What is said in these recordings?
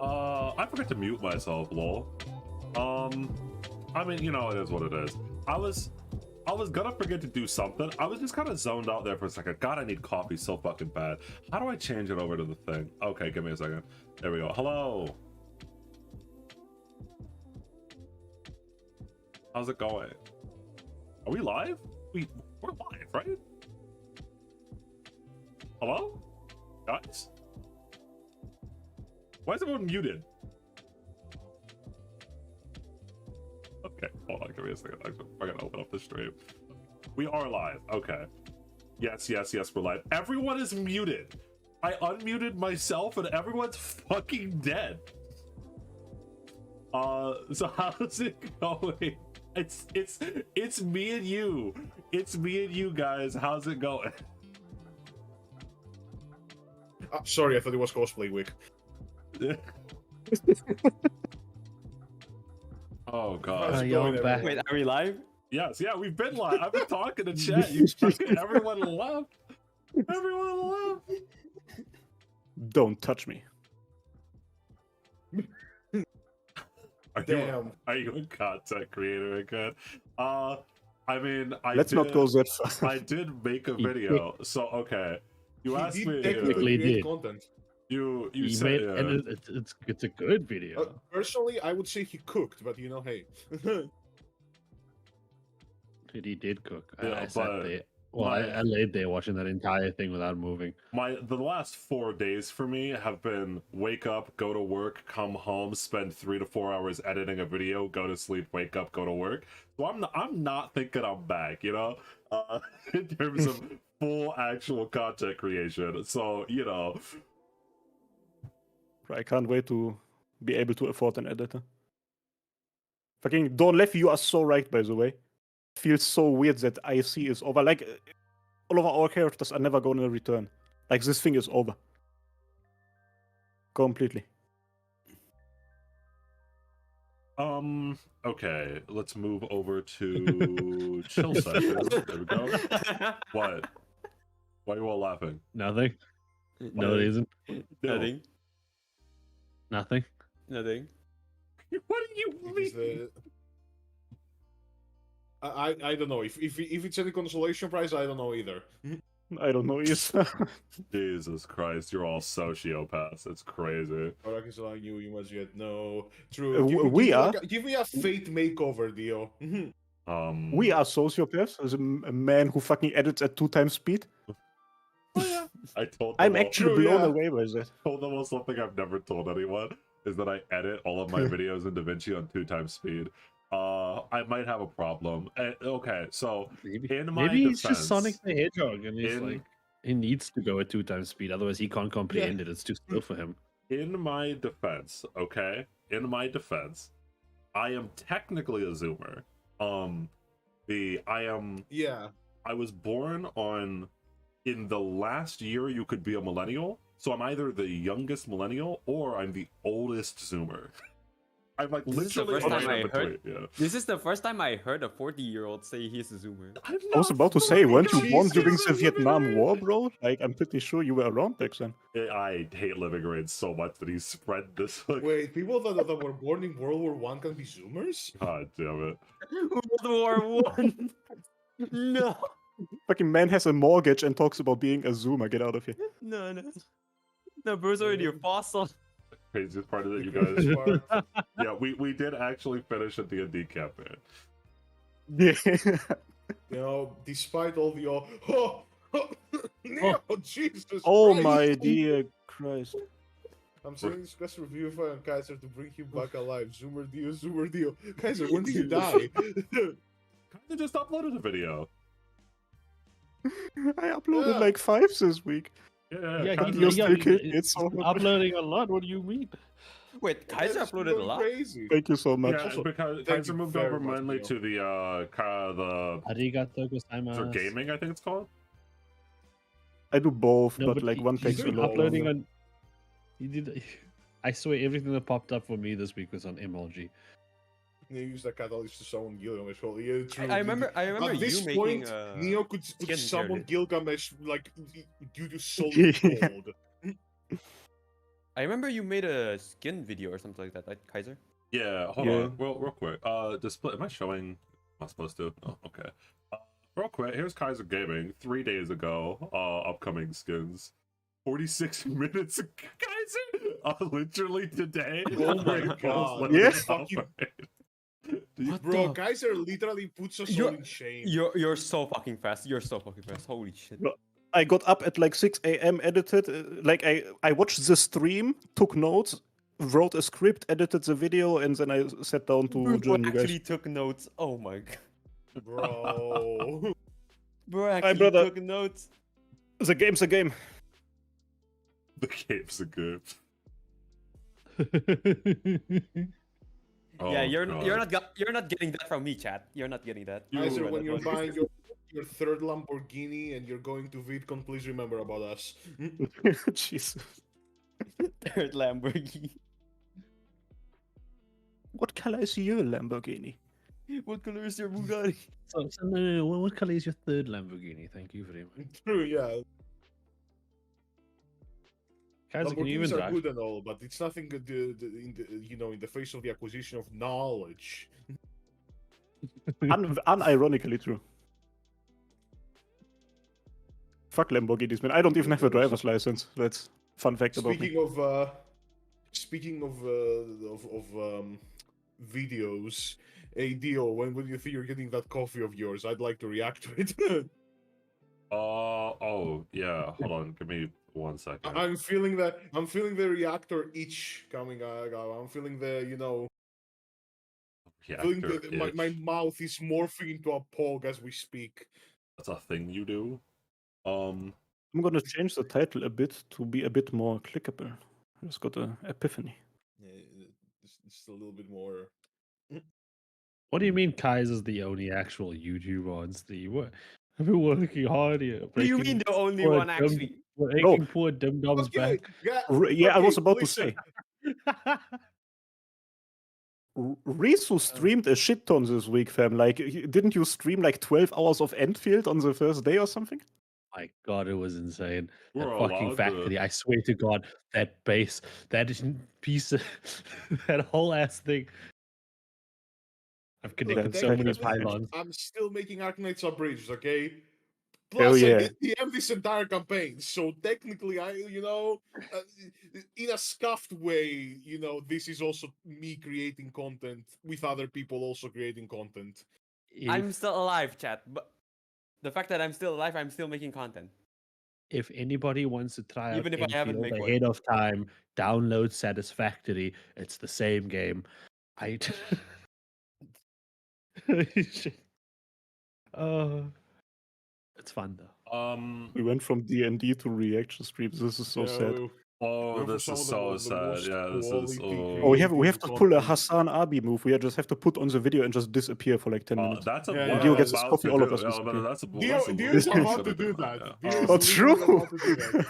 I forgot to mute myself, lol. I mean, you know, it is what it is. I was gonna forget to do something. I was just kind of zoned out there for a second. God, I need coffee so fucking bad. How do I change it over to the thing? Okay, give me a second. There we go. Hello. How's it going? Are we live? We're live, right? Hello? Guys? Why is everyone muted? Okay, hold on, give me a second. I gotta open up the stream. We are live. Okay. Yes, we're live. Everyone is muted. I unmuted myself and everyone's fucking dead. So how's it going? It's me and you. It's me and you guys. How's it going? Sorry, I thought it was cosplay week. Oh god. Wait, are we live? Yes, yeah, we've been live. I've been talking to chat. Everyone left. Everyone left. Don't touch me. Are you a content creator again? I mean, Let's not go that far. I did make a video, so okay. You asked me. technically did. Content. You He said made, and it's a good video. Personally, I would say he cooked, but you know, hey. He did cook. Yeah, I sat there. Well, I laid there watching that entire thing without moving. The last 4 days for me have been wake up, go to work, come home, spend 3 to 4 hours editing a video, go to sleep, wake up, go to work. So I'm not thinking I'm back, you know, in terms of full actual content creation. So you know, I can't wait to be able to afford an editor. Fucking Don Leffy, you are so right, by the way. Feels so weird that IC is over. Like, all of our characters are never going to return. Like, this thing is over. Completely. Okay, let's move over to chill session. There we go. What? Why are you all laughing? Nothing. No, it isn't. No. Nothing. Nothing. What do you mean? I don't know. If it's any consolation prize, I don't know either. I don't know either. Jesus Christ, you're all sociopaths. It's crazy. You must yet know. True. Give me a fate makeover, Dio. We are sociopaths. As a man who fucking edits at 2 times speed. Oh, yeah. I'm actually blown away by that. I told them all something I've never told anyone is that I edit all of my videos in DaVinci on 2 times speed. I might have a problem. Okay, so in my maybe defense, he's just Sonic the Hedgehog, and he's like he needs to go at 2 times speed, otherwise he can't comprehend it. It's too slow for him. In my defense, okay, in my defense, I am technically a Zoomer. I was born in the last year you could be a millennial, so I'm either the youngest millennial or I'm the oldest Zoomer. I'm like literally. This is the first time I heard a 40-year-old say he's a Zoomer. I was about to say, weren't you born during the Vietnam War, bro? Like, I'm pretty sure you were around back then. I hate living rain so much that he spread this. Like... Wait, people that were born in World War I can be Zoomers? God damn it! World War I. No. Fucking man has a mortgage and talks about being a Zoomer. Get out of here. No, bro's already a fossil. Craziest part of it, you guys. Yeah, we did actually finish at the D campaign. Yeah. You know, despite all the Jesus. Oh Christ. my dear Christ. I'm saying this quest review for Kaiser to bring him back alive. Zoomer Dio. Kaiser, when did you die? Kinda just uploaded a video. I uploaded like 5 this week. It's uploading a lot. What do you mean? Wait, Kaiser uploaded a lot. Crazy. Thank you so much. Yeah, because Kaiser moved over mainly to the Arigato gozaimasu. for gaming, I think it's called. I do both, No, but like one takes a he's lot uploading longer. on. He did. I swear, everything that popped up for me this week was on MLG. They use that catalyst to summon Gilgamesh. Well, yeah, true. I remember At this you point, making Neo could summon journey. Gilgamesh like due to solid gold. I remember you made a skin video or something like that, right, Kaiser? Yeah, hold on, real quick. Display. Am I showing? Am I supposed to? Oh, okay. Real quick. Here's Kaiser Gaming 3 days ago. Upcoming skins. 46 minutes, Kaiser. Literally today. Oh my Like, God. let me Yeah. Fucking- What Bro, the- Kaiser literally puts us all in shame. You're so fucking fast. You're so fucking fast. Holy shit. I got up at like 6 a.m. edited. Like I watched the stream, took notes, wrote a script, edited the video, and then I sat down to Bro join you guys. actually took notes. Oh my god. Bro. Bro actually brother. took notes. The game's a game. The game's a good. Yeah, you're God. you're not getting that from me, chat. You're not getting that. Kaiser, Remember when that you're one. buying your third Lamborghini and you're going to VidCon, please remember about us. Jesus. Third Lamborghini. What color is your Lamborghini? What color is your Bugatti? So no. What color is your third Lamborghini? Thank you very much. True, yeah. Kaiser, can you even Lamborghinis are drive? good and all, but it's nothing good in the face of the acquisition of knowledge. Unironically true. Fuck Lamborghinis, man. I don't even have a driver's license. That's fun fact about me. Speaking of videos, hey Dio, when you think you're getting that coffee of yours, I'd like to react to it. Oh yeah. Hold on. Give me 1 second. I'm feeling the reactor itch coming out. I'm feeling the Yeah, feeling my mouth is morphing into a pog as we speak. that's a thing you do. I'm gonna change the title a bit to be a bit more clickable. I just got an epiphany. Yeah, it's a little bit more. What do you mean Kaiser's the only actual YouTuber on Steam? What? I've been working hard here. What do you mean the only poor one dumb- actually? We're No. aching poor Dum Dum's Okay, back. Yeah, I was about listen. to say. Risu streamed a shit ton this week, fam. Like, didn't you stream like 12 hours of Enfield on the first day or something? My god, it was insane. We're That allowed fucking to- factory. I swear to God, that base, that piece of that whole ass thing. I've connected That's so many Technically, pylons. I'm still making Arknights abridged, okay? Hell Plus, I yeah. did DM this entire campaign, so technically, in a scuffed way, this is also me creating content with other people also creating content. I'm still alive, chat. But the fact that I'm still alive, I'm still making content. If anybody wants to try out Even if I haven't Enfield made one. ahead of time, download Satisfactory. It's the same game. Oh, it's fun though. We went from D&D to reaction streams. This is so sad. Oh, We're for this some is of so the sad. most Yeah, this is. quality Oh, we have creative to pull a content. Hassan Abi move. We just have to put on the video and just disappear for like 10 minutes. That's a Yeah, what yeah, I'm Dio gets his about coffee, to all of do. us Yeah, disappear. that's a Dio is about to do that. Dio is Oh, literally true. about to do that.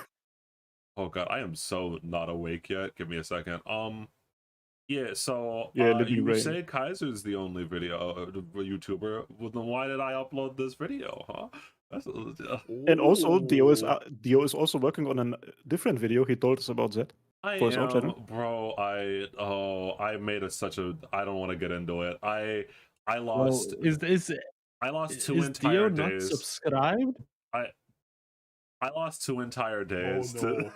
Oh god, I am so not awake yet. Give me a second. Yeah. So Yeah, Living you Rain. say Kaiser's the only video YouTuber. Well, then why did I upload this video? Huh? That's And also, Dio is Ooh. also working on a different video. He told us about that. I For his own channel? bro. I made it such a. I don't want to get into it. I Well, lost. I lost two is entire Dio not days. subscribed? I lost 2 entire Oh days. no.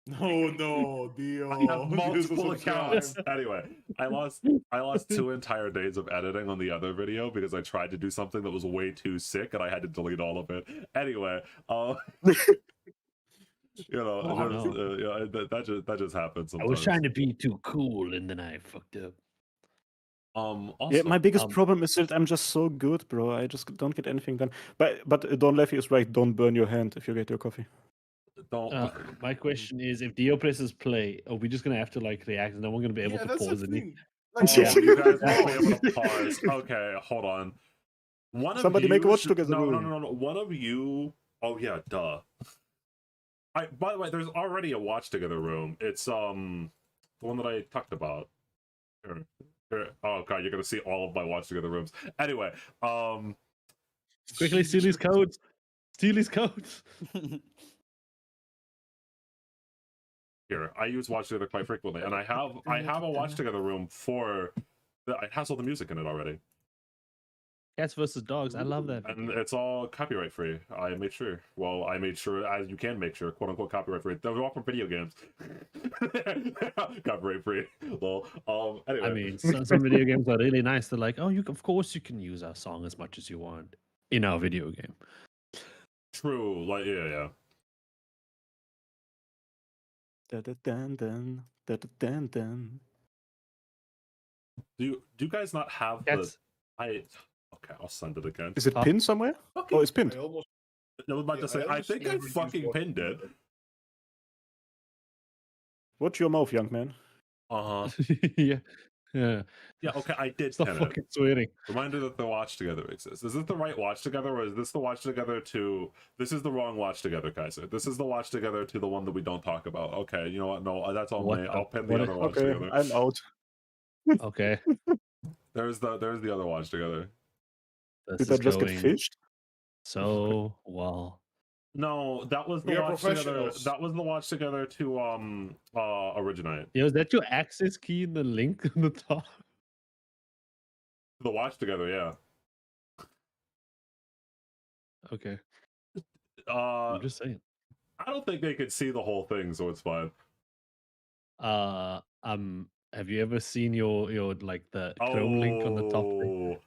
No, no, Dio. I have multiple Dio accounts. Anyway, I lost 2 entire days of editing on the other video because I tried to do something that was way too sick and I had to delete all of it. Anyway, that just happens sometimes. I was trying to be too cool and then I fucked up. Also, Yeah, my biggest um, problem is that I'm just so good, bro. I just don't get anything done. But Don Leffy is right. Don't burn your hand if you get your coffee. don't. My question is, if Dio presses play, are we just gonna have to like react and no one gonna be able Yeah, to that's the pause it? thing. Oh, Yeah. you guys won't be able to pause. Okay, hold on. One Somebody of you make a watch should- together No, room. no. One of you. Oh yeah, duh. By the way, there's already a watch together room. It's the one that I talked about. Here. Oh god, you're gonna see all of my watch together rooms. Anyway, Quickly steal his codes. Steal his codes. here. I use Watch Together quite frequently, and I have a Watch Together room for it has all the music in it already, Cats versus dogs. I love that. and it's all copyright free. I made sure. Well, I made sure, as you can make sure, quote unquote copyright free. They're all from video games. Copyright free. Well, anyway. I mean, some video games are really nice. They're like, oh, of course you can use our song as much as you want in our video game. True. Like, yeah. Da-da-dun-dun, da-da-dun-dun. Do you guys not have Cats. Okay, I'll send it again. Is it Huh? pinned somewhere? Okay. Oh, it's pinned. I almost. I was about to say, I almost think I never use fucking Watch pinned it. Together. Watch your mouth, young man. Uh-huh. yeah. Yeah. Yeah, okay, I did Stop pin it. fucking swearing. Reminder that the Watch Together exists. Is this the right Watch Together, or is this the Watch Together to... This is the wrong Watch Together, Kaiser. This is the Watch Together to the one that we don't talk about. Okay, you know what? No, that's on What me. the- I'll pin the what- other Watch Okay, Together. I'm out. Okay. There's the other Watch Together. This Did I is just get going fished? so well. No, that was the We are Watch Together. professionals. That was the Watch Together to Originate. Yo, is that your access key in the link on the top? The Watch Together, yeah. Okay. Uh, I'm just saying. I don't think they could see the whole thing, so it's fine. Have you ever seen your like the Chrome link on the top thing?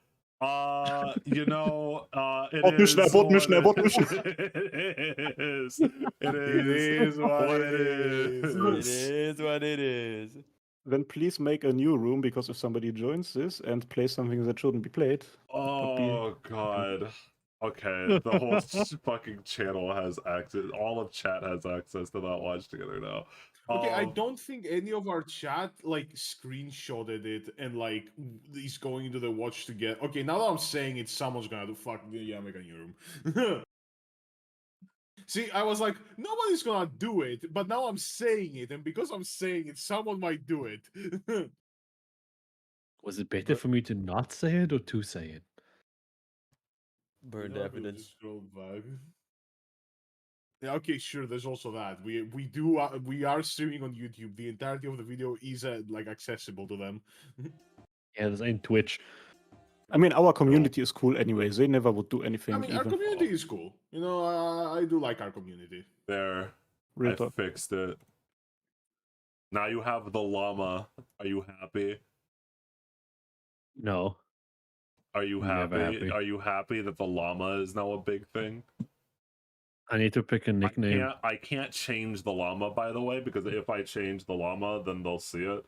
You know, it Abort mich, is abort mich, what abort it mich. is. It is what it is. It is what it is. Then please make a new room, because if somebody joins this and plays something that shouldn't be played, Oh god. Okay, the whole fucking channel has access. All of chat has access to that Watch Together now. Okay, I don't think any of our chat like screenshotted it and like is going into the Watch Together. Okay, now that I'm saying it, someone's gonna do make a new room. See, I was like, nobody's gonna do it, but now I'm saying it, and because I'm saying it, someone might do it. Was it better for me to not say it or to say it? Burned You know, I could've evidence. just scrolled back. Yeah, okay, sure. There's also that. We are streaming on YouTube. The entirety of the video is like accessible to them. Yeah, there's in Twitch. I mean, our community is cool anyways. They never would do anything. I mean, our even. community is cool. You know, I do like our community. There. Real I talk. fixed it. Now you have the llama. Are you happy? No. Are you Never happy? happy. Are you happy that the llama is now a big thing? I need to pick a nickname. I can't change the llama, by the way, because if I change the llama, then they'll see it.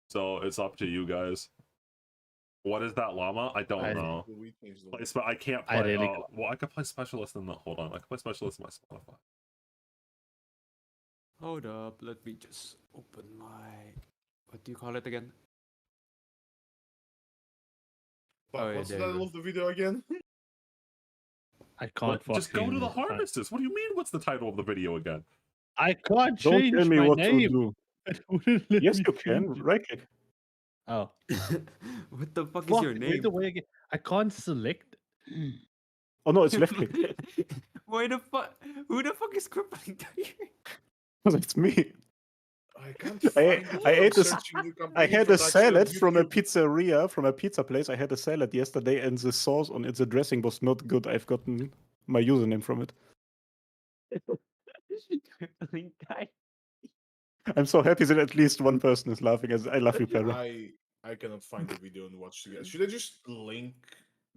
So it's up to you guys. What is that llama? I don't know. We changed the I can't I play. really Well, I can play specialist in the. Hold on, I can play specialist in my Spotify. Hold up, let me just open my. What do you call it again? But Oh, yeah, what's the there you title go. of the video again? I can't What? Just go to the fucking- Harmacists. What do you mean? What's the title of the video again? I can't Don't change tell me my what name. to do. It wouldn't let Yes, me you can. change it. Right click. Oh, What the fuck, fuck, is your wait name? the way again. I can't select. Oh no, it's left click. Why the fuck? Who the fuck is crippling here? That's me. I can't I find ate a s- searching the I company had a production salad on from a YouTube. pizzeria, from a pizza place. I had a salad yesterday, and the sauce on it, the dressing was not good. I've gotten my username from it. Crippling guy. I'm so happy that at least one person is laughing. I love you, Pedro. I cannot find the video and watch together. Should I just link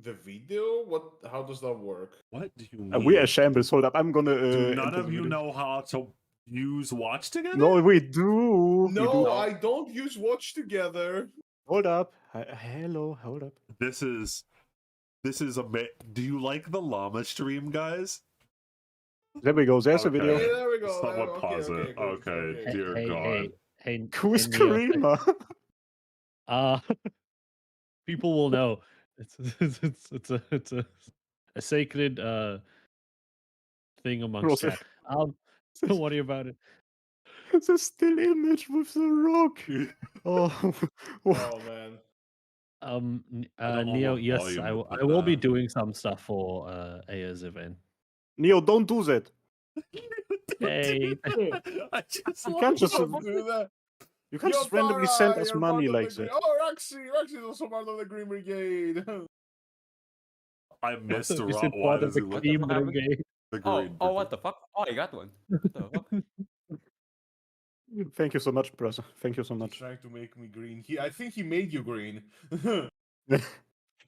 the video? How does that work? What do you mean? We are shambles. Hold up. I'm gonna. Do none enter of the you video. know how to use Watch Together? No, we do. We No, do. I don't use Watch Together. Hold up. Hello. Hold up. This is Do you like the llama stream, guys? There we go. There's a Okay. video. Yeah, there we go. Someone Okay, pause okay, it. good, Okay, okay. dear God. Hey, Who's Neo, Karima? people will know. It's a sacred thing amongst Rose- chat. Don't worry about it. It's a still image with the rock. Oh, Oh man. I don't know Neo, what yes, volume I to will put I will be that. doing some stuff for Aya's event. Neo, don't do that. Hey. I just You love can't just- Don't do that. You can't just Yo, randomly Tara, send us you're money part of like the that. Oh, Roxy is also part of the Green Brigade. I missed We Rob. said Why part of does he the look cream What happened? brigade. the Oh, green? oh, what the fuck? Oh, I got one. What the fuck? Thank you so much, brother. Thank you so He's much. trying to make me green. I think he made you green.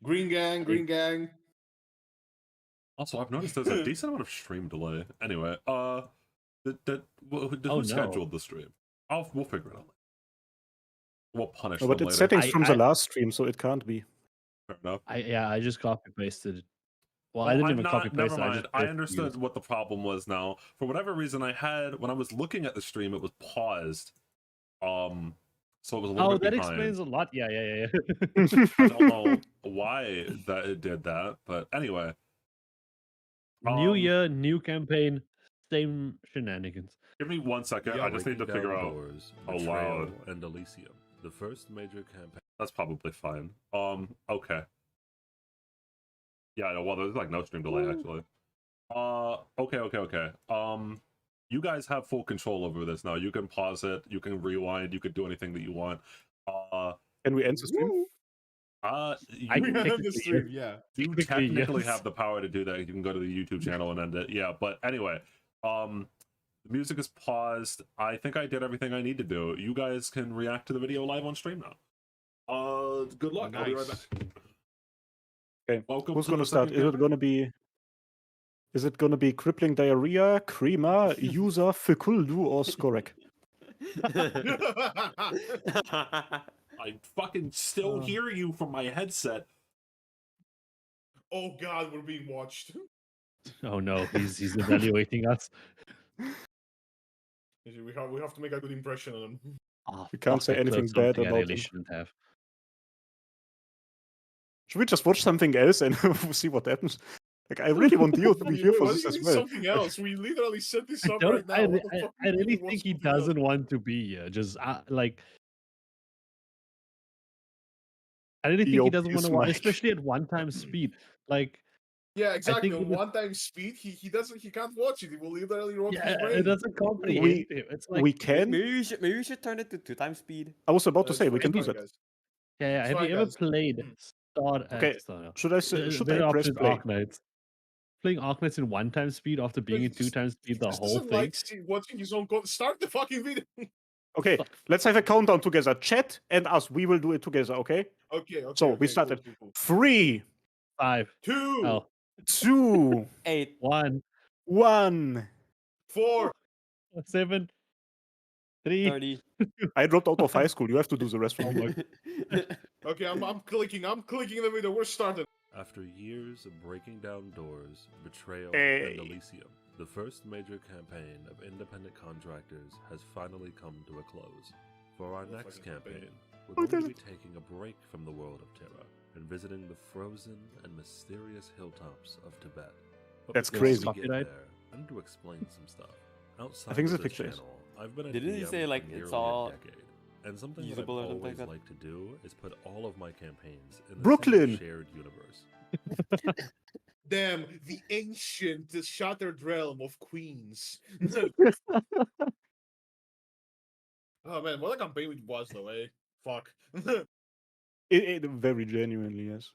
Green gang, green gang. Also, I've noticed there's a decent amount of stream delay. Anyway, who Oh, no. scheduled the stream? We'll figure it out. We'll punish No, them but it's later. settings from the I- last stream, so it can't be. Fair enough. I just copy pasted. Well, Oh, I didn't I'm even copy not. Never paste. mind. I pressed understood use. what the problem was now. For whatever reason, when I was looking at the stream, it was paused. So it was a little Oh, bit that behind. explains a lot. Yeah. I don't know why that it did that, but anyway. New Um, year, new campaign, same shenanigans. Give me 1 second. Yeah, I just need to Breaking figure Down out Doors, how Betrayal, loud. and Elysium, the first major campaign. That's probably fine. Okay. Yeah, well, there's like no stream delay actually. Okay. You guys have full control over this now. You can pause it, you can rewind, you can do anything that you want. Can we end the stream? You, I We can have the technically stream, yeah. you technically, technically yes. have the power to do that. You can go to the YouTube channel and end it. Yeah, but anyway, the music is paused. I think I did everything I need to do. You guys can react to the video live on stream now. Good luck. I'll be right Nice. back. Okay. Welcome Who's to gonna the start? second campaign. Is it gonna be crippling diarrhea, crema, user, fekuldu, or skorek? I fucking still hear you from my headset. Oh god, we're being watched. Oh no, he's evaluating us. We have to make a good impression on him. Oh, You can't fuck, say I closed anything bad something I about really him. shouldn't have. Should we just watch something else and see what happens? Like, I really want Dio to be here for What this do you as mean well. something else? We literally set this up Don't- right now. What the fuck I do you really mean think he something else? doesn't want to be here. Just I really think he Yo, doesn't want please, to watch, Mike. especially at one-time speed. Like, Yeah, exactly. think On it was- one-time speed, he can't watch it. He will literally rot in his yeah, brain. it doesn't comprehend We- him. It's like, We can. Maybe we should turn it to 2x speed. I was about to That's say we fine, can do fine, that. guys. yeah. it's Have fine, you ever guys. played Star? Okay, Should better I press option is play? Arknights. Playing Arknights in one-time speed after being in He just- 2x speed the Just whole doesn't thing. like watching his own Start the fucking video. Okay, let's have a countdown together. Chat and us. We will do it together. Okay. Okay. So okay, we started. cool. 3, 5, 2, oh, 2, 8. 1, 1. 4. 7, 3. 30. I dropped out of high school. You have to do the rest for Oh me. my Okay, I'm clicking the video. We're starting. After years of breaking down doors, betrayal, Hey. and Elysium, the first major campaign of independent contractors has finally come to a close. For our Oh, next fucking campaign, Oh, we're going to there's be taking a break from the world of Terra and visiting the frozen and mysterious hilltops of Tibet. But That's before we crazy. get Copyright? there, I need to explain some stuff. Outside think of the this picture is- channel, I've been a Didn't he DM say, for like, it's nearly all a decade. And something that I've usable or something always like that? liked to do is put all of my campaigns in the Brooklyn! same shared universe. Damn, the ancient, the shattered realm of Queens. Oh man, what a campaign it was though, eh? Fuck. It very genuinely, yes.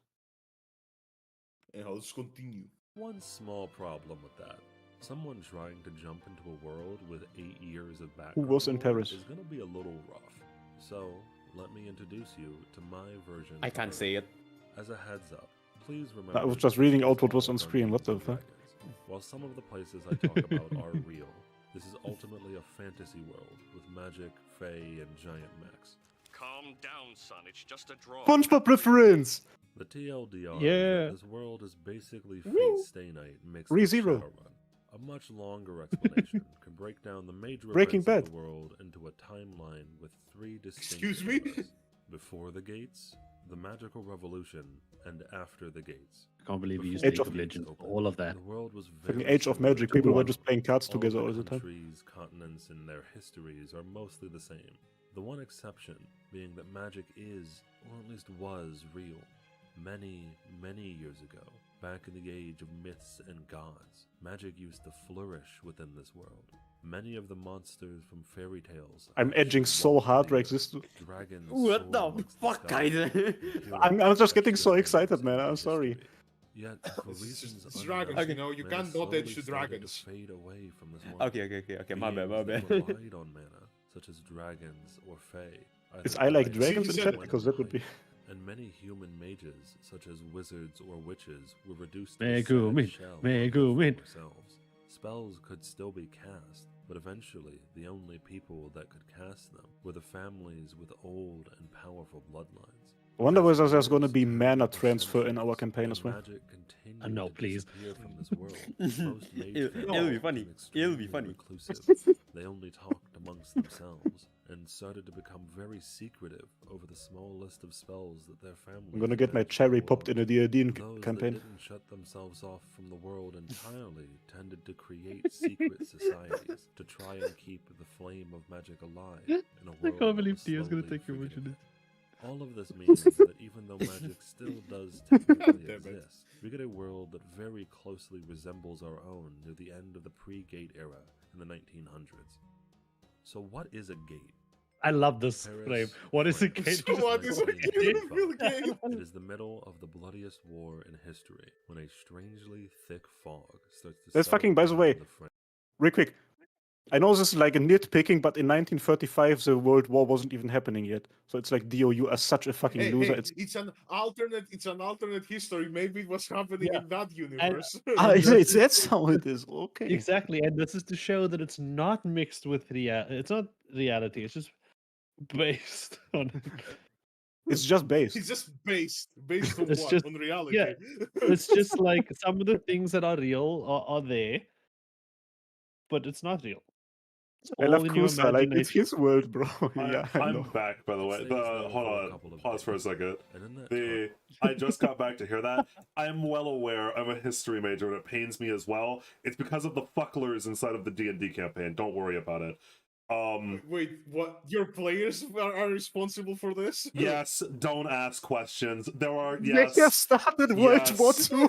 Anyhow, let's continue. One small problem with that. Someone trying to jump into a world with 8 years of background was in lore Paris? is going to be a little rough. So, let me introduce you to my version. I can't of say it. As a heads up, please remember. I was just reading out what was on Dungeons screen, what the and fuck? Dragons. While some of the places I talk about are real, this is ultimately a fantasy world with magic, fae, and giant mechs. Calm down, son. It's just a draw. SpongeBob reference! The TLDR is Yeah. that this world is basically Fate Woo. Stay Night mixed ReZero. with Shadowrun. A much longer explanation can break down the major Breaking events of Bad. the world into a timeline with 3 distinct Excuse me? eras. Before the gates, the magical revolution, and after the gates. I can't believe you used Before League the of gates Legends. opened, All of that. The world was Fucking very Age of similar Magic. to People were one. just playing cards All together the all the time. countries, continents, and their histories are mostly the same. The one exception being that magic is, or at least was, real. Many, many years ago, back in the age of myths and gods, magic used to flourish within this world. Many of the monsters from fairy tales. I'm edging actually so walk hard the right earth. this. Dragons What soar the amongst fuck, sky, guys? and heroes I'm just getting catch so their excited, wings man. into I'm sorry. history. Yet, for It's reasons just dragons, unknown, you know, you mana can't not slowly edge the started dragons. to fade away from this world. Okay, my bad, my Beings bad. that relied on mana, such as dragons or fae. Is either I like died or dragons in See, chat said- because that would be. and many human mages, such as wizards or witches, were reduced to Megumin, a sad shell of their Megumin. former selves. Spells could still be cast, but eventually the only people that could cast them were the families with old and powerful bloodlines. I wonder whether As there's going to years be turned mana to transfer in our centuries, campaign and as well. magic continued no, to please. disappear from this world. Most mage It'll be families funny. became It'll be extremely funny. reclusive. They only talked amongst themselves and started to become very secretive over the small list of spells that their families. I'm gonna get my had cherry to popped in a perform. D&D Those campaign. that didn't shut themselves off from the world entirely tended to create secret societies to try and keep the flame of magic alive in a world I can't that believe was Tio's gonna slowly take your forgetting virginity. it. All of this means that even though magic still does technically Damn it. exist, we get a world that very closely resembles our own near the end of the pre-gate era in the 1900s. So what is a gate? I love this Paris, frame. What is a France, gate? What is a 1985. gate? It is the middle of the bloodiest war in history when a strangely thick fog starts to That's settle fucking, by the down way, the French. Real quick. I know this is like a nitpicking, but in 1935 the World War wasn't even happening yet. So it's like, Dio, you are such a fucking Hey, loser. hey, it's an alternate history. Maybe it was happening Yeah. in that universe. That's how it is. Okay. Exactly, and this is to show that it's not mixed with it's not reality. It's just based on. It's just based. It's just based on It's what? just- On reality. yeah, It's just like some of the things that are real are there, but it's not real. It's I love all in your Kusa, like, it's imagination. his world, bro. Yeah, I I'm know. back, by the way. It stays there Hold for a on, couple of pause for a days. second. And in that The I just got back to hear that. I'm well aware I'm a history major, and it pains me as well. It's because of the fucklers inside of the D&D campaign. Don't worry about it. Wait, what? Your players are responsible for this? Yes, don't ask questions. There are They yes, have started World War yes, II.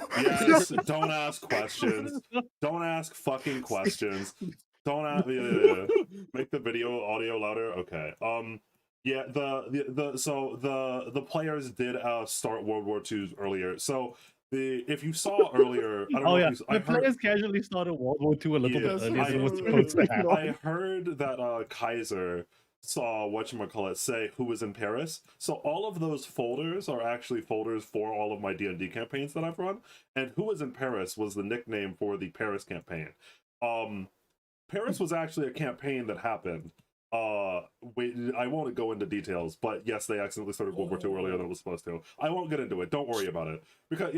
yes. Don't ask questions. Don't ask fucking questions. Don't ask. Yeah. Make the video audio louder. Okay. Yeah. The players did start World War II earlier. So if you saw earlier, I don't Oh know yeah, if you, the players casually started World War II a little bit Yes, earlier than I- was supposed to happen. I heard that Kaiser saw whatchamacallit say who was in Paris. So all of those folders are actually folders for all of my D&D campaigns that I've run. And who was in Paris was the nickname for the Paris campaign. Paris was actually a campaign that happened. I won't go into details, but yes, they accidentally started World War II earlier than it was supposed to. I won't get into it. Don't worry about it. Because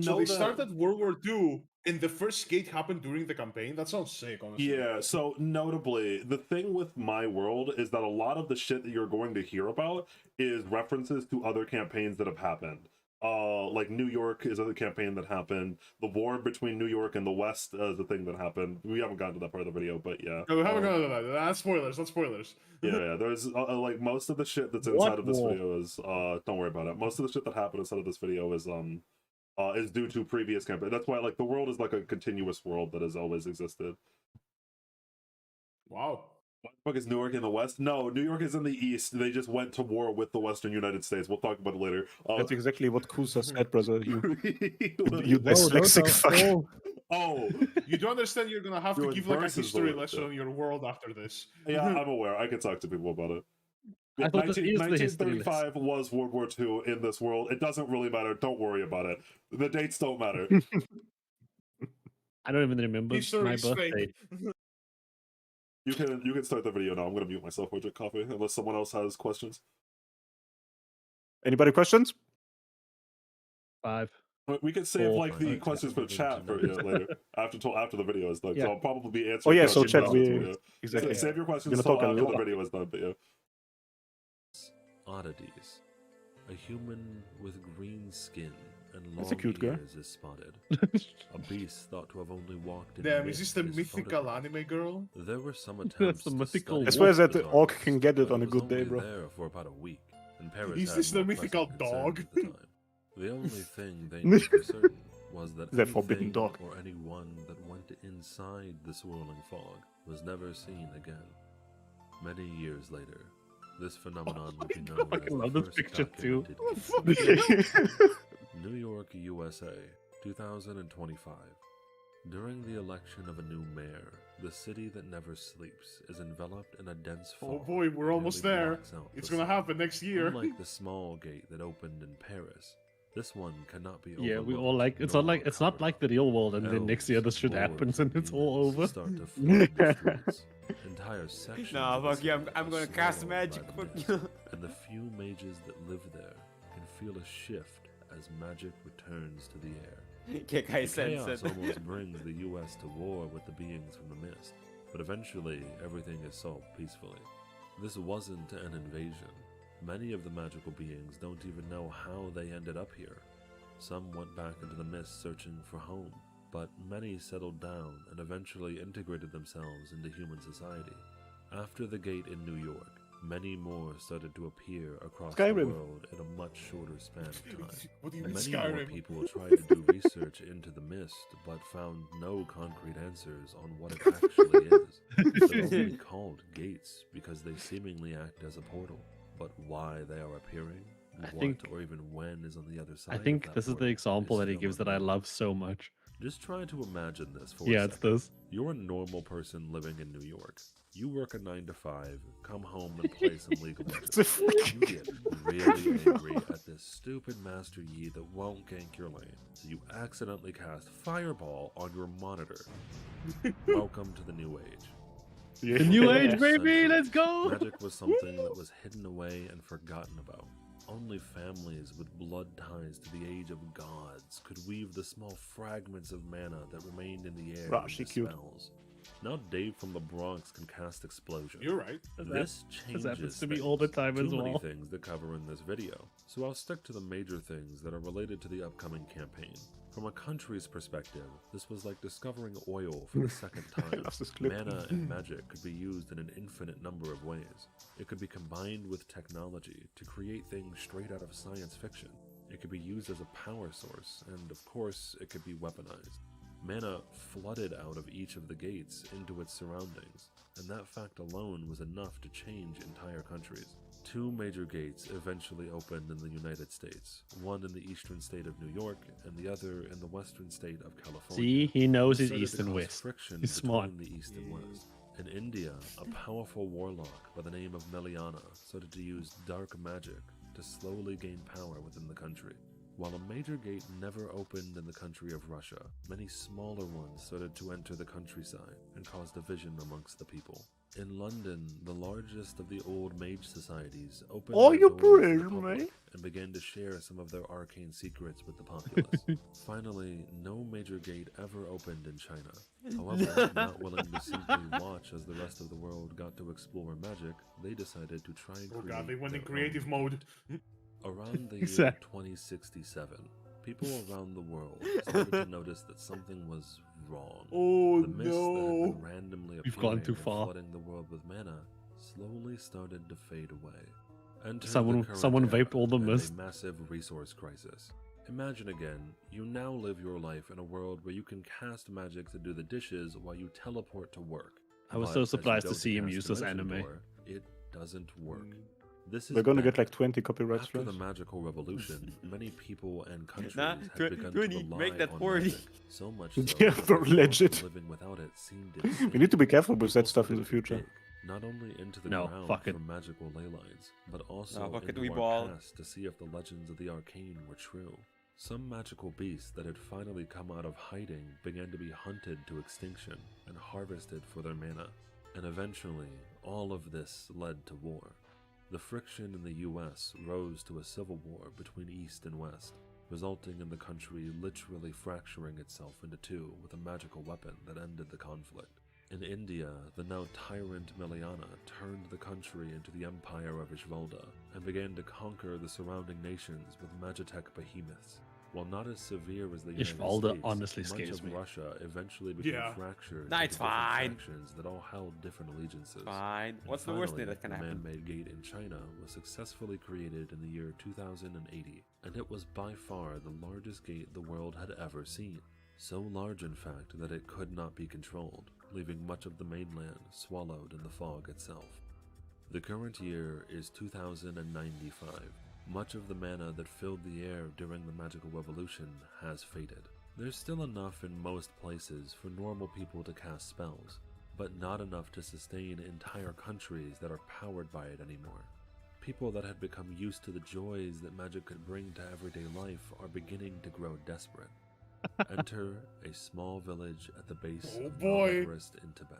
So they started World War II, and the first gate happened during the campaign. That sounds sick, honestly. Yeah, so notably, the thing with my world is that a lot of the shit that you're going to hear about is references to other campaigns that have happened. Like New York is a campaign that happened. The war between New York and the West is a thing that happened. We haven't gotten to that part of the video, but yeah. No, we haven't gone to that. That's spoilers. That's spoilers. Yeah. There's like most of the shit that's What inside of this war? video is don't worry about it. Most of the shit that happened inside of this video is due to previous campaign. That's why like the world is like a continuous world that has always existed. Wow. What the fuck is Newark in the West? No, New York is in the East. They just went to war with the Western United States. We'll talk about it later. That's exactly what Kusa said, brother. You you dyslexic fuck. Oh, You do understand you're gonna have to Your give like a verse is history the- lesson on your world after this. yeah, I'm aware. I can talk to people about it. I thought this is the history 1935 was World War II in this world. It doesn't really matter. Don't worry about it. The dates don't matter. I don't even remember History my is fake. birthday. You can start the video now. I'm gonna mute myself or drink coffee unless someone else has questions. Anybody questions? 5. We could save Four. like the Right, questions for yeah. chat for later after the video is done. Yeah. So I'll probably be answering. Oh yeah, so questions chat, after the we video. exactly. Save your questions Gonna until talk a after the lot. video is done. But yeah. Oddities. A human with green skin and That's a long cute girl. ears is spotted. A beast thought to have only walked in Damn, mid is this the is mythical photographed. anime girl? There were some attempts the to mythical study I swear this that the bizarre orc beast, can get it but on a was good day, only bro. there for about a week, and Paris Is had this the more mythical pressing concerns dog? at the time. The only thing they knew for certain was that The forbidden anything dog. or anyone that went inside the swirling fog was never seen again. Many years later, this phenomenon would be known as fucking love the this first picture too. documented New York, USA, 2025. During the election of a new mayor, the city that never sleeps is enveloped in a dense fog. Oh boy, we're that almost nearly there. blocks out It's the gonna sun. happen next year. Unlike the small gate that opened in Paris, this one cannot be Yeah, we all overlooked like it's nor not like it's not covered. like the real world, and then next year Elves, this shit lords, happens and it's all demons over. Start to flood the streets. Entire sections. Nah, of the fuck yeah, city I'm are gonna cast swallowed by magic. the Fuck mist, yeah. and the few mages that live there can feel a shift as magic returns to the air. Kekai The chaos Sensen. almost brings the US to war with the beings from the mist, but eventually everything is solved peacefully. This wasn't an invasion. Many of the magical beings don't even know how they ended up here. Some went back into the mist searching for home, but many settled down and eventually integrated themselves into human society. After the gate in New York, many more started to appear across the Skyrim. world in a much shorter span of time. What do you mean Many more Skyrim? people tried to do research into the mist, but found no concrete answers on what it actually is. They're only called gates because they seemingly act as a portal, but why they are appearing, I what think- or even when is on the other side. I of think that this is the portal example that he still gives that I unknown. love so much. Just try to imagine this for Yeah, a it's second. this. You're a normal person living in New York. You work a 9 to 5, come home and play some League of Legends. The fuck? You get really angry at this stupid Master Yi that won't gank your lane, so you accidentally cast Fireball on your monitor. Welcome to the New Age. Yeah. The new For age, baby, centuries, let's go! Magic was something that was hidden away and forgotten about. Only families with blood ties to the age of gods could weave the small fragments of mana that remained in the air Rah, she into cute. spells. Now Dave from the Bronx can cast Explosion. You're right. This changes happens to me all the time Too as many well. things to cover in this video, so I'll stick to the major things that are related to the upcoming campaign. From a country's perspective, this was like discovering oil for the second time. That's this clip. Mana and magic could be used in an infinite number of ways. It could be combined with technology to create things straight out of science fiction. It could be used as a power source, and of course, it could be weaponized. Mana flooded out of each of the gates into its surroundings, and that fact alone was enough to change entire countries. 2 major gates eventually opened in the United States, one in the eastern state of New York and the other in the western state of California. See, he knows This his started east to and cause west. friction He's between smart. the east and west. In India, a powerful warlock by the name of Meliana started to use dark magic to slowly gain power within the country. While a major gate never opened in the country of Russia, many smaller ones started to enter the countryside and cause division amongst the people. In London, the largest of the old mage societies opened Oh, their you doors to the brave, public mate. and began to share some of their arcane secrets with the populace. Finally, no major gate ever opened in China. However, not willing to simply watch as the rest of the world got to explore magic, they decided to try and Oh create god, they went in their creative own. mode. Around the year Exact. 2067, people around the world started to notice that something was wrong. Oh The mist that no. had been randomly We've gone appearing too and far. flooding the world with mana slowly started to fade away. Enter the Someone current era vaped all the and mist. A massive resource crisis. Imagine again, you now live your life in a world where you can cast magic to do the dishes while you teleport to work. I was But so as you surprised to go see him cast use this Dimension anime. Door, it doesn't work. This is We're gonna bad. get like 20 copyright After the strikes. magical revolution, many people and countries Nah, had begun to 20, rely make that on 40. magic, so much so Yeah, that bro, the thought of legit. living without it seemed We insane. need to be careful with that People stuff in the started to future. dig, not only into the No, ground fuck it. for magical ley lines, but also No, fuck it, into we our ball. past to see if the legends of the arcane were true. Some magical beasts that had finally come out of hiding began to be hunted to extinction and harvested for their mana. And eventually, all of this led to war. The friction in the US rose to a civil war between East and West, resulting in the country literally fracturing itself into two with a magical weapon that ended the conflict. In India, the now tyrant Meliana turned the country into the empire of Ishvalda and began to conquer the surrounding nations with Magitech behemoths. While not as severe as the Ishvalda United States, honestly much scares of me. Russia eventually became Yeah. fractured Nah, into it's different fine. factions that all held different allegiances. Fine. And What's the worst thing finally, that can the happen? man-made gate in China was successfully created in the year 2080, and it was by far the largest gate the world had ever seen. So large, in fact, that it could not be controlled, leaving much of the mainland swallowed in the fog itself. The current year is 2095. Much of the mana that filled the air during the magical revolution has faded. There's still enough in most places for normal people to cast spells, but not enough to sustain entire countries that are powered by it anymore. People that had become used to the joys that magic could bring to everyday life are beginning to grow desperate. Enter a small village at the base Oh, of Mount boy. Everest in Tibet.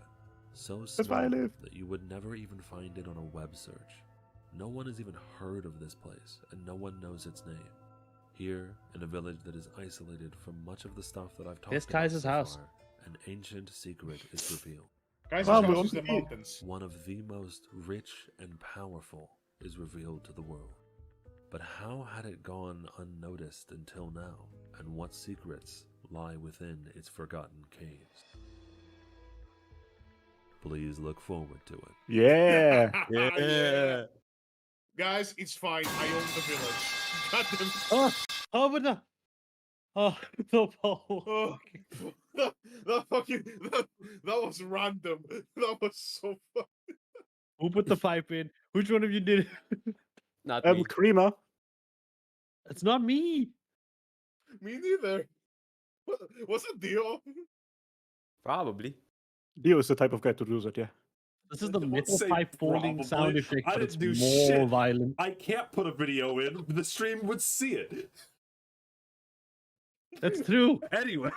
So where small I live. that you would never even find it on a web search. No one has even heard of this place, and no one knows its name. Here, in a village that is isolated from much of the stuff that I've talked There's about Kaiser's so house. far, an ancient secret is revealed. Guys, Wow, this we're house on is the the- mountains. One of the most rich and powerful is revealed to the world. But how had it gone unnoticed until now, and what secrets lie within its forgotten caves? Please look forward to it. Yeah. Yeah. Guys, it's fine. I own the village. God damn. Oh, but no. Oh, the pole. Oh, that fucking that was random. That was so fun. Who put the pipe in? Which one of you did it? Not me. Creamer. It's not me. Me neither. What's the deal? Probably. Dio is the type of guy to do that, yeah. This is the Don't metal say pipe folding probably. sound effect, I but it's didn't do more shit. violent. I can't put a video in. The stream would see it. That's true. Anyway.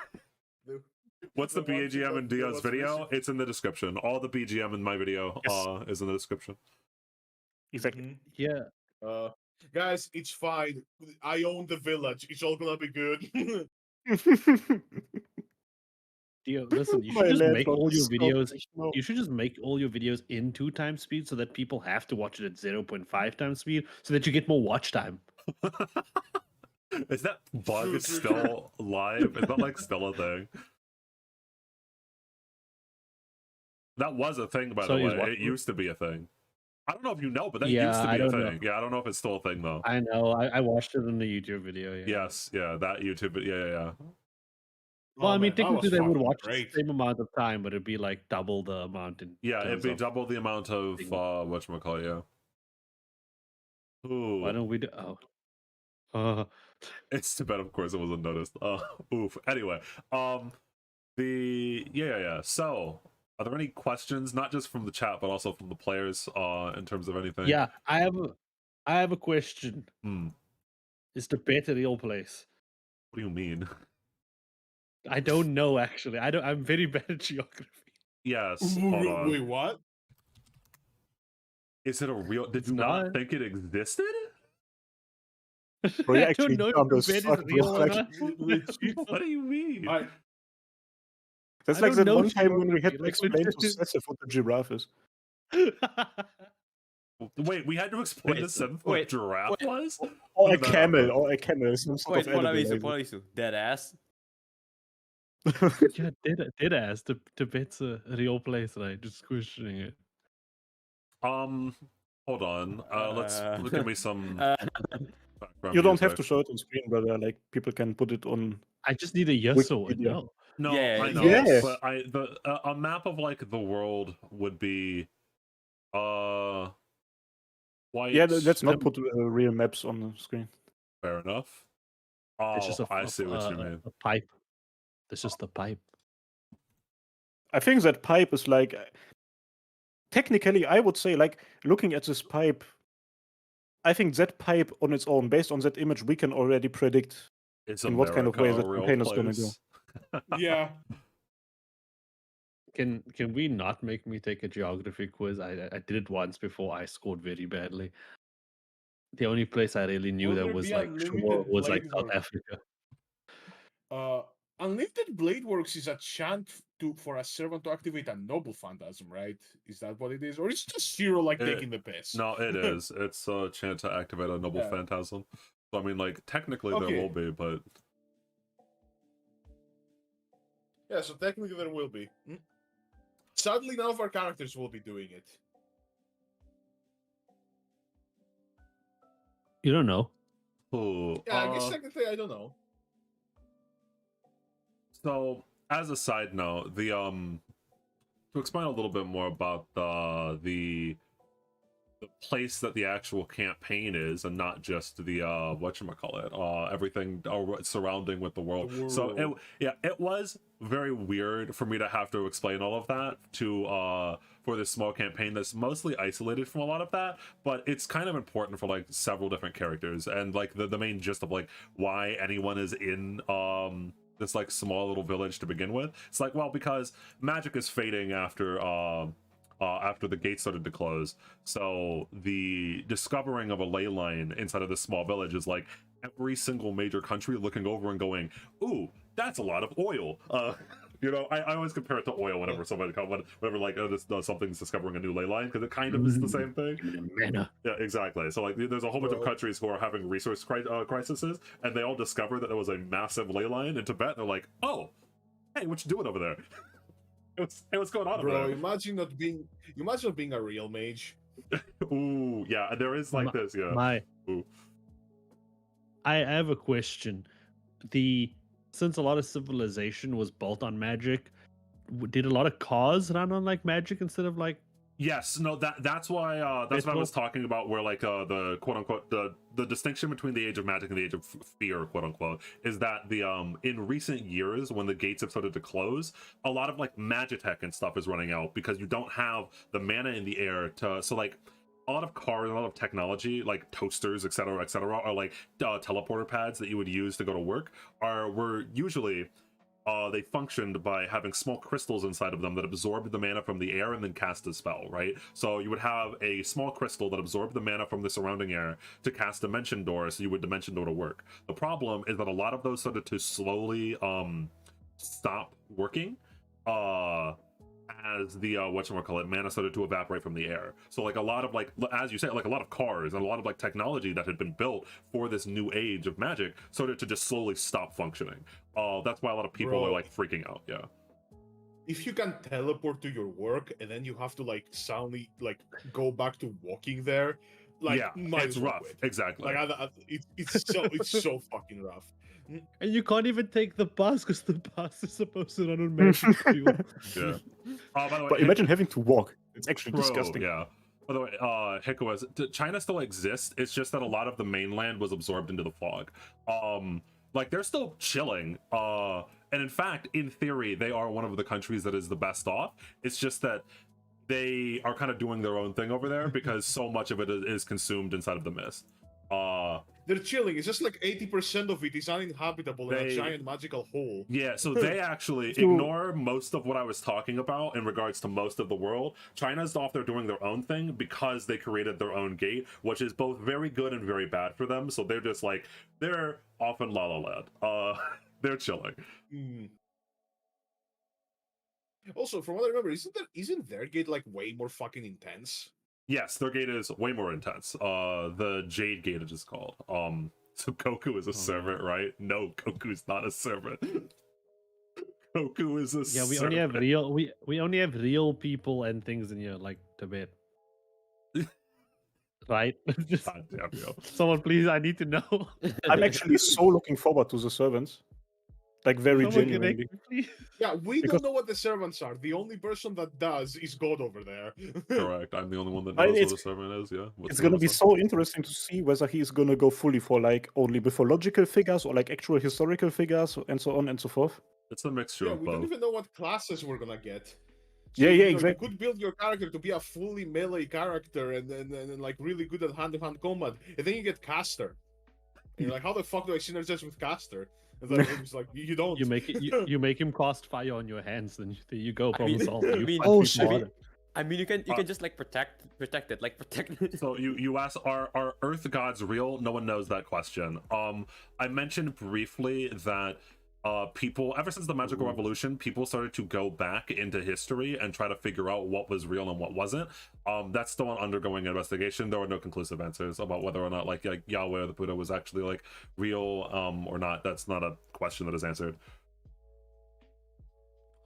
What's the The one BGM in that Dio's was video? missing. It's in the description. All the BGM in my video Yes. is in the description. Exactly. Yeah. Guys, it's fine. I own the village. It's all gonna be good. Dio, listen, you My should just lad make got all your Scottish, videos. no. You should just make all your videos in 2 times speed so that people have to watch it at 0.5 times speed so that you get more watch time. Is that bug True, true, still live? Is that like still a thing? That was a thing, by So the is way. what? It used to be a thing. I don't know if you know, but that Yeah, used to I be a don't know. thing. Yeah, I don't know if it's still a thing though. I know. I watched it in the YouTube video. Yeah. Yes, yeah, that YouTube. Yeah. Well, Oh, I mean, man, that was technically they would fucking watch great. the same amount of time, but it'd be like double the amount in Yeah, it'd terms be of- double the amount of thing. whatchamacallit, yeah. Ooh. Why don't we do? Oh. It's too bad, of course, it wasn't noticed. Oof. Anyway, yeah. So, are there any questions, not just from the chat, but also from the players, in terms of anything? Yeah, I have a question. Hmm. Is Tibet a real place? What do you mean? I don't know actually. I'm very bad at geography. Yes. Hold on. Wait, what? Is it a real? Did It's you not not. think it existed? Bro, you I actually don't know dumb if as Tibet fuck, is bro. real or Like, not. Legit. What do you mean? I, That's I like don't that know one time when we had to geography, like, explain to legit. Seth what the giraffe is. Wait, we had to explain Wait, to Synth what wait, giraffe wait. was? Or When a did that camel, happen? or a camel, some sort Wait, of animal. Polisu. Dead ass. Yeah, did ask. Tibet's a real place, right? Just questioning it. Hold on. Let's give me some. background You don't have music. to show it on screen, brother. Like, people can put it on. I just need a yes or a Wikipedia. no. No, Yeah, I know, yes. but a map of like the world would be white. Yeah, let's not put real maps on the screen. Fair enough. It's just I see what you mean. a pipe. This is the pipe. I think that pipe is like. Technically, I would say, like, looking at this pipe, I think that pipe on its own, based on that image, we can already predict It's in what kind of way America, that a real campaign is gonna place. yeah. Can we not make me take a geography quiz? I did it once before. I scored very badly. The only place I really knew Will that there was be like unlimited sure was like blade South work? Africa. Unlimited Blade Works is a chant for a servant to activate a noble phantasm, right? Is that what it is? Or is just Shiro like taking the piss? No, it is. It's a chance to activate a noble Yeah. phantasm. So I mean, like technically Okay. there will be, but Yeah, so technically there will be. Sadly, none of our characters will be doing it. You don't know. Ooh, Yeah, I guess technically I don't know. So, as a side note, the to explain a little bit more about the place that the actual campaign is, and not just the whatchamacallit, everything surrounding with the world. So it was very weird for me to have to explain all of that to for this small campaign that's mostly isolated from a lot of that, but it's kind of important for like several different characters, and like the main gist of like why anyone is in this like small little village to begin with. It's like, well, because magic is fading after the gates started to close. So the discovering of a ley line inside of this small village is like every single major country looking over and going, ooh, that's a lot of oil. You know, I always compare it to oil whenever somebody whenever like something's discovering a new ley line, because it kind of is the same thing. Yeah, exactly. So like there's a whole bunch of countries who are having resource crises, and they all discover that there was a massive ley line in Tibet. They're like, oh, hey, what you doing over there? What's going on, bro? over there? Imagine not being a real mage. Ooh, yeah, and there is like this, yeah. Ooh. I have a question. Since a lot of civilization was built on magic, did a lot of cars run on like magic instead of like? Yes, no, that's why that's what I was talking about, where like the quote unquote the distinction between the age of magic and the age of fear, quote unquote, is that the in recent years when the gates have started to close, a lot of like magitech and stuff is running out because you don't have the mana in the air to, so like a lot of cars and a lot of technology like toasters, etc., are like teleporter pads that you would use to go to work were usually they functioned by having small crystals inside of them that absorbed the mana from the air and then cast a spell, right? So you would have a small crystal that absorbed the mana from the surrounding air to cast Dimension Door, so you would Dimension Door to work. The problem is that a lot of those started to slowly stop working as the mana started to evaporate from the air. So like a lot of like, as you say, like a lot of cars and a lot of like technology that had been built for this new age of magic started to just slowly stop functioning. That's why a lot of people are like freaking out. Yeah. If you can teleport to your work and then you have to like suddenly like go back to walking there, like yeah, it's rough. Exactly. Like it's so fucking rough. And you can't even take the bus because the bus is supposed to run on magic fuel. Yeah. By the way, but imagine having to walk. It's actually disgusting. Yeah. By the way, Hikoas, China still exists. It's just that a lot of the mainland was absorbed into the fog. Like they're still chilling. And in fact, in theory, they are one of the countries that is the best off. It's just that they are kind of doing their own thing over there because so much of it is consumed inside of the mist. They're chilling. It's just like 80% of it is uninhabitable in a giant magical hole. Yeah, so they actually ignore most of what I was talking about in regards to most of the world. China's off there doing their own thing because they created their own gate, which is both very good and very bad for them. So they're just like, they're off in La La Land. They're chilling. Also, from what I remember, isn't their gate like way more fucking intense? Yes, their gate is way more intense. The Jade Gate it is called. So Goku is a servant, right? No, Goku's not a servant. Goku is a servant. We only have real people and things in here like Tibet. Right? Just, God damn you. someone please, I need to know. I'm actually so looking forward to the servants. Like very genuinely. Yeah, we don't know what the servants are. The only person that does is God over there. Correct. I'm the only one that knows what a servant is. Yeah. It's gonna be so interesting to see whether he is gonna go fully for like only mythological figures or like actual historical figures and so on and so forth. It's a mixture of we both. don't even know what classes we're gonna get. So, exactly. You could build your character to be a fully melee character and like really good at hand-to-hand combat, and then you get caster. And you're like, how the fuck do I synergize with caster? It's like you don't. You make him cast fire on your hands, then there you go. Problem solved. I mean, you can just like protect it. So you ask, are Earth gods real? No one knows that question. I mentioned briefly that people, ever since the magical revolution, people started to go back into history and try to figure out what was real and what wasn't. That's still an undergoing investigation. There are no conclusive answers about whether or not like Yahweh or the Buddha was actually like real or not. That's not a question that is answered.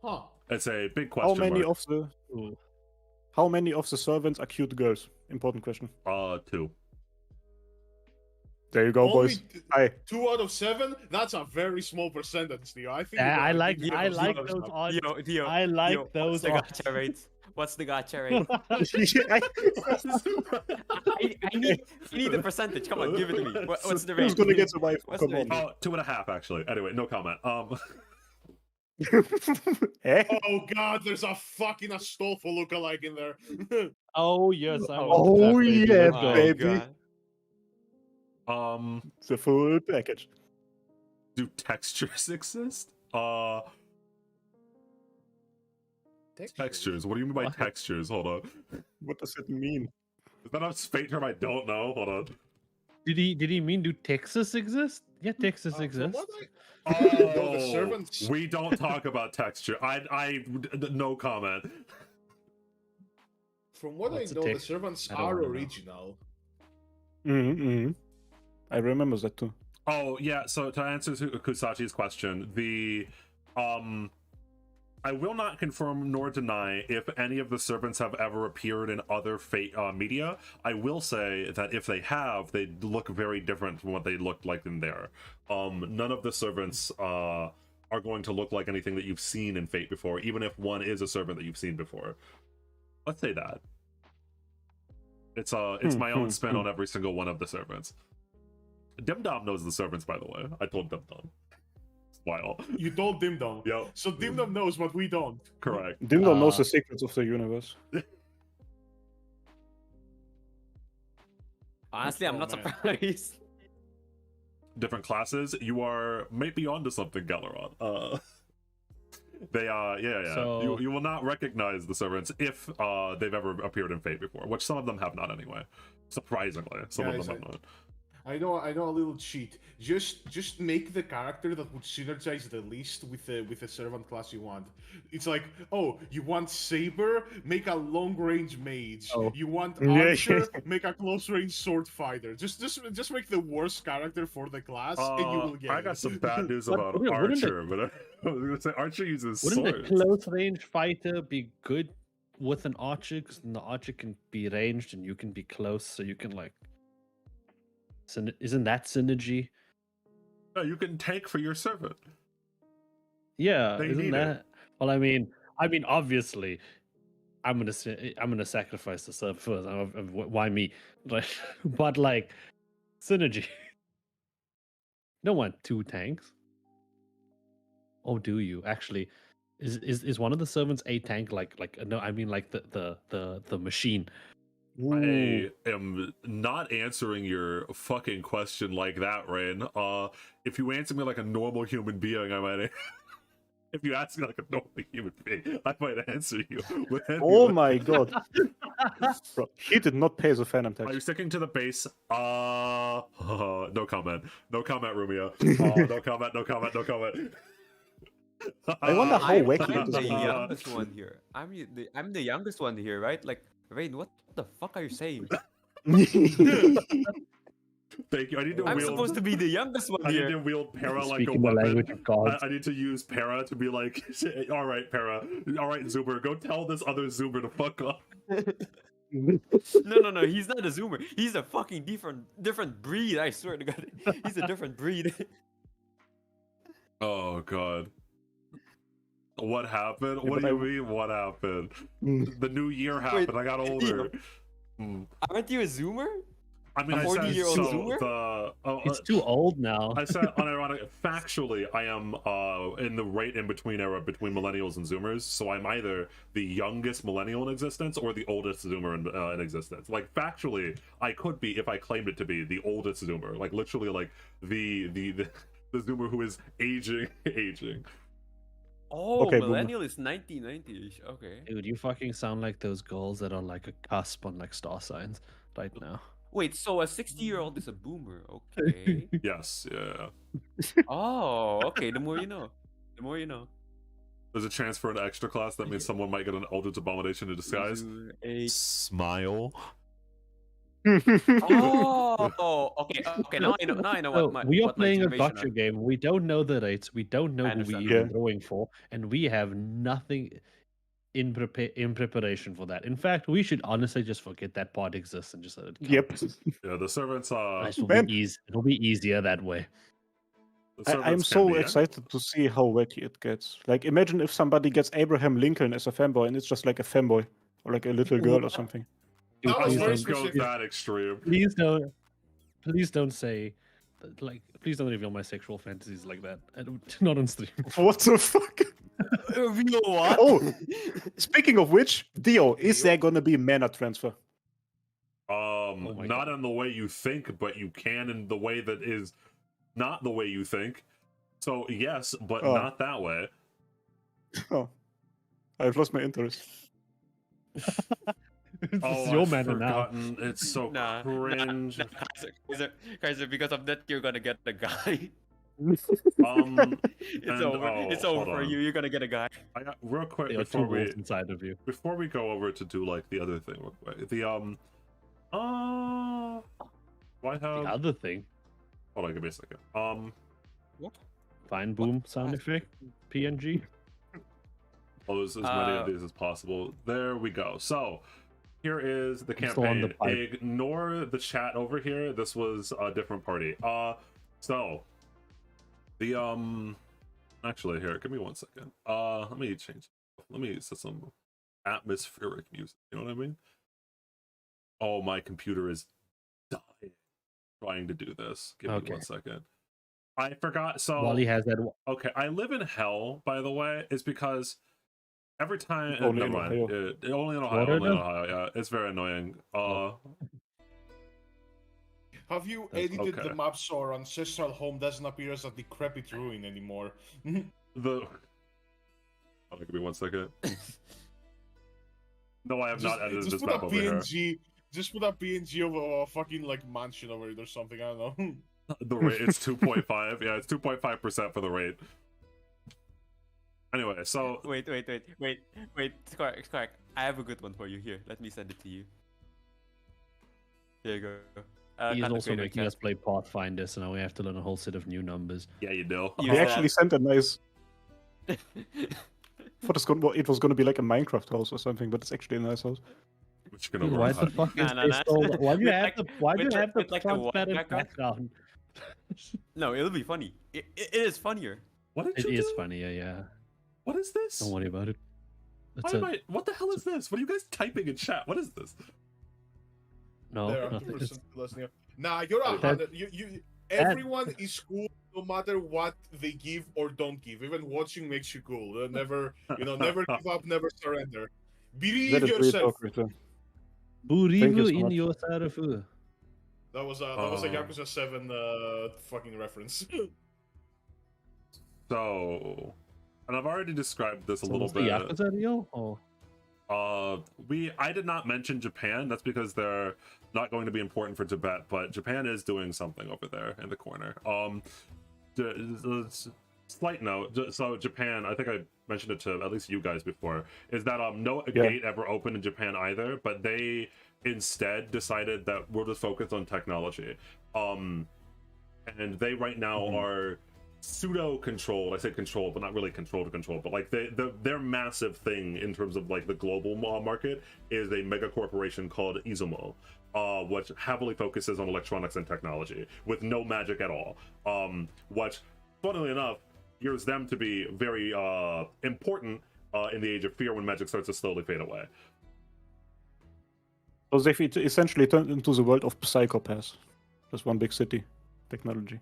Huh. It's a big How question many mark. of the Ooh. how many of the servants are cute girls? Important question. 2. There you go, Only boys. Hi. 2 out of 7? That's a very small percentage, Theo. I think. Yeah, I you're like gonna give I us like another those sub. odds. Theo, I like Theo, those What's the odds. gacha rate? What's the gacha rate? I need the percentage. Come on, give it to me. What's the rate? Who's gonna get the wife? What's Come the on. rate? 2.5 actually. Anyway, no comment. Eh? Oh god, there's a fucking Astolfo lookalike in there. Oh yes, I want Oh, that, baby. yeah, Let's go. baby. God. The full package. Do textures exist? Textures. What do you mean by What? textures? Hold on. What does it mean? Is that a fate term I don't know? Hold on. Did he mean do Texas exist? Yeah, Texas From exists. what I know, the Oh, servants. we don't talk about texture. No comment. From what What's I a know, the text? servants I don't are wanna know. original. Mm-hmm. I remember that too. Oh yeah. So to answer Kusachi's question, I will not confirm nor deny if any of the servants have ever appeared in other Fate media. I will say that if they have, they look very different from what they looked like in there. None of the servants are going to look like anything that you've seen in Fate before, even if one is a servant that you've seen before. Let's say that. It's my own spin on every single one of the servants. Dimdom knows the servants, by the way. I told Dimdom. Wow. You told Dimdom. Yo, So Dimdom knows, but we don't. correct. Dimdom knows the secrets of the universe. Honestly, I'm Oh, not man. surprised. Different classes, you might be onto something, Galeron. They yeah. So- You will not recognize the servants if they've ever appeared in Fate before, which some of them have not anyway. Surprisingly, some Guys, of them have not. I know a little cheat. Just make the character that would synergize the least with the servant class you want. It's like, oh, you want Saber? Make a long range mage. Oh. You want Yeah. Archer? Make a close range sword fighter. Just make the worst character for the class, and you will get I it. got some bad news What- about wouldn't it- Archer, but I was gonna say Archer uses Wouldn't a swords. close range fighter be good with an archer? Because the archer can be ranged and you can be close, so you can like. Isn't that synergy? No, you can tank for your servant. Yeah, They isn't need it. that? Well, I mean, obviously, I'm gonna sacrifice the server first. Why me? But like, synergy. Don't want 2 tanks. Oh, do you actually? Is one of the servants a tank? Like no, I mean like the machine. I am not answering your fucking question like that, Rain. If you answer me like a normal human being, I might. If you ask me like a normal human being, I might answer you. But Oh anyway. my god. Bro, he did not pay the Phantom Are you tax. sticking to the base? No comment. No comment, Rumia. No comment. No comment. No comment. I wonder how wacky I'm it the is gonna get. youngest one here. I'm the youngest one here, right? Like, Rain, what the fuck are you saying? Thank you. I need to I'm wield. supposed to be the youngest one I need to here. wield para like a Speaking the language weapon. of gods. I need to use para to be like, all right, para. All right, Zoomer, go tell this other Zoomer to fuck off. No. He's not a zoomer. He's a fucking different breed. I swear to God, he's a different breed. Oh god. What happened? Yeah, What but do you mean? What happened? The new year happened. I got older. Aren't you a zoomer? I mean, A I said 40-year-old so. Zoomer? It's too old now. I said unironic. Factually, I am in the right in between era between millennials and Zoomers. So I'm either the youngest millennial in existence or the oldest Zoomer in existence. Like factually, I could be if I claimed it to be the oldest Zoomer. Like literally, like the Zoomer who is aging. Oh, Okay, boomer. millennial is 1990ish. Okay. Dude, you fucking sound like those girls that are like a cusp on like star signs right now. Wait, so a 60-year-old is a boomer? Okay. Yes, yeah. Oh, okay. The more you know. The more you know. There's a transfer into extra class. That means someone might get an Eldritch Abomination in disguise. Zoomer, age. Smile. Oh, okay, okay. Now I know. Now I know So what my we are what my playing a motivation gotcha are. game. We don't know the rates. We don't know I who we understand. even Yeah. going for, and we have nothing in preparation for that. In fact, we should honestly just forget that pod exists and just let it come. Yep. Yeah, the servants. Nice, it'll Man. be easy. It'll be easier that way. The I'm servants can so be excited to see how wacky it gets. Like, imagine if somebody gets Abraham Lincoln as a fanboy and it's just like a fanboy or like a little girl or something. Dude, That was please very Let's don't, go specific. that extreme. please don't say, like, please don't reveal my sexual fantasies like that. I don't, not on stream. What the fuck? Real what? Oh, speaking of which, Dio, is there gonna be mana transfer? my Not God. in the way you think, but you can in the way that is not the way you think. So yes, but Oh. not that way. Oh, I've lost my interest. This Oh, is your I've mana now. forgotten. It's so Nah, cringe. Kaiser, because of that, you're gonna get the guy. It's It's over. It's over for you. You're gonna get a guy. I got real quick There are two before we wolves inside of you. go over to do like the other thing real quick. Do I The have? other thing, Hold on, give me a second. fine boom sound effect, PNG. Close as many of these as possible. There we go. So here is the I'm still on the campaign. pipe. Ignore the chat over here. This was a different party. So the actually here, give me 1 second. Let me change. Let me set some atmospheric music. You know what I mean? Oh, my computer is dying trying to do this. Give me Okay. 1 second. I forgot. So Wally has that. okay, I live in hell, by the way. It's because every time Only never in mind. Ohio. Only in Ohio. Florida? Only in Ohio. Yeah, it's very annoying. Have you Yes, edited okay. the map so our ancestral home doesn't appear as a decrepit ruin anymore? The oh, give me 1 second. No, I have not edited just this put a map over here. PNG. Just put a PNG of a fucking like mansion over it or something. I don't know. The rate it's 2.5. Yeah, it's 2.5% for the rate. Anyway, so Wait, Squark. I have a good one for you. Here, let me send it to you. There you go. He is Not the also creator making chat. us play Pathfinder, so now we have to learn a whole set of new numbers. yeah, you do. You They said- actually sent a nice. Thought it was gonna be like a Minecraft house or something, but it's actually a nice house. Which you're gonna Dude, learn why how the to fuck is Nah, they nah. so? Why do you With have like- the? Why do you with have the like the white transparent background? background? No, it'll be funny. It is funnier. What did It you is do? funnier, yeah. What is this? Don't worry about it. Why It's am a, I, what the hell is this? What are you guys typing in chat? What is this? no, There, nothing. 100% It's, listening. Nah, you're a That- hundred. Everyone is cool no matter what they give or don't give. Even watching makes you cool. Never, never give up, never surrender. Believe That is really yourself. talk right there. Burivu so in much. your Sarafu. That was a Yakuza 7 fucking reference. So, and I've already described this a So little was the bit. Yakuza real? Oh, I did not mention Japan. That's because they're not going to be important for Tibet, but Japan is doing something over there in the corner. Slight note. So Japan, I think I mentioned it to at least you guys before, is that no gate ever opened in Japan either, but they instead decided that we'll just focus on technology. And they right now are pseudo controlled. I say controlled, but not really controlled, but like their massive thing in terms of like the global market is a mega corporation called Izumo, which heavily focuses on electronics and technology with no magic at all. Which, funnily enough, hears them to be very important in the Age of Fear when magic starts to slowly fade away. So they've essentially turned into the world of psychopaths. Just one big city. Technology.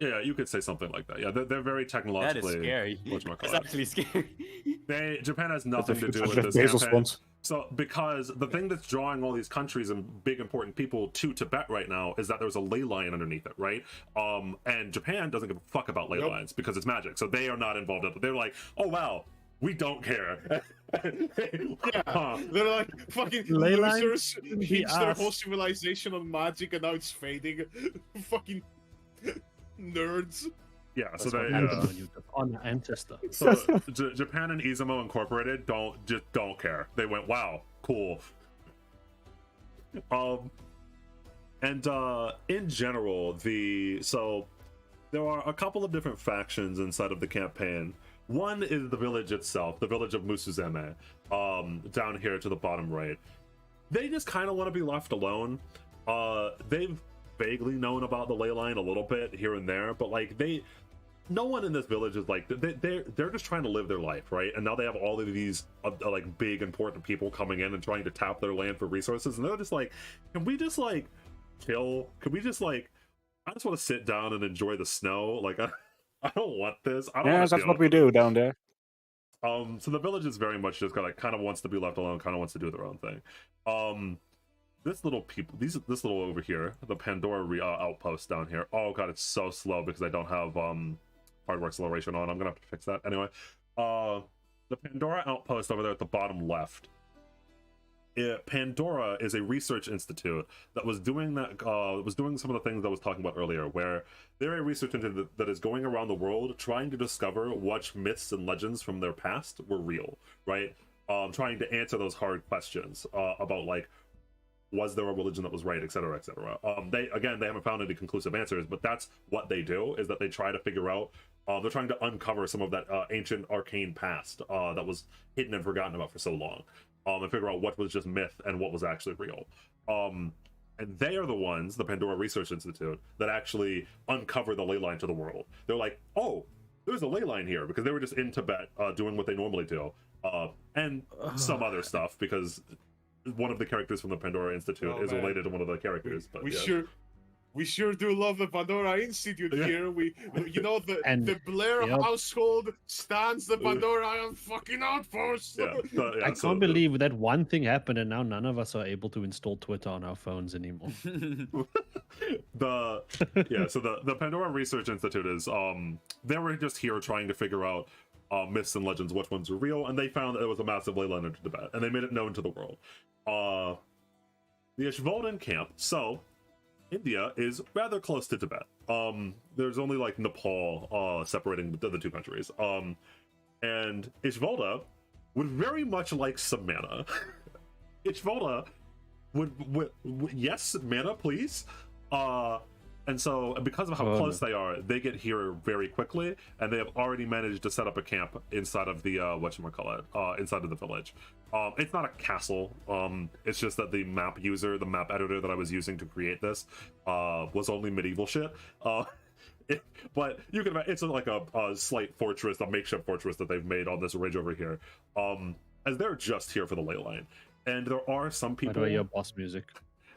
Yeah, you could say something like that. Yeah, they're very That technologically. is scary. whatchamacallit. That's actually scary. Japan has That's nothing to do Jeff with this Bezos campaign. wants. So, because the thing that's drawing all these countries and big important people to Tibet right now is that there's a ley line underneath it, right? And Japan doesn't give a fuck about ley lines because it's magic, so they are not involved in it. They're like, oh wow, we don't care. Yeah, they're like fucking Ley line losers. in the Hinged their ass. whole civilization on magic, and now it's fading. Fucking nerds. Yeah, so that's what they. happened when you took on an ancestor. So Japan and Izumo Incorporated don't care. They went, wow, cool. And in general, so there are a couple of different factions inside of the campaign. One is the village itself, the village of Musuzeme, down here to the bottom right. They just kind of want to be left alone. They've vaguely known about the ley line a little bit here and there, but like no one in this village is like they're just trying to live their life, right? And now they have all of these like big important people coming in and trying to tap their land for resources, and they're just like, can we just like chill? Can we just like, I just want to sit down and enjoy the snow. Like I don't want this. I don't Yeah, wanna that's deal what with we this. do down there. So the village is very much just kind of wants to be left alone, kind of wants to do their own thing. This little this little over here, the Pandora outpost down here. Oh god, it's so slow because I don't have hardware acceleration on. I'm gonna have to fix that anyway. The Pandora outpost over there at the bottom left. Pandora is a research institute that was doing some of the things I was talking about earlier, where they're a research institute that is going around the world trying to discover which myths and legends from their past were real, right? Trying to answer those hard questions about like, was there a religion that was right, etc., etc. They haven't found any conclusive answers, but that's what they do, is that they try to figure out, they're trying to uncover some of that ancient arcane past that was hidden and forgotten about for so long, and figure out what was just myth and what was actually real. And they are the ones, the Pandora Research Institute, that actually uncover the ley line to the world. They're like, oh, there's a ley line here, because they were just in Tibet doing what they normally do, and some other stuff, because one of the characters from the Pandora Institute is related to one of the characters. But we sure do love the Pandora Institute here. We, you know, And- the Blair yep. household stands the Pandora fucking outpost. I can't believe that one thing happened and now none of us are able to install Twitter on our phones anymore. So the Pandora Research Institute is they were just here trying to figure out myths and legends, which ones were real, and they found that there was a massive ley line into Tibet, and they made it known to the world. The Ishvolden camp, so India is rather close to Tibet. There's only like Nepal separating the two countries. And Ishvolda would very much like some mana. Ishvolda would yes, mana, please. And so, because of how close they are, they get here very quickly, and they have already managed to set up a camp inside of the inside of the village. It's not a castle. It's just that the map editor that I was using to create this, was only medieval shit. But you can imagine, it's like a slight fortress, a makeshift fortress that they've made on this ridge over here. As they're just here for the ley line, and there are some people. By the way, your boss music.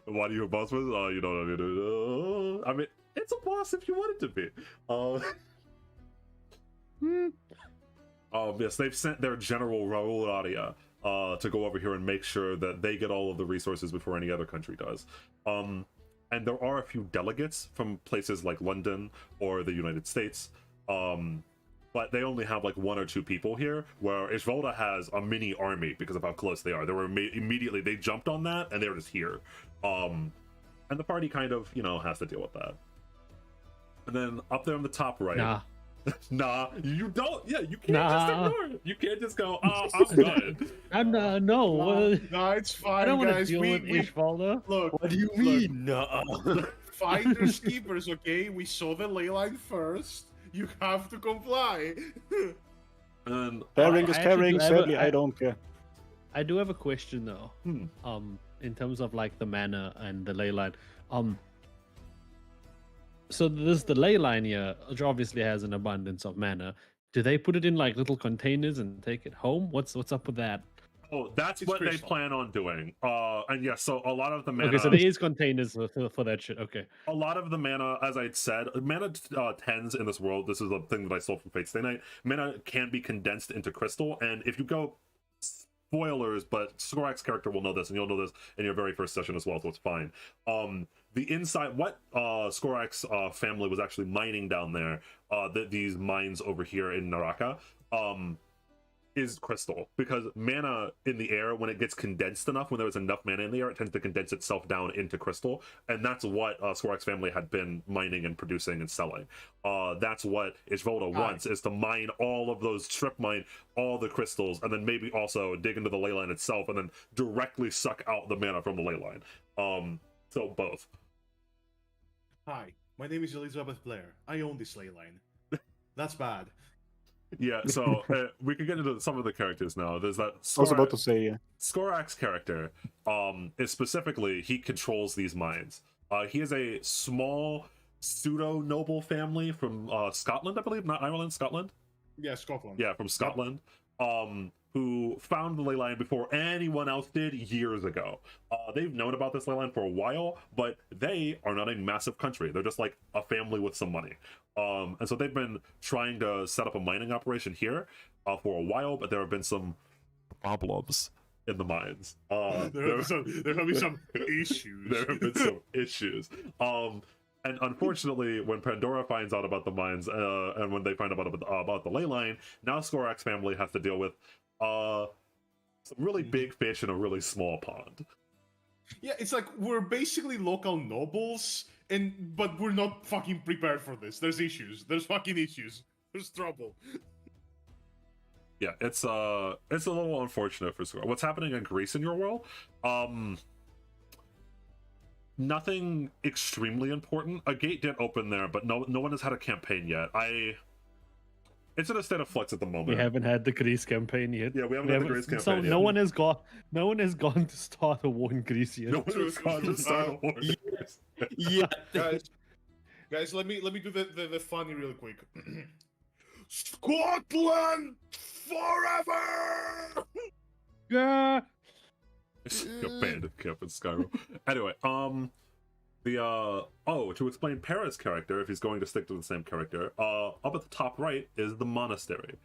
Why do you have boss with? You know what I mean? I mean, it's a boss if you want it to be. Yes, they've sent their general Raul Aria to go over here and make sure that they get all of the resources before any other country does. And there are a few delegates from places like London or the United States. But they only have like 1 or 2 people here, where Ishvolda has a mini army because of how close they are. They were immediately, they jumped on that and they were just here. And the party kind of, has to deal with that. And then up there on the top right. Nah, you don't. Yeah, you can't just ignore it. You can't just go, I'm good. No. No, it's fine, I don't want to guys. deal with Ishvalda. Look, What do you mean? No. finders keepers, okay? We saw the ley line first. You have to comply. And Caring is I actually caring, do have a- sadly, I don't care. I do have a question though. In terms of like the mana and the ley line. So there's the ley line here, which obviously has an abundance of mana. Do they put it in like little containers and take it home? What's up with that? Oh, that's It's what they crystal. plan on doing. And yes, so a lot of the mana. Okay, so there is containers for that shit. Okay. A lot of the mana, as I said, mana tens in this world. This is a thing that I stole from Fate Stay Night. Mana can be condensed into crystal, and if you go, spoilers, but Skorak's character will know this, and you'll know this in your very first session as well, so it's fine. The inside, what Skorak's family was actually mining down there, these mines over here in Naraka, is crystal, because mana in the air, when it gets condensed enough, when there's enough mana in the air, it tends to condense itself down into crystal, and that's what Skorak's family had been mining and producing and selling. That's what Ishvolda wants, is to mine all of those, strip mine all the crystals, and then maybe also dig into the ley line itself, and then directly suck out the mana from the ley line. So both. Hi, my name is Elizabeth Blair. I own this ley line. That's bad. Yeah, so we can get into some of the characters now. There's that I was about to say, yeah. Skorak's character is specifically, he controls these mines. He is a small pseudo noble family from Scotland, I believe, not Ireland, Scotland. Yeah, Scotland. Yeah, from Scotland. Who found the ley line before anyone else did years ago. They've known about this ley line for a while, but they are not a massive country. They're just like a family with some money. And so they've been trying to set up a mining operation here for a while, but there have been some problems in the mines. There have been some issues. There have been some issues. And unfortunately, when Pandora finds out about the mines, and when they find out about the ley line, now Skorak's family has to deal with some really big fish in a really small pond. Yeah, it's like we're basically local nobles, but we're not fucking prepared for this. There's issues. There's fucking issues. There's trouble. Yeah, it's a little unfortunate for Skorak. What's happening in Greece in your world? Nothing extremely important. A gate did open there, but no one has had a campaign yet. It's in a state of flux at the moment. We haven't had the Greece campaign yet. Yeah, we haven't had the Greece campaign yet. No one has gone to start a war in Greece yet. No one has gone to start a war. Yeah. Guys, let me do the funny real quick. Scotland forever. Yeah. You're banned at camp in Skyrim. Anyway, to explain Para's character, if he's going to stick to the same character, up at the top right is the monastery.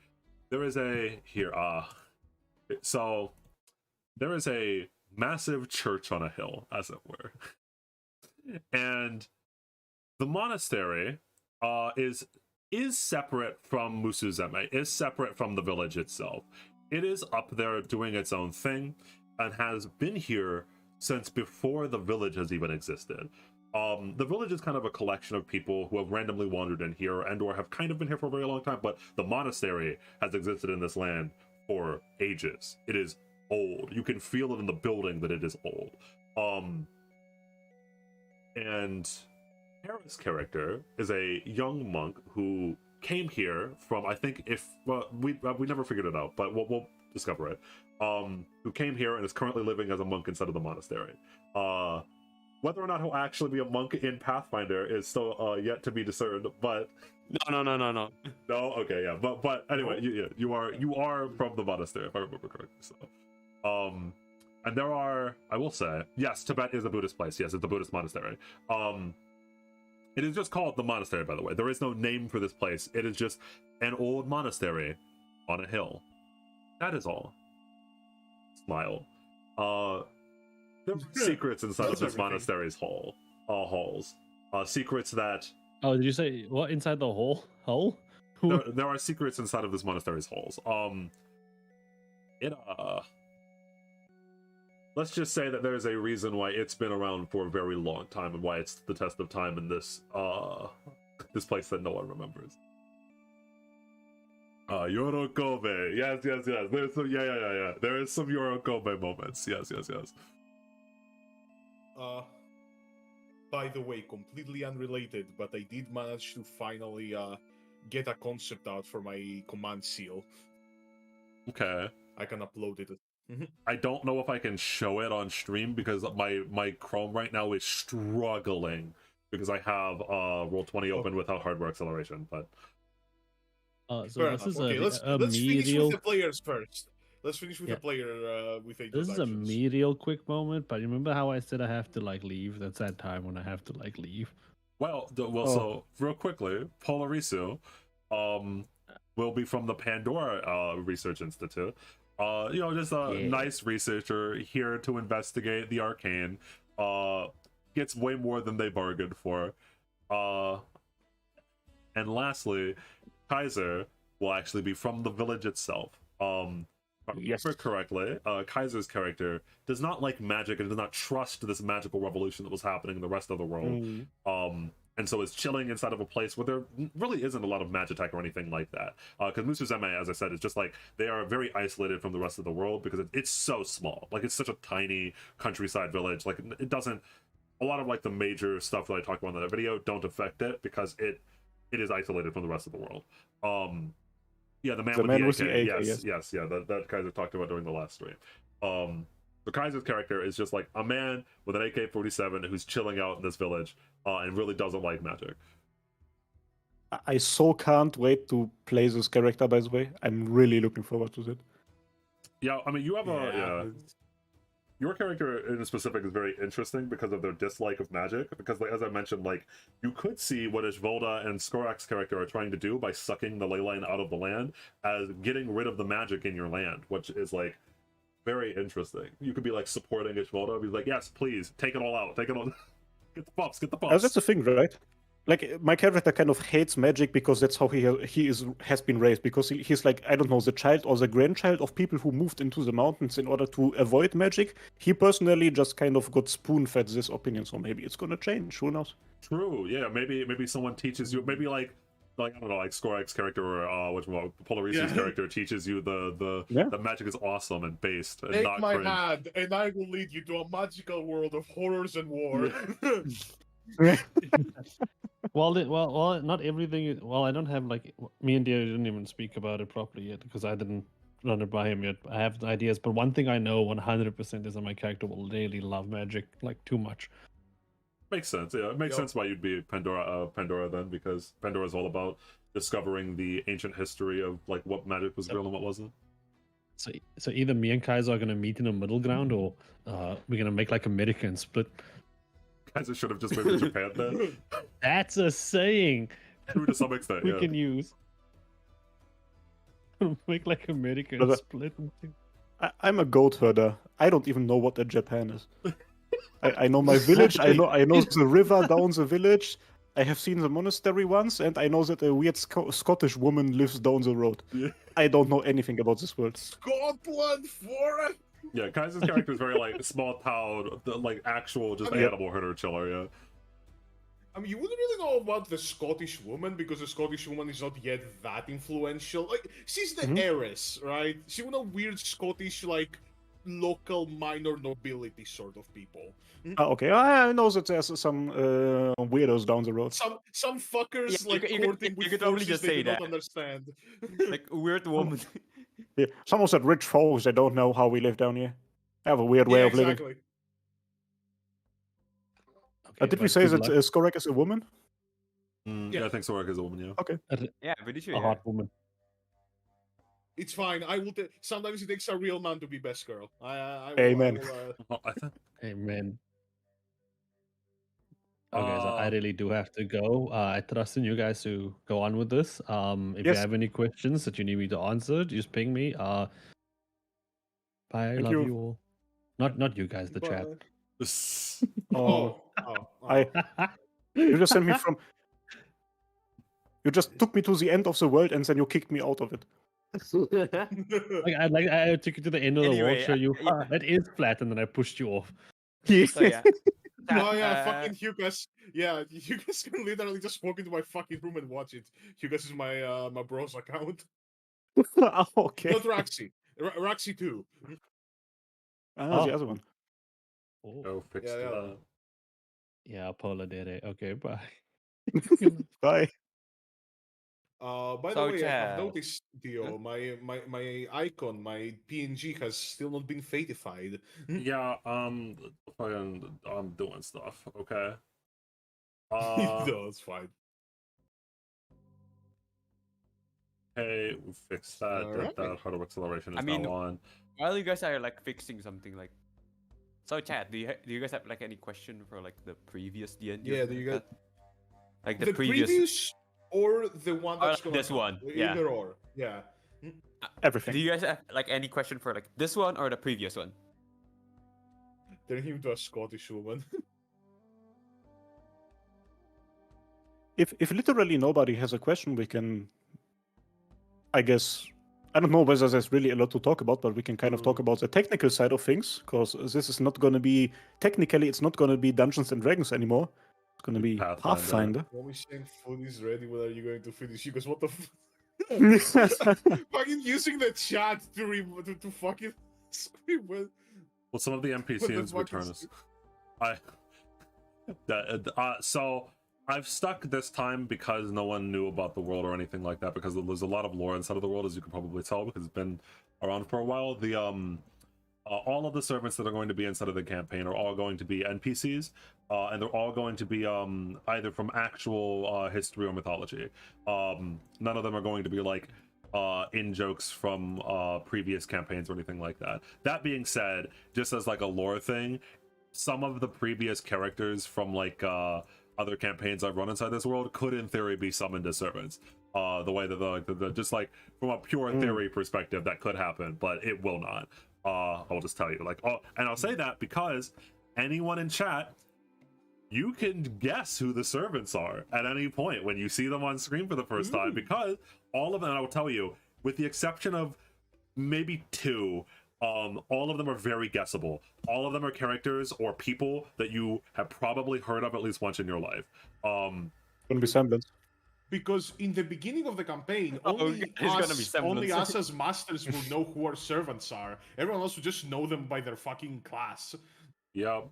There is there is a massive church on a hill, as it were. And the monastery is separate from Musuzeme, is separate from the village itself. It is up there doing its own thing, and has been here since before the village has even existed. The village is kind of a collection of people who have randomly wandered in here and or have kind of been here for a very long time, but the monastery has existed in this land for ages. It is old. You can feel it in the building that it is old. And Hera's character is a young monk who came here from, I think, we never figured it out, but we'll discover it. Who came here and is currently living as a monk inside of the monastery. Whether or not he'll actually be a monk in Pathfinder is still yet to be discerned, but No. no, okay, yeah, but anyway, you are from the monastery, if I remember correctly. So, and there are, I will say, yes, Tibet is a Buddhist place. Yes, it's a Buddhist monastery. It is just called the monastery, by the way. There is no name for this place. It is just an old monastery on a hill. That is all. Smile. There are secrets inside of this monastery's halls. Secrets that... Oh, did you say what inside the hole? Hole? there are secrets inside of this monastery's halls. Let's just say that there's a reason why it's been around for a very long time and why it's the test of time in this this place that no one remembers. Yoooooooo. Yes. There's some yeah. There is some Yoooooooo moments. Yes. By the way, completely unrelated, but I did manage to finally get a concept out for my command seal. Okay. I can upload it. I don't know if I can show it on stream because my Chrome right now is struggling because I have Roll20 open without hardware acceleration, but so this is let's finish with the players first. Let's finish with the player with This is a medial quick moment, but remember how I said I have to leave? That's that time when I have to leave. So real quickly, Polarisu will be from the Pandora Research Institute. Just a nice researcher here to investigate the arcane. Gets way more than they bargained for. And lastly, Kaiser will actually be from the village itself. If I remember correctly, Kaiser's character does not like magic and does not trust this magical revolution that was happening in the rest of the world. And so is chilling inside of a place where there really isn't a lot of magitech or anything like that. Because Musuzeme, as I said, is just like, they are very isolated from the rest of the world because it's so small. Like, it's such a tiny countryside village. Like, it doesn't a lot of like the major stuff that I talked about in that video don't affect it because it is isolated from the rest of the world. Yeah, the man with the AK. Yes, yeah, that Kaiser talked about during the last stream. So Kaiser's character is just like a man with an AK-47 who's chilling out in this village and really doesn't like magic. I so can't wait to play this character, by the way. I'm really looking forward to it. Yeah, I mean, you have but- your character in specific is very interesting because of their dislike of magic. Because, like, as I mentioned, like, you could see what Ishvolda and Skorak's character are trying to do by sucking the ley line out of the land as getting rid of the magic in your land, which is, like, very interesting. You could be, like, supporting Ishvolda, be like, yes, please, take it all out, take it all. Get the buffs, get the buffs. That's the thing, right? Like, my character kind of hates magic because that's how he has been raised. Because he's like, I don't know, the child or the grandchild of people who moved into the mountains in order to avoid magic. He personally just kind of got spoon-fed this opinion, so maybe it's gonna change. Who knows? True. Yeah. Maybe someone teaches you. Maybe like I don't know, like Skorak's character or Polarisi's character teaches you the magic is awesome and based and Take not my cringe. hand, and I will lead you to a magical world of horrors and war. Well, not everything. Well, I don't have like me and Dio didn't even speak about it properly yet because I didn't run it by him yet. I have ideas, but one thing I know 100% is that my character will really love magic like too much. Makes sense. Yeah, it makes sense why you'd be Pandora then, because Pandora is all about discovering the ancient history of like what magic was real and what wasn't. So either me and Kaiser are gonna meet in a middle ground, or we're gonna make like America and split. Kaiser should have just moved to Japan then. That's a saying. True to some extent. We Yeah. can use. Make like America and split. I'm a goat herder. I don't even know what a Japan is. I know my village. I know the river down the village. I have seen the monastery once, and I know that a weird Scottish woman lives down the road. Yeah. I don't know anything about this world. Scotland for Yeah, Kaiser's character is very like small town, like actual just animal herder chiller. Yeah. I mean, you wouldn't really know about the Scottish woman because the Scottish woman is not yet that influential. Like, she's the heiress, right? She was a weird Scottish, like, local minor nobility sort of people. Okay, I know that there's some weirdos down the road. Some fuckers Yeah, like you courting could with probably forces just they say do not that. understand. Like a weird woman. Yeah, some of that rich folks that don't know how we live down here. Have a weird way of living. Exactly. Did we say that Skorak is a woman? Yeah, I think Skorak is a woman. Yeah. Okay. Yeah, pretty sure. A hot woman. It's fine. I will. Sometimes it takes a real man to be best girl. Amen. Amen. Okay, so I really do have to go. I trust in you guys to go on with this. If you Yes. have any questions that you need me to answer, just ping me. Bye. Thank Love you. you all. Not you guys, the chat. Oh. You just sent me from. You just took me to the end of the world and then you kicked me out of it. I took you to the end of the Anyway, world, show you yeah. that is flat, and then I pushed you off. So yeah. Oh yeah, fucking Hugas. Yeah, Hugas can literally just walk into my fucking room and watch it. Hugas is my my bro's account. Okay. Not Raxi. Raxi too. The other one. Oh. Go fix Yeah, yeah. that. Yeah, Paula did it. Okay, bye. Bye. By the So, way, I chat. have noticed, Dio, my icon, my PNG has still not been fatified. Yeah. I'm doing stuff. Okay. No, it's fine. Hey, we fixed that. Alright. That hardware acceleration is I mean, now on. While you guys are like fixing something, like, so chat, do you guys have like any question for like the previous D&D? Yeah, do you guys? like The previous or the one Or, that's like, gonna this come? one, yeah. Either or. Yeah. Everything. Do you guys have like any question for like this one or the previous one? Turn him to a Scottish woman. If literally nobody has a question, we can. I guess. I don't know whether there's really a lot to talk about, but we can kind of talk about the technical side of things, because this is not going to be technically. It's not going to be Dungeons and Dragons anymore. It's going to be Pathfinder. Mommy saying food is ready. When are you going to finish? Because what the fucking using the chat to fucking scream. Well, some of the What the NPCs fuck return is- us. I So I've stuck this time because no one knew about the world or anything like that, because there's a lot of lore inside of the world, as you can probably tell, because it's been around for a while. The all of the servants that are going to be inside of the campaign are all going to be NPCs, and they're all going to be either from actual history or mythology. None of them are going to be like in jokes from previous campaigns or anything like that. That being said, just as like a lore thing, some of the previous characters from like other campaigns I've run inside this world could in theory be summoned as servants. The way that the just like from a pure theory perspective, that could happen, but it will not. I'll just tell you, like, and I'll say that because anyone in chat, you can guess who the servants are at any point when you see them on screen for the first time, because all of them, I will tell you, with the exception of maybe 2, all of them are very guessable. All of them are characters or people that you have probably heard of at least once in your life. Gonna be semblance. Because in the beginning of the campaign, Oh, only it's gonna be only semblance. us as masters will know who our servants are. Everyone else will just know them by their fucking class. Yep.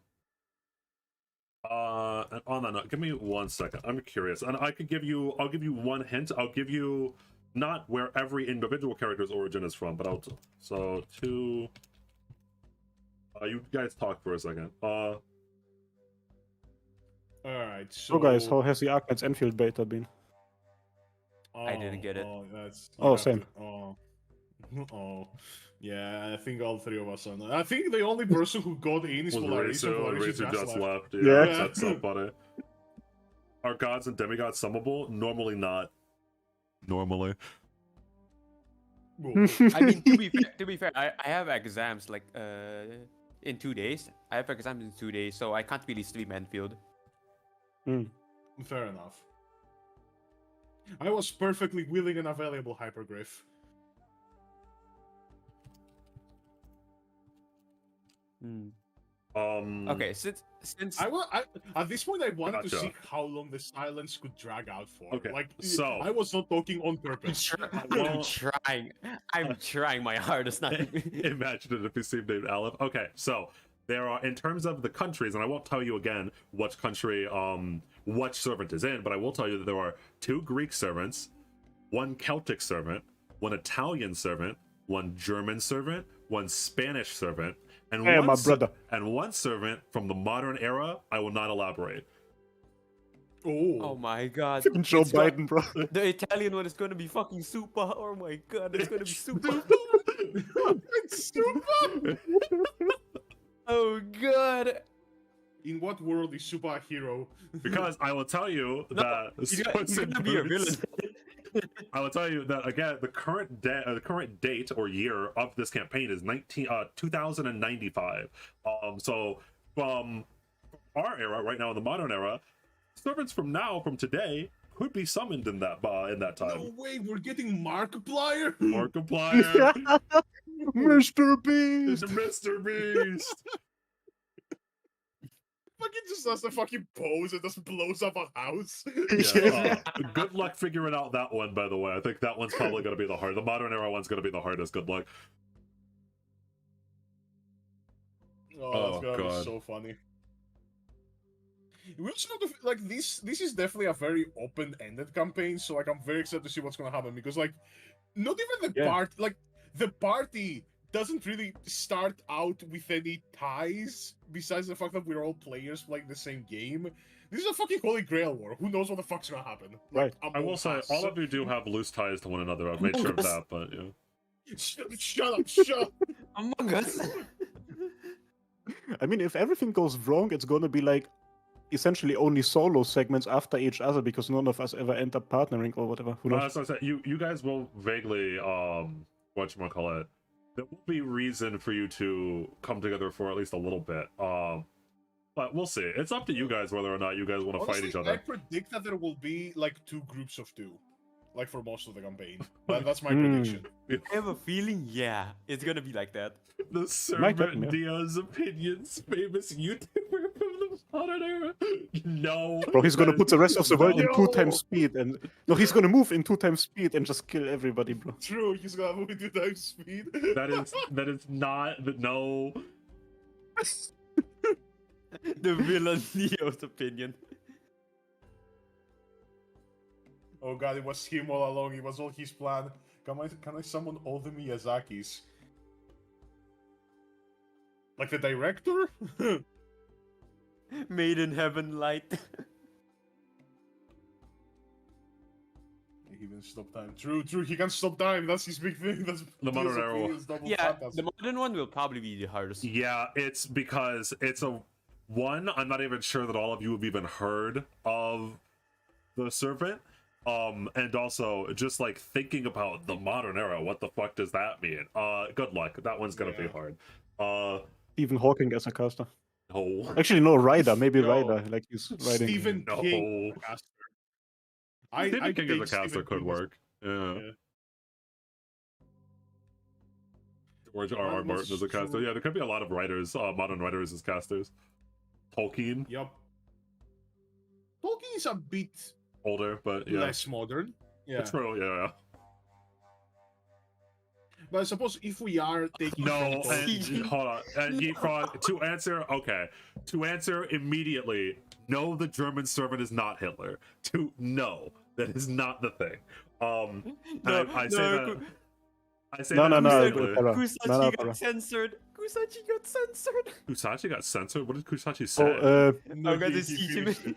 And on that note, give me 1 second. I'm curious, and I'll give you one hint. I'll give you not where every individual character's origin is from, but so 2. You guys talk for a second. Alright, so... So guys, how has the Arknights Enfield beta been? I didn't get it. Oh, that's, Oh, you have same. Yeah, I think all 3 of us are not. I think the only person who got in is Polaris. Racer, Polaris Racer just left. Yeah. That's so funny. Are gods and demigods summable? Normally not. Normally. Well, I mean, to be fair, I have exams like in 2 days. I have exams in 2 days, so I can't really stream Enfield. fair enough. I was perfectly willing and available, Hypergriff. Okay, since At this point, I wanted to Gotcha. see how long the silence could drag out for. Okay, Like, so- I was not talking on purpose. I'm trying my hardest not to. Imagine it if you seemed named Aleph. Okay, so there are, in terms of the countries, and I won't tell you again which country what servant is in, but I will tell you that there are 2 Greek servants, 1 Celtic servant, 1 Italian servant, 1 German servant, 1 Spanish servant, and Hey, one my brother. and 1 servant from the modern era. I will not elaborate. Oh my god. Fucking Joe It's got- Biden, bro. The Italian one is gonna be fucking super. Oh my god, it's gonna be super. It's super! Oh god. In what world is Super a hero? Because I will tell you that He's gonna be a villain. I will tell you that again. The current date or year of this campaign is 2095. So from our era, right now in the modern era, servants from today, could be summoned in that time. No way, we're getting Markiplier? Markiplier, Mr. Beast. Mr. Beast. Fucking just does a fucking pose and just blows up a house. Yeah, good luck figuring out that one, by the way. I think that one's probably going to be the hard. The modern era one's going to be the hardest. Good luck. Oh, that's gonna God. be so funny. We also know like this is definitely a very open-ended campaign, so like I'm very excited to see what's gonna happen, because like not even the the party doesn't really start out with any ties besides the fact that we're all players playing the same game. This is a fucking Holy Grail war. Who knows what the fuck's gonna happen? Right. I will say, all of you do have loose ties to one another. I've made sure of that, but yeah. Shut up! Among Us. I mean, if everything goes wrong, it's gonna be like essentially only solo segments after each other, because none of us ever end up partnering or whatever. Who knows? As I said, you guys will vaguely whatchamacallit, there will be reason for you to come together for at least a little bit. But we'll see. It's up to you guys whether or not you guys want to fight each I other. predict that there will be like 2 groups of 2. Like for most of the campaign. That's my prediction. I have a feeling, yeah, it's gonna be like that. The Might servant happen, yeah. Dia's opinions, famous YouTuber from the modern era. No. Bro, he's gonna put the rest of the world in No. 2 times speed, and no, he's gonna move in 2 times speed and just kill everybody, bro. True, he's gonna move into time speed. That is not no. The villain Neo's opinion. Oh god, it was him all along. It was all his plan. Can I summon all the Miyazakis? Like the director? Made in heaven light. He can stop time. True, he can stop time. That's his big thing. That's The modern DSOP arrow. is double Yeah, fantasy. the modern one will probably be the hardest. Yeah, it's because it's a one. I'm not even sure that all of you have even heard of the serpent. And also just like thinking about the modern era, what the fuck does that mean? Good luck. That one's gonna be Yeah. hard. Stephen Hawking as a caster. No. Actually, no, Ryder. Maybe Yo, Ryder. Like he's writing. Stephen No. King. Caster. Stephen King dig as a caster Stephen could King work. Yeah. Yeah. George R. R. Martin as a caster. Yeah, there could be a lot of writers, modern writers as casters. Tolkien, Yup. Tolkien is a bit older, but yeah. less modern. Yeah. True, yeah. But I suppose if we are taking No, from Tolkien- and, hold on. And Yeatfrog, to answer immediately, no, the German servant is not Hitler. No, that is not the thing. I say that. I say No, that no, immediately. Para. Kusachi No, no, got Para. censored. Kusachi got censored. Kusachi got censored. What did Kusachi say? No, I'm going to he see finished him. it.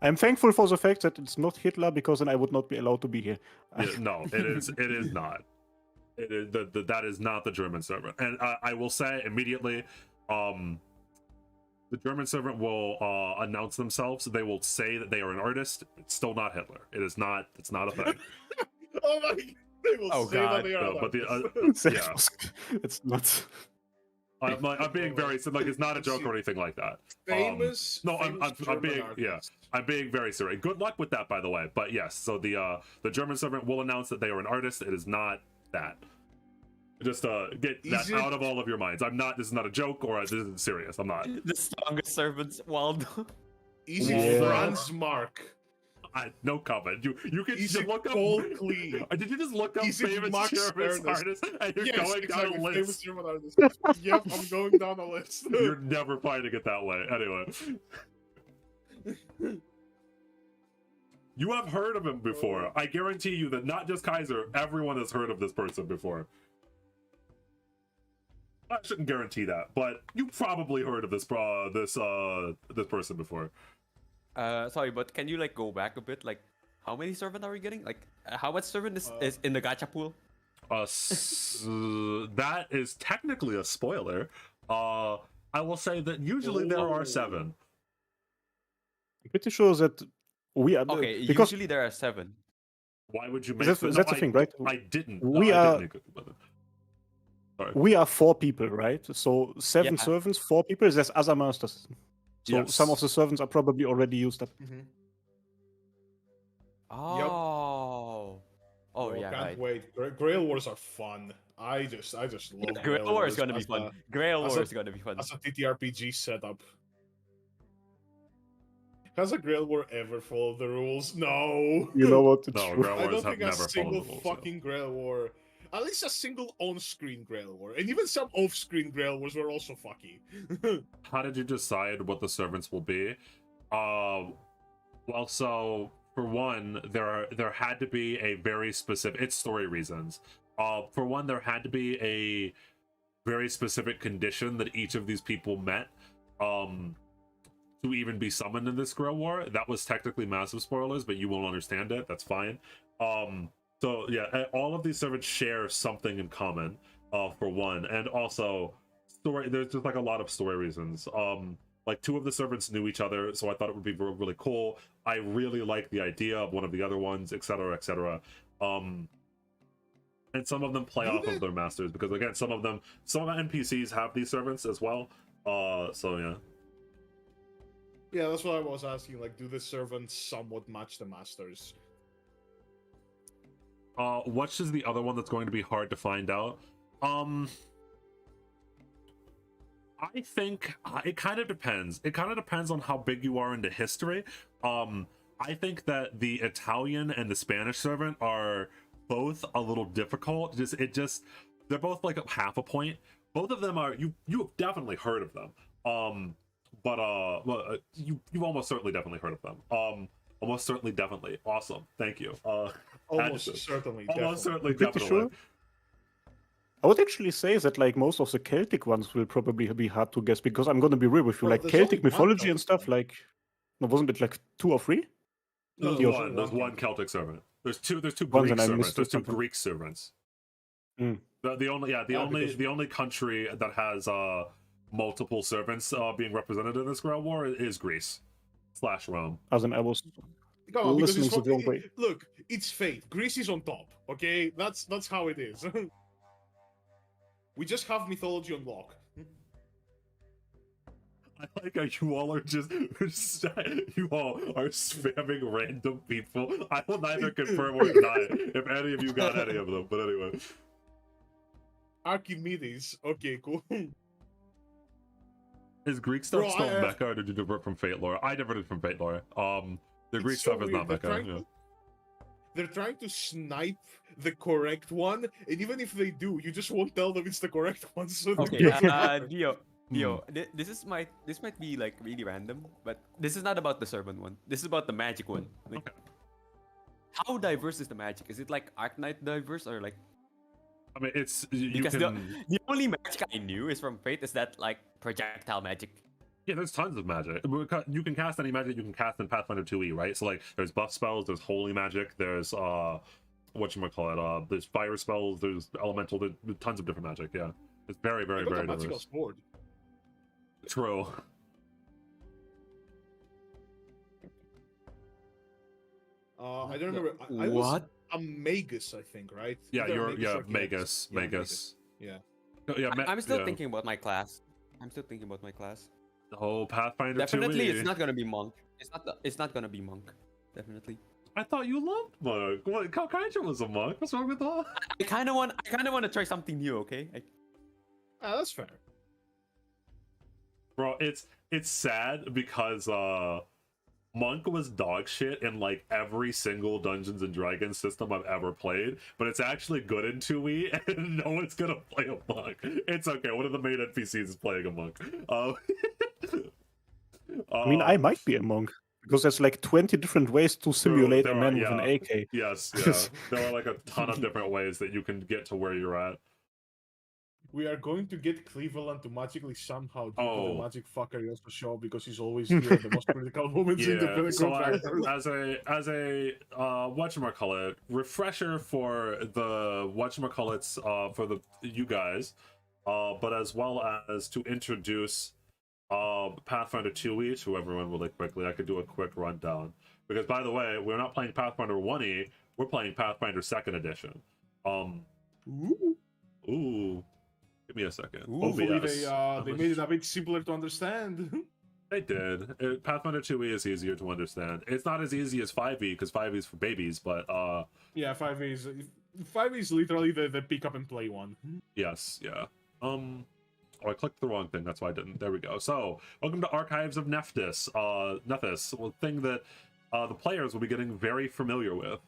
I'm thankful for the fact that it's not Hitler because then I would not be allowed to be here. Yeah, no, it is. It is not. It is that is not the German servant. And I will say immediately, the German servant will announce themselves. They will say that they are an artist. It's still not Hitler. It is not. It's not a thing. Oh my! They will Oh, say God. that they are No, but the artists. yeah. It's not. I'm being very like it's not a joke or anything like that. famous. No, I'm German being artists. I'm being very serious. Good luck with that, by the way. But yes, so the German servant will announce that they are an artist. It is not that. Just get that Is it- out of all of your minds. I'm not. This is not a joke or this is serious. I'm not. The strongest servants, Waldo. Is it Yeah. Franz Mark? No comment. You can Is just it look up. Paul Klee? Did you just look up Is it famous Max German Ernst? artists and you're Yes, going down exactly. a Famous list? German artists. Yep, I'm going down a list. You're never finding it that way. Anyway. You have heard of him before. I guarantee you that not just Kaiser, everyone has heard of this person before. I shouldn't guarantee that, but you probably heard of this person before. Sorry, but can you like go back a bit? Like, how many servant are we getting? Like, how much servant is in the gacha pool? That is technically a spoiler. I will say that usually there are 7. I'm pretty sure that we are Okay, because usually there are 7. Why would you make that's, no, that's the I- thing, right? I didn't. We I are- didn't make it, but- Sorry. We are 4 people, right? So 7 Yeah. servants, 4 people. There's other masters. So Yes. some of the servants are probably already used up. Mhm. Oh. Oh yeah, can't right. wait. Grail Wars are fun. I just love Grail War is gonna be as fun. Grail as War a- is gonna be fun. As a TTRPG setup. Has a Grail War ever followed the rules? No. You know what? It's No, true. Grail I Wars don't have think a never followed single the rules. yeah. fucking Grail War, at least a single on-screen Grail War, and even some off-screen Grail Wars were also fucky. How did you decide what the servants will be? Well, so for one, there had to be a very specific. It's story reasons. For one, there had to be a very specific condition that each of these people met. To even be summoned in this Grail War. That was technically massive spoilers, but you won't understand it. That's fine. So yeah, all of these servants share something in common. For one, and also story. There's just like a lot of story reasons. Like 2 of the servants knew each other, so I thought it would be really cool. I really like the idea of one of the other ones, etc., etc. And some of them play off of their masters because again, some of the NPCs have these servants as well. So yeah. Yeah, that's what I was asking. Like, do the servants somewhat match the masters? Which is the other one that's going to be hard to find out? I think it kind of depends. It kind of depends on how big you are into history. I think that the Italian and the Spanish servant are both a little difficult. They're both like half a point. Both of them are you've definitely heard of them. but you've almost certainly definitely heard of them. Almost certainly definitely. Awesome. Thank you. Almost Anderson. certainly. Almost certainly Pretty definitely. sure. I would actually say that like most of the Celtic ones will probably be hard to guess because I'm gonna be real with you. Well, Like there's Celtic only one mythology and Celtic stuff, one. like no, wasn't it like 2 or 3? No, There's there's one. only There's one Celtic. Celtic servant. There's two One, Greek then I servants. missed There's two something. Greek servants. Mm. The only because- the only country that has multiple servants being represented in this Ground War is Greece / Rome. As in I was Come on, because listening it's the wrong way. look, it's fate. Greece is on top. Okay, that's how it is. We just have mythology on lock. I like how you all are you all are spamming random people. I will neither confirm or deny if any of you got any of them. But anyway, Archimedes. Okay, cool. is Greek stuff Bro, still I, Mecca, or did you divert from Fate lore? I diverted from Fate lore. The Greek It's so stuff is weird. not They're Mecca. trying Yeah. to- They're trying to snipe the correct one, and even if they do, you just won't tell them it's the correct one. So they Okay, don't matter. Dio, this might be like really random, but this is not about the servant one. This is about the magic one. Like, Okay. how diverse is the magic? Is it like Arknight diverse or like? I mean, it's you Because can. the only magic I knew is from Fate is that like projectile magic. Yeah, there's tons of magic. You can cast any magic you can cast in Pathfinder 2e, right? So like, there's buff spells, there's holy magic, there's whatchamacallit, there's fire spells, there's elemental, there's tons of different magic. Yeah, it's very, I very, got very a magical diverse. sword. True. I don't remember. I was a magus, I think, right? Yeah, Either you're Magus or Magus, Yeah, Magus. Yeah. Oh, yeah, I'm still yeah. thinking about my class. Oh, Pathfinder Definitely, 2e. it's not gonna be monk. It's not gonna be monk. Definitely. I thought you loved monk. What? Kalkaija was a monk. What's wrong with that? I kind of want to try something new. Okay. That's fair. Bro, it's sad because Monk was dog shit in like every single Dungeons and Dragons system I've ever played, but it's actually good in 2e, and no one's gonna play a monk. It's okay. One of the main NPCs is playing a monk. I mean, I might be a monk because there's like 20 different ways to simulate there a are, man with an yeah. AK. Yes, yeah. There are like a ton of different ways that you can get to where you're at. We are going to get Cleveland to magically somehow do Oh. the magic fucker he also show because he's always here at the most critical moments in the Yeah, pinnacle so factor. as a whatchamacallit, refresher for the whatchamacallits for the you guys, but as well as to introduce Pathfinder 2e to everyone really quickly. I could do a quick rundown because, by the way, we're not playing Pathfinder 1e, we're playing Pathfinder 2nd edition. Ooh, give me a second. Hopefully OBS. they made it a bit simpler to understand. They did. Pathfinder 2e is easier to understand. It's not as easy as 5e because 5e is for babies, but Yeah, 5 is literally the pick up and play one. yes, yeah. Oh, I clicked the wrong thing. That's why I didn't. There we go. So, welcome to Archives of Nephthys. Nephthys, a thing that the players will be getting very familiar with.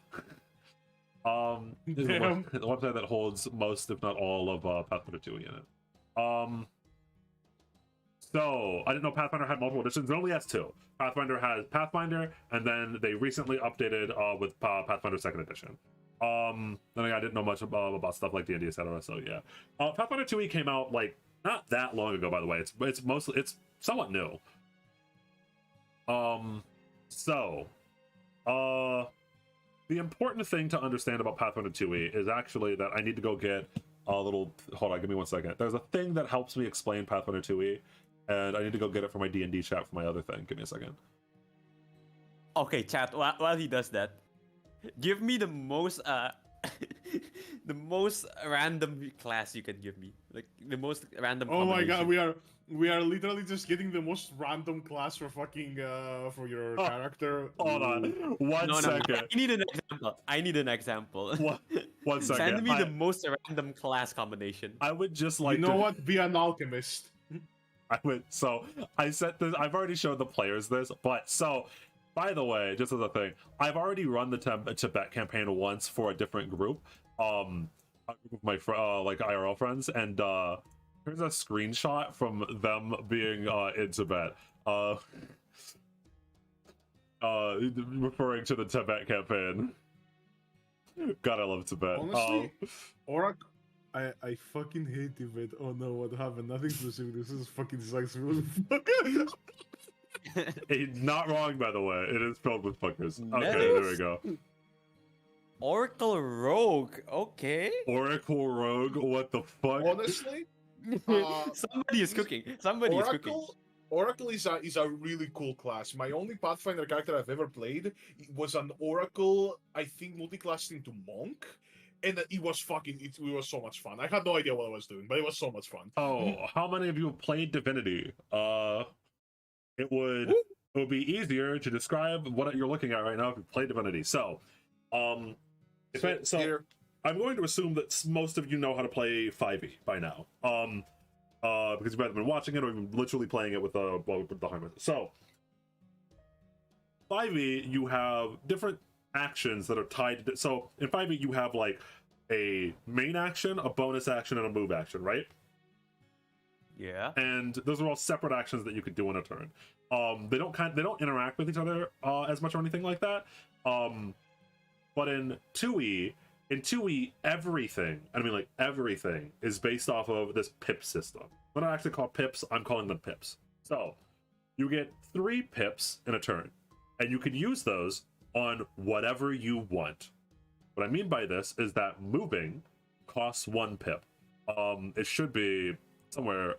This is the Damn. the website that holds most, if not all, of Pathfinder 2e in it. So, I didn't know Pathfinder had multiple editions. It only has 2. Pathfinder has Pathfinder, and then they recently updated with Pathfinder 2nd edition. Then I didn't know much about stuff like D&D, etc. So yeah, Pathfinder 2e came out like not that long ago, by the way. It's somewhat new. The important thing to understand about Pathfinder 2e is actually that I need to go get a little. Hold on, give me 1 second. There's a thing that helps me explain Pathfinder 2e, and I need to go get it for my D&D chat for my other thing. Give me a second. Okay, chat. While he does that, give me the most the most random class you can give me. Like the most random. Oh my god, combination. we are literally just getting the most random class for fucking for your character. Hold on, one second. I need an example. I need an example. One second. Send me the most random class combination. I would just like You know to. what? Be an alchemist. I would. So I set this. I've already showed the players this, but so. By the way, just as a thing, I've already run the Tibet campaign once for a different group, a group of my like IRL friends, and here's a screenshot from them being in Tibet. Referring to the Tibet campaign. God, I love Tibet. Honestly, Oracle. I fucking hate Tibet. Oh no, what happened? Nothing specific. This is fucking sucks. Not wrong, by the way. It is filled with fuckers. Okay, Medics? there we go. Oracle Rogue. Okay. Oracle Rogue, what the fuck? Honestly, Somebody is cooking. Somebody is cooking. Oracle is a really cool class. My only Pathfinder character I've ever played was an Oracle, I think, multiclassed into Monk. And it was it was so much fun. I had no idea what I was doing, but it was so much fun. Oh, how many of you have played Divinity? It would be easier to describe what you're looking at right now if you played Divinity. So, I'm going to assume that most of you know how to play 5e by now. Because you've either been watching it or you've been literally playing it with the Harmacists. So, 5e, you have different actions that are tied to. So, in 5e, you have like a main action, a bonus action, and a move action, right? Yeah. And those are all separate actions that you could do in a turn. They don't interact with each other as much or anything like that. But in 2e, everything, everything is based off of this pip system. They're not actually called pips, I'm calling them pips. So, you get 3 pips in a turn, and you can use those on whatever you want. What I mean by this is that moving costs 1 pip. It should be somewhere,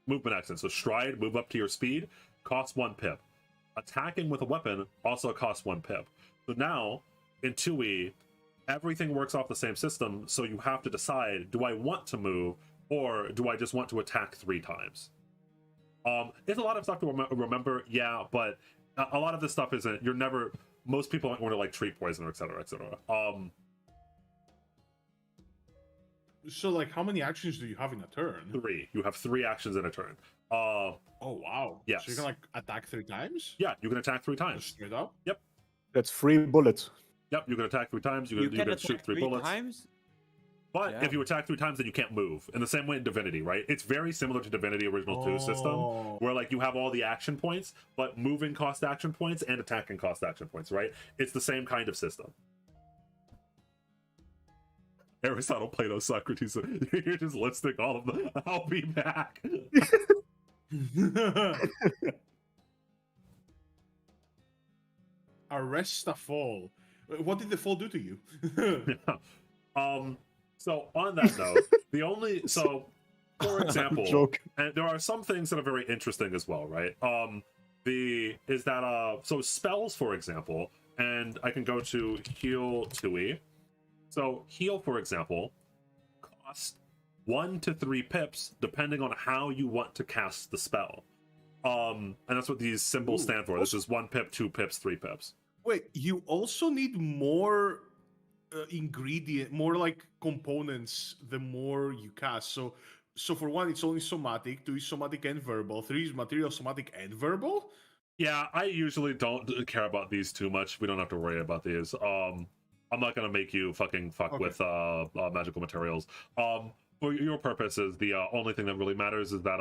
movement action. So stride, move up to your speed, costs 1 pip. Attacking with a weapon also costs 1 pip. So now, in 2e, everything works off the same system, so you have to decide, do I want to move, or do I just want to attack 3 times? It's a lot of stuff to remember, yeah, but a lot of this stuff isn't, most people aren't going to like treat poison, etc., etc. So, like, how many actions do you have in a turn? 3. You have 3 actions in a turn. Oh, wow. Yes. So you can, like, attack 3 times? Yeah, you can attack 3 Just times. straight up? That's 3 bullets. Yep, you can attack 3 times. You You can can shoot attack 3 bullets. times. But Yeah. if you attack 3 times, then you can't move. In the same way in Divinity, right? It's very similar to Divinity Original 2 system, where like you have all the action points, but moving cost action points and attacking cost action points, right? It's the same kind of system. Aristotle, Plato, Socrates, you're just listing all of them. I'll be back. Arrest a fall. What did the fall do to you? So on that note, for example, Joke. and there are some things that are very interesting as well, right? So spells, for example, and I can go to heal 2e. So heal, for example, cost 1 to 3 pips depending on how you want to cast the spell. And that's what these symbols stand for. This is 1 pip, 2 pips, 3 pips. Wait, you also need more more like components the more you cast. So for 1, it's only somatic. 2 is somatic and verbal. 3 is material, somatic, and verbal. Yeah, I usually don't care about these too much. We don't have to worry about these. I'm not gonna make you fucking fuck with magical materials. For your purposes, the only thing that really matters is that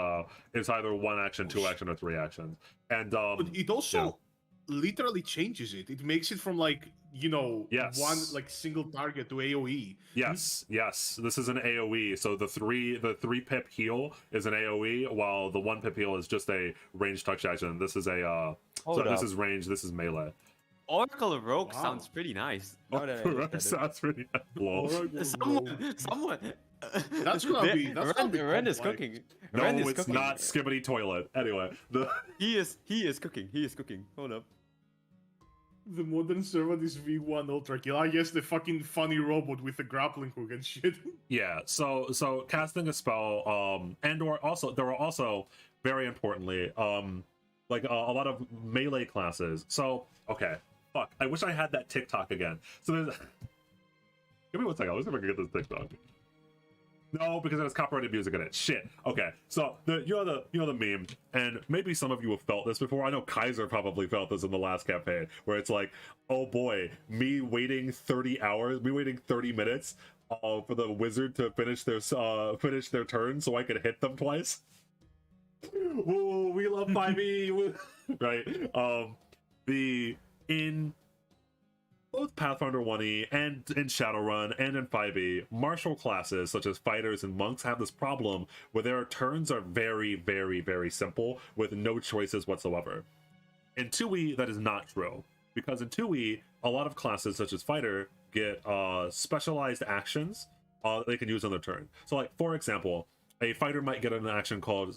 it's either 1 action, 2 action, or 3 actions. And But it also literally changes it. It makes it from like, Yes. 1 like single target to AoE. Yes, this is an AoE. So the 3 pip heal is an AoE, while the 1 pip heal is just a ranged touch action. This is this is range, this is melee. Oracle Rogue Wow. sounds pretty nice. Now that I look at it. Sounds pretty lol. Someone. That's gonna be Ren is complex. cooking. No, Ren is it's cooking. not Skibbity Toilet. Anyway, He is cooking. He is cooking. Hold up. The modern servant is V1 Ultra Kill. I guess the fucking funny robot with the grappling hook and shit. yeah. So casting a spell, and or also there are also very importantly, like a lot of melee classes. So okay, fuck. I wish I had that TikTok again. So there's. Give me 1 second. Let's see if I can get this TikTok. No, because there's copyrighted music in it. Shit. Okay, so the meme, and maybe some of you have felt this before. I know Kaiser probably felt this in the last campaign, where it's like, oh boy, me waiting 30 minutes for the wizard to finish their turn so I could hit them twice. Woo, we love 5e. Woo. Right. In both Pathfinder 1e and in Shadowrun and in 5e, martial classes such as fighters and monks have this problem where their turns are very, very, very simple with no choices whatsoever. In 2e, that is not true, because in 2e, a lot of classes such as fighter get specialized actions they can use on their turn. So, like, for example, a fighter might get an action called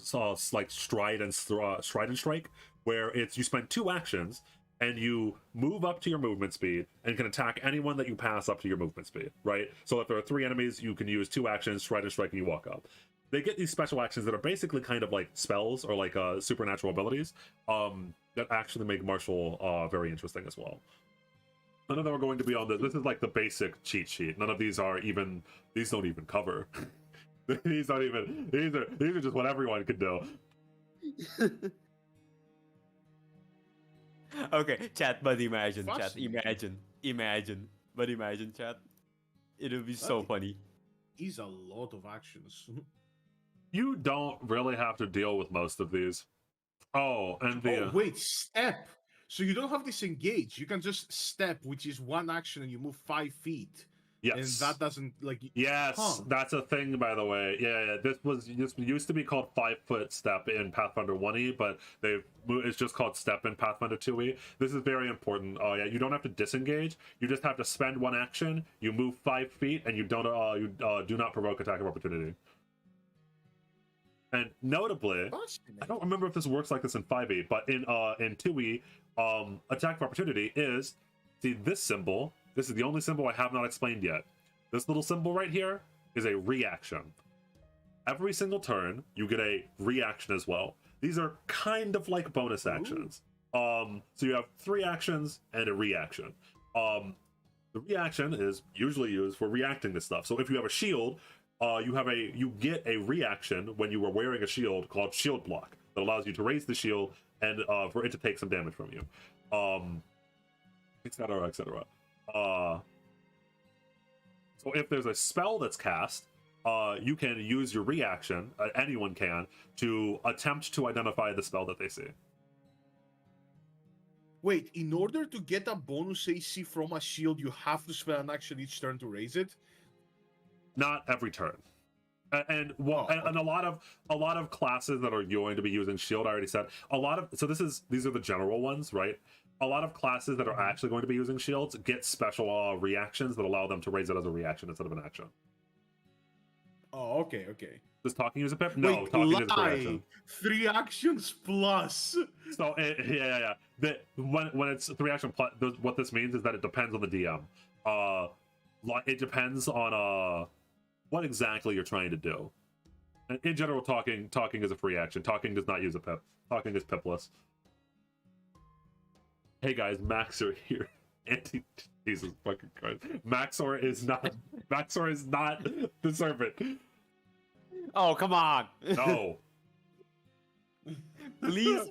like stride and strike, where it's you spend 2 actions and you move up to your movement speed and can attack anyone that you pass up to your movement speed, right? So if there are 3 enemies, you can use 2 actions, stride and strike, and you walk up. They get these special actions that are basically kind of like spells or like supernatural abilities that actually make martial very interesting as well. None of them are going to be on this. This is like the basic cheat sheet. None of these are even, these don't even cover. These are just what everyone can do. Okay, chat, but imagine, chat, Fascinating. imagine, but imagine, chat. It'll be so That funny. is a lot of actions. You don't really have to deal with most of these. Oh, and the Oh, wait, step. So you don't have disengage. You can just step, which is 1 action, and you move 5 feet. yes, And that doesn't like. yes, Huh. that's a thing, by the way. Yeah, this used to be called 5-foot step in Pathfinder 1e, but it's just called step in Pathfinder 2e. This is very important. Oh yeah, you don't have to disengage. You just have to spend 1 action. You move 5 feet, and you don't do not provoke attack of opportunity. And notably, I don't remember if this works like this in 5e, but in 2e, attack of opportunity is, see this symbol. This is the only symbol I have not explained yet. This little symbol right here is a reaction. Every single turn, you get a reaction as well. These are kind of like bonus actions. So you have 3 actions and a reaction. The reaction is usually used for reacting to stuff. So if you have a shield, you get a reaction when you are wearing a shield called shield block that allows you to raise the shield and for it to take some damage from you, etc., etc. So if there's a spell that's cast, you can use your reaction, anyone can, to attempt to identify the spell that they see. Wait, in order to get a bonus AC from a shield, you have to spend an action each turn to raise it? Not every turn. And a lot of classes that are going to be using shield, I already said these are the general ones, right? A lot of classes that are actually going to be using shields get special reactions that allow them to raise it as a reaction instead of an action. Oh, okay. Does talking use a pip? No, Wait, talking is a reaction. 3 actions plus. So yeah. When it's 3 action plus, what this means is that it depends on the DM. It depends on what exactly you're trying to do. And in general, talking is a free action. Talking does not use a pip. Talking is pipless. Hey guys, Maxor here. Jesus fucking Christ. Maxor is not the servant. Oh, come on. No. Please.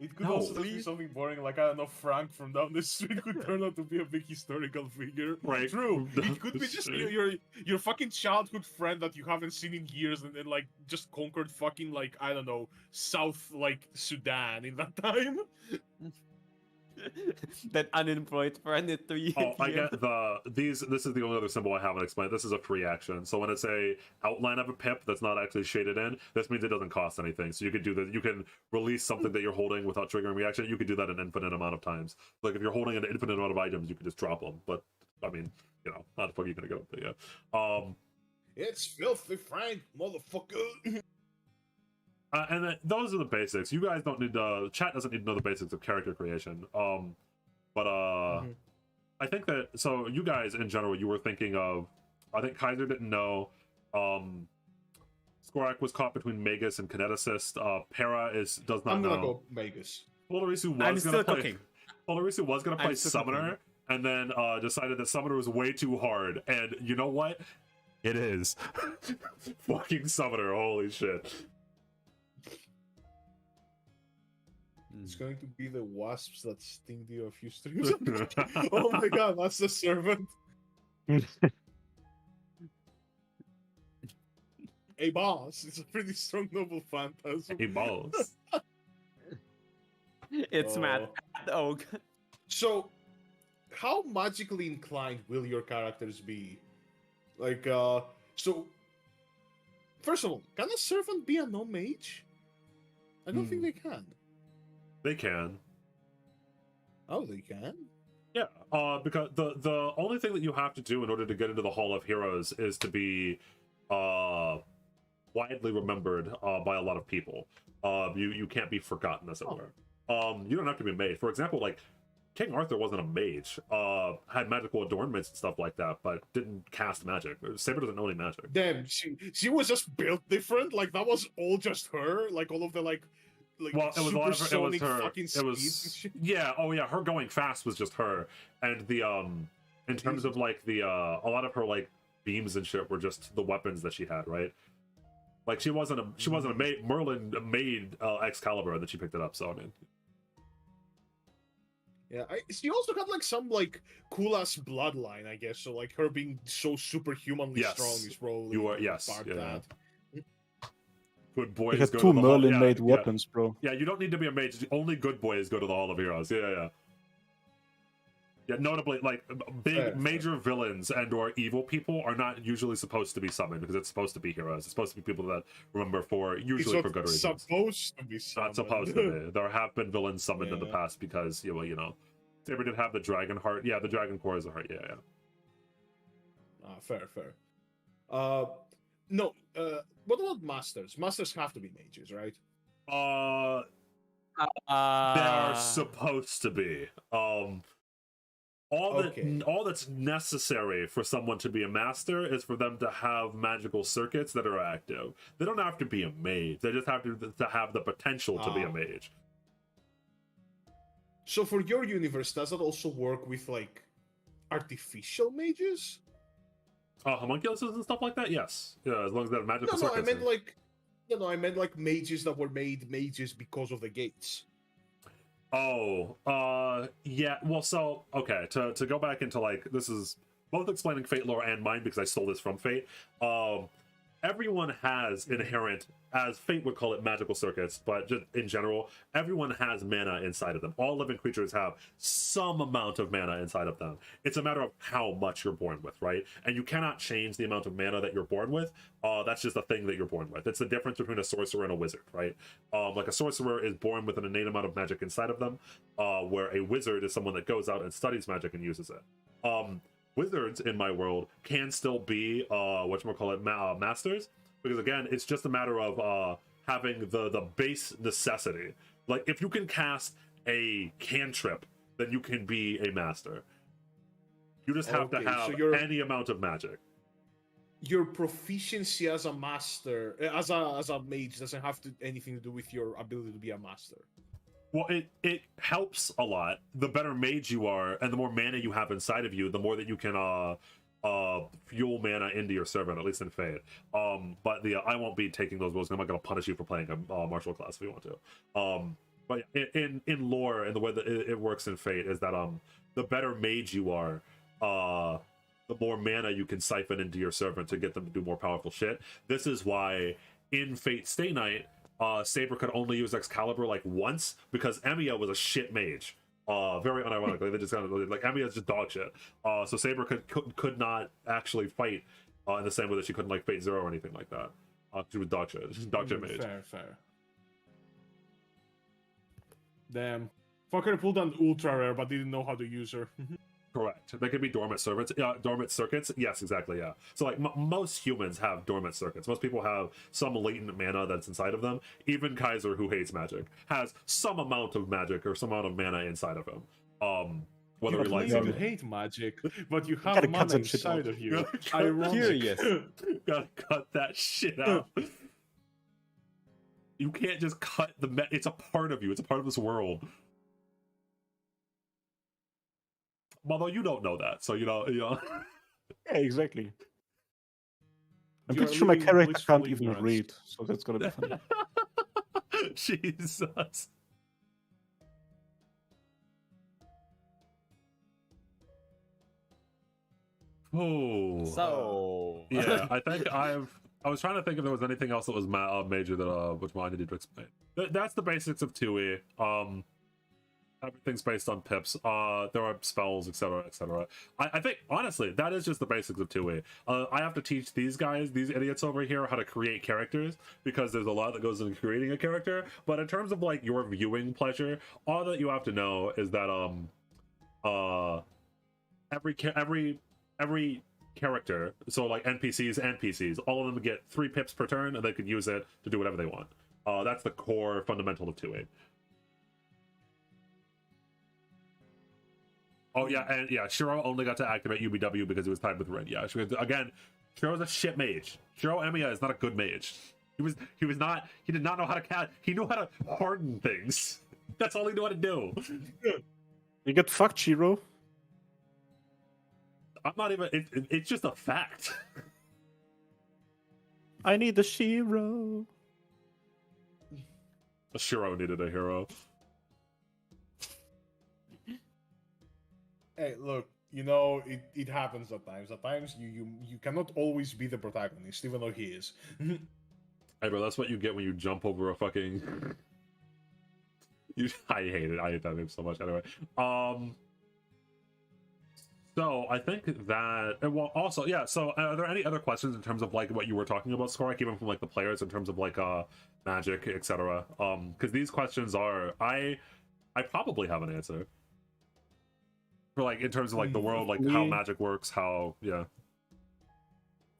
It could No, also just be something boring, like, I don't know, Frank from down the street could turn out to be a big historical figure. Right. True. It could be just your fucking childhood friend that you haven't seen in years and then, like, just conquered fucking, like, I don't know, South, like, Sudan in that time. That unemployed friend at 3 Oh, I p.m. get this is the only other symbol I haven't explained. This is a free action. So when it's a outline of a pip that's not actually shaded in, this means it doesn't cost anything. So you can do that. You can release something that you're holding without triggering reaction. You can do that an infinite amount of times. Like if you're holding an infinite amount of items, you can just drop them. But I mean, how the fuck are you gonna get up there? Yeah. It's filthy, Frank, motherfucker. And then those are the basics. You guys don't need chat doesn't need to know the basics of character creation. But I think that, so you guys in general, you were thinking of, I think Kaiser didn't know. Skorak was caught between Magus and Kineticist. Para does not know. I'm gonna go Magus. Polarisu was gonna play Summoner, and then decided that Summoner was way too hard. And you know what? It is. Fucking Summoner, holy shit. It's going to be the wasps that sting you a few streams. Oh my god, that's the servant. a boss. It's a pretty strong noble phantasm. Hey, boss. It's Matt Oak. So, how magically inclined will your characters be? Like, so, first of all, can a servant be a non-mage? I don't think they can. They can. Oh, they can? Yeah, because the only thing that you have to do in order to get into the Hall of Heroes is to be widely remembered by a lot of people. You can't be forgotten, as it were. You don't have to be a mage. For example, like King Arthur wasn't a mage. Had magical adornments and stuff like that, but didn't cast magic. Saber doesn't know any magic. Damn, she was just built different. Like that was all just her. Like all of the like Well, it was a lot of her. It was supersonic her. fucking It speeds and was shit. yeah. Oh yeah. Her going fast was just her, and the in terms of like the a lot of her like beams and shit were just the weapons that she had, right? Like she wasn't a maid. Merlin made Excalibur, and then she picked it up. So I mean, Yeah, she also got like some like cool ass bloodline, I guess. So like her being so superhumanly Yes. strong is probably You are- yes, part yeah. that. good boys. We had go two to the Hall- Merlin-made yeah, weapons, bro. Yeah, you don't need to be a mage. Only good boys go to the Hall of Heroes. Yeah. Yeah, notably, like big Fair, major villains and/or evil people are not usually supposed to be summoned because it's supposed to be heroes. It's supposed to be people that remember for usually It's for good reasons. supposed to be Not summoned. supposed to be. There have been villains summoned in the Yeah. past because you know, Saber did have the dragon heart. Yeah, the dragon core is a heart. Yeah. Fair. No. What about masters? Masters have to be mages, right? They are supposed to be. Okay. All that's necessary for someone to be a master is for them to have magical circuits that are active. They don't have to be a mage. They just have to have the potential to be a mage. So for your universe, does that also work with like artificial mages? Homunculuses and stuff like that. Yes. Yeah, as long as they have magical No, I circuits. meant like I meant like mages that were made mages because of the gates. Yeah. Well, so okay, to go back into like this is both explaining Fate lore and mine because I stole this from Fate. Everyone has inherent, as Fate would call it, magical circuits, but just in general, everyone has mana inside of them. All living creatures have some amount of mana inside of them. It's a matter of how much you're born with, right? And you cannot change the amount of mana that you're born with. That's just a thing that you're born with. It's the difference between a sorcerer and a wizard, right? Like a sorcerer is born with an innate amount of magic inside of them, where a wizard is someone that goes out and studies magic and uses it. Wizards in my world can still be masters, because again, it's just a matter of having the base necessity. Like if you can cast a cantrip, then you can be a master. You just have to have any amount of magic. Your proficiency as a master, as a mage, doesn't have anything to do with your ability to be a master. Well, it helps a lot. The better mage you are, and the more mana you have inside of you, the more that you can fuel mana into your servant, at least in Fate. But I won't be taking those rules. I'm not going to punish you for playing a martial class if you want to. But in lore and the way that it works in Fate is that the better mage you are, the more mana you can siphon into your servant to get them to do more powerful shit. This is why in Fate Stay Night, Saber could only use Excalibur like once because Emiya was a shit mage. Very unironically, they just kind of like Emiya's just dog shit. So Saber could not actually fight in the same way that she couldn't like Fate Zero or anything like that. She was dog shit. She's a dog shit mage. Fair. Damn. Fucker pulled on ultra rare, but didn't know how to use her. Correct. They could be dormant servants. Dormant circuits. Yes, exactly. Yeah. So like most humans have dormant circuits. Most people have some latent mana that's inside of them. Even Kaiser, who hates magic, has some amount of magic or some amount of mana inside of him. Whether he likes it or You not. hate magic, but you Gotta have cut mana that shit inside out. of you. I'm curious. Gotta cut that shit out. You can't just cut it's a part of you. It's a part of this world. Although you don't know that, so you know. Yeah, exactly. I'm You are pretty sure my living character blissful can't even ignorance. read, so that's gonna be fun. Jesus. Oh. So Yeah, I think I've I was trying to think if there was anything else that was major that which one I needed to explain. That's the basics of 2e. Everything's based on pips. There are spells, etc., etc. I think honestly that is just the basics of 2e. I have to teach these guys, these idiots over here, how to create characters because there's a lot that goes into creating a character. But in terms of like your viewing pleasure, all that you have to know is that every character, so like NPCs and PCs, all of them get 3 pips per turn, and they could use it to do whatever they want. That's the core fundamental of 2e. Oh yeah, and yeah, Shiro only got to activate UBW because he was tied with Red. Yeah, again, Shiro's a shit mage. Shiro Emiya is not a good mage. He did not know how to cast. He knew how to harden things. That's all he knew how to do. You get fucked, Shiro. I'm not even. It's just a fact. I need a Shiro. Shiro needed a hero. Hey, look, you know, it happens at times. At times, you cannot always be the protagonist, even though he is. Hey, bro, that's what you get when you jump over a fucking... I hate it. I hate that name so much. Anyway, so I think that... Well, also, yeah, so are there any other questions in terms of, like, what you were talking about, Skorak, even from, like, the players in terms of, like, magic, etc.? Because these questions are... I probably have an answer. For, like, in terms of, like, the world, like, how magic works, how... Yeah.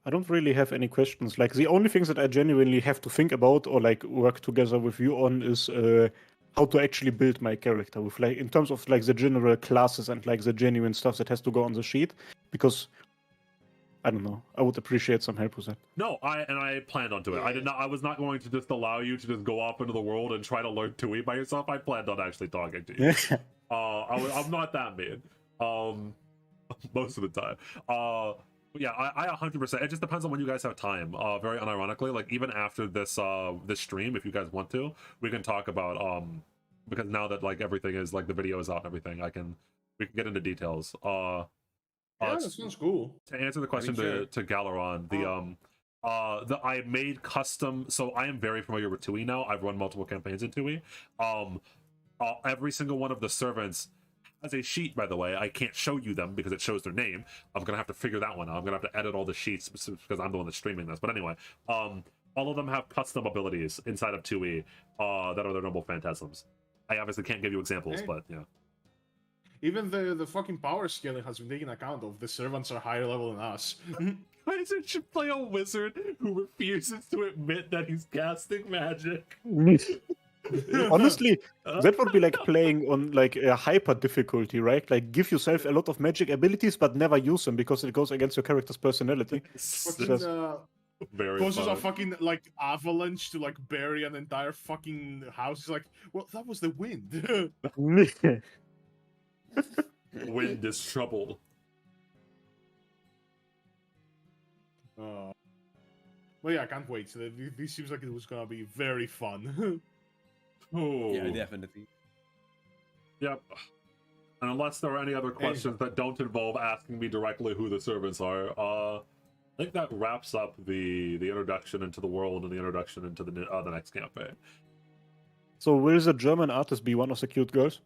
I don't really have any questions. Like, the only things that I genuinely have to think about or, like, work together with you on is how to actually build my character with, like, in terms of, like, the general classes and, like, the genuine stuff that has to go on the sheet. Because, I don't know, I would appreciate some help with that. No, I planned on doing it. I was not going to just allow you to just go off into the world and try to learn 2e by yourself. I planned on actually talking to you. I'm not that mean. Most of the time. Yeah, I 100%. It just depends on when you guys have time. Very unironically, like even after this this stream, if you guys want to, we can talk about because now that like everything is like the video is out and everything, we can get into details. Yeah, that sounds cool. To answer the question to Galeron, I made custom. So I am very familiar with 2e now. I've run multiple campaigns in 2e. Every single one of the servants has a sheet, by the way. I can't show you them because it shows their name. I'm gonna have to figure that one out. I'm gonna have to edit all the sheets because I'm the one that's streaming this. But anyway, all of them have custom abilities inside of 2e that are their noble phantasms. I obviously can't give you examples, but yeah. Even the fucking power scaling has been taken account of. The servants are higher level than us. Kaiser should play a wizard who refuses to admit that he's casting magic. Honestly, that would be like playing on like a hyper difficulty, right? Like give yourself a lot of magic abilities, but never use them because it goes against your character's personality. Very causes fun. a fucking like avalanche to like bury an entire fucking house. It's like, well, that was the wind. Wind is troubled. Well, yeah, I can't wait. So this seems like it was gonna be very fun. Oh. Yeah, definitely. Yep. And unless there are any other questions that don't involve asking me directly who the servants are, I think that wraps up the introduction into the world and the introduction into the next campaign. So will the German artist be one of the cute girls?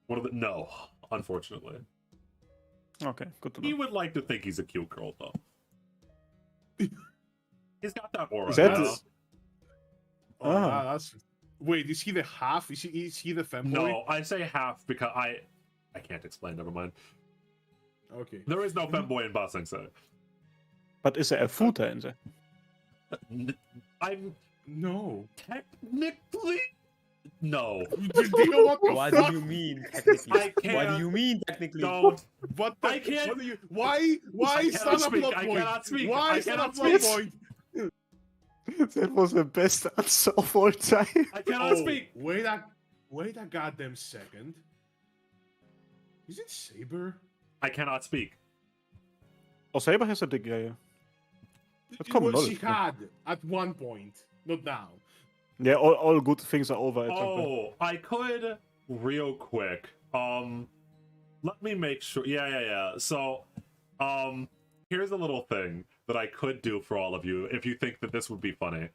No, unfortunately. Okay, good to know. He would like to think he's a cute girl, though. He's got that aura. That's... Wait, is he the half? Is he the femboy? No, I say half because I can't explain. Never mind. Okay. There is no femboy in Ba Sing Se. But is there a footer in there? No. Technically, no. What do you mean technically? I can't. What do you mean technically? Don't. What the, I can't. What do you, why is that a plot point? I cannot speak. Why is that a plot point? That was the best answer of all time. I cannot speak. Wait a goddamn second. Is it Saber? I cannot speak. Oh, Saber has a dick, yeah. That's common Well, she knowledge, yeah. had at one point, not now. Yeah, all good things are over at some point. Oh, I could real quick. Let me make sure. Yeah. So, here's a little thing that I could do for all of you if you think that this would be funny.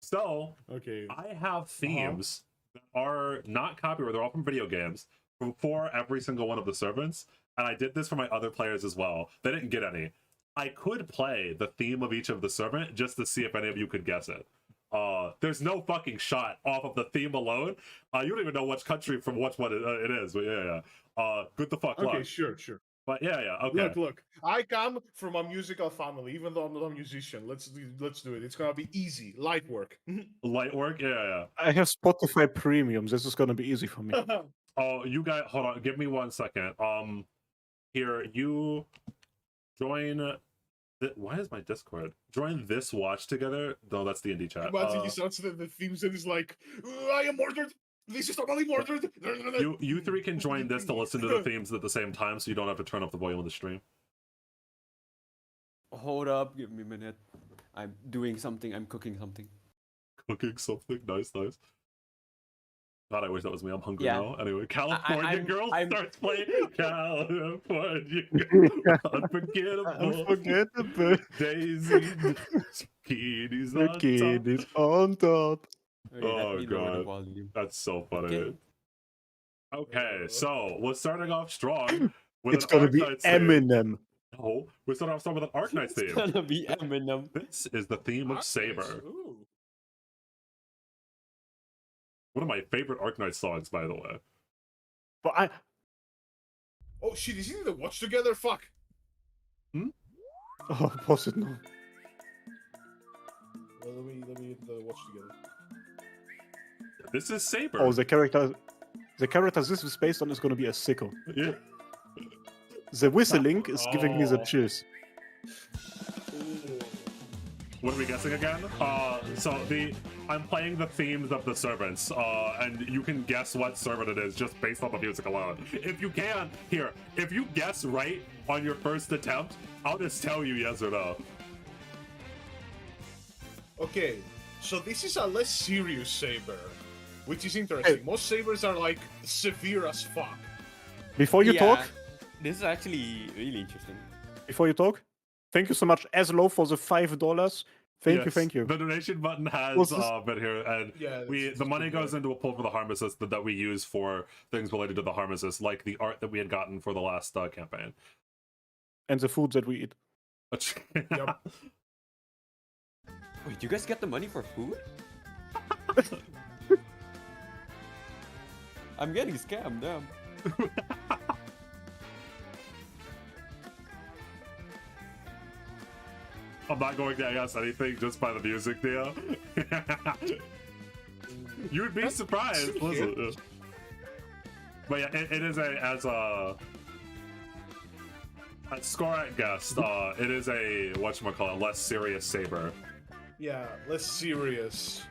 So Okay. I have themes that are not copyrighted, they're all from video games for every single one of the servants, and I did this for my other players as well. They didn't get any. I could play the theme of each of the servant just to see if any of you could guess it. There's no fucking shot off of the theme alone. You don't even know which country from which one it is, but yeah. Good the fuck luck. Okay, sure. But yeah, okay. Look. I come from a musical family, even though I'm not a musician. Let's do it. It's gonna be easy, light work. Light work, yeah. I have Spotify Premium. This is gonna be easy for me. Oh, you guys, hold on. Give me 1 second. Here, you join. Why is my Discord? Join this watch together. No, that's the indie chat. Imagine he starts the themes and is like, I am murdered. This is totally murdered. You three can join this to listen to the themes at the same time, so you don't have to turn up the volume of the stream. Hold up, give me a minute. I'm doing something. I'm cooking something. Cooking something, nice. God, I wish that was me. I'm hungry Yeah. now. Anyway, California Girl I'm- starts playing. California Girl, unforgettable. Unforgettable. Daisy, bikinis on top. Bikinis on top. Okay, let Oh, me lower the God. volume. That's so funny. Okay. Okay, so we're starting off strong with It's an gonna be Arknights theme. Eminem. No, we're starting off strong with an Arknights It's theme. gonna be Eminem. This is the theme of Saber. Ooh. One of my favorite Arknights songs, by the way. But Oh shit! Is he in the watch together? Fuck. oh, was it not? Well, let me watch together. This is Saber. Oh, the character this is based on is gonna be a sicko. Yeah. The whistling is giving me the Oh. chills. What are we guessing again? I'm playing the themes of the servants, and you can guess what servant it is just based on the music alone. If you can, if you guess right on your first attempt, I'll just tell you yes or no. Okay, so this is a less serious saber, which is interesting. Hey. Most sabers are like severe as fuck. Before you talk, This is actually really interesting. thank you so much, Aslo, for the $5. Thank you. The donation button has What's this? been here, and Yeah, the money goes into a pool for the Harmacists that we use for things related to the Harmacists, like the art that we had gotten for the last campaign. And the food that we eat. Yep. Wait, you guys get the money for food? I'm getting scammed, damn. I'm not going to guess anything just by the music, Theo. You would be surprised. Listen. But yeah, it is as Skorak guessed, it is a whatchamacallit, less serious saber. Yeah, less serious.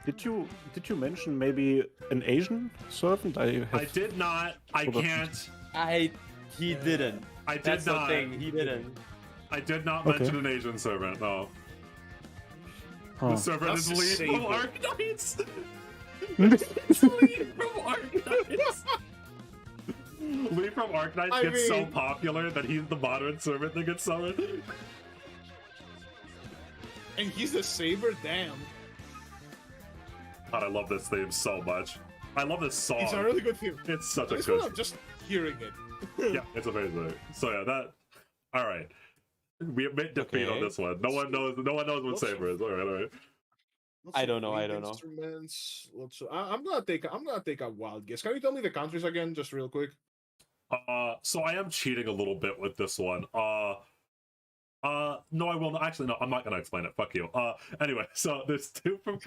Did you mention maybe an Asian servant? I did not. I forgotten. can't. He didn't. I did That's not. the thing, he didn't. I did not Okay. mention an Asian servant. No. Huh. The servant That's is a Lee from saber. Arknights. It's Lee from Arknights. Lee from Arknights I gets so mean- popular that he's the modern servant that gets summoned. And he's the saber? Damn. God, I love this theme so much. I love this song. It's a really good theme. It's such a This good. one, I'm just hearing it. Yeah, it's amazing. So yeah, that. All right, we admit defeat on Okay. this one. No one knows. No one knows what saber is. All right. I don't know, I don't know. Instruments. I'm gonna take a wild guess. Can you tell me the countries again, just real quick? So I am cheating a little bit with this one. No, I will not. Actually, no, I'm not gonna explain it. Fuck you. Anyway, so there's two from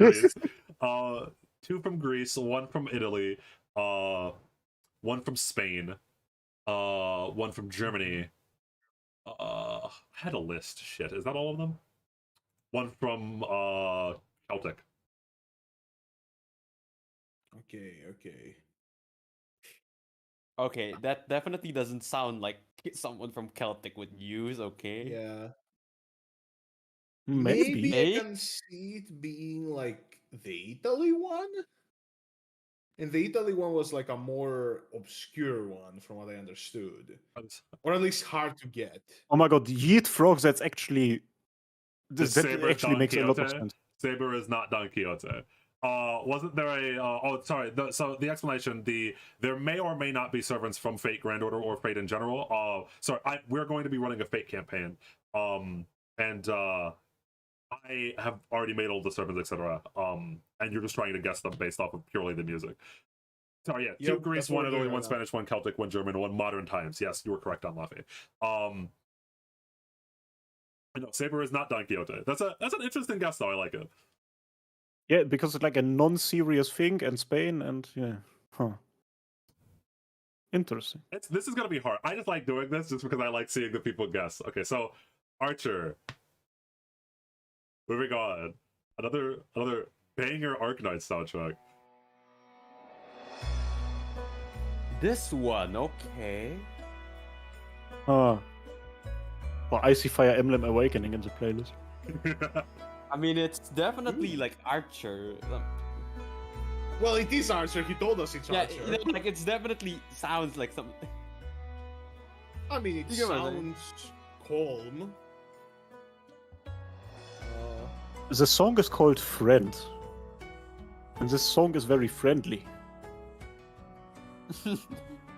Greece, one from Italy, one from Spain, one from Germany. I had a list. Shit, is that all of them? One from Celtic. Okay. Okay, that definitely doesn't sound like someone from Celtic would use, okay? Yeah. Maybe. I can see it being like the Italy one. And the Italy one was like a more obscure one, from what I understood, or at least hard to get. Oh my god, Yeet Frogs, that's actually... The that Saber actually Don makes a lot of Quixote? sense. Saber is not Don Quixote. Wasn't there a? Oh, sorry. So the explanation: there may or may not be servants from Fate Grand Order or Fate in general. Sorry, we're going to be running a Fate campaign. And I have already made all the servants, etc. And you're just trying to guess them based off of purely the music. Sorry, yeah. Two Yep, Greece, that's what one we're Italy, doing one right now. Spanish, one Celtic, one German, one modern times. Yes, you were correct on Laffy. No, Saber is not Don Quixote. That's an interesting guess, though. I like it. Yeah, because it's like a non-serious thing, and Spain, and yeah. Huh. Interesting. This is gonna be hard. I just like doing this just because I like seeing the people guess. Okay, so Archer. Moving on. Another banger Arknights soundtrack. This one, okay. Well, Icy Fire Emblem Awakening in the playlist. I mean, it's definitely like Archer. Well, it is Archer. He told us it's Yeah, Archer. you know, like it's definitely sounds like something. I mean, it You get what I'm sounds calm. The song is called Friend. And this song is very friendly.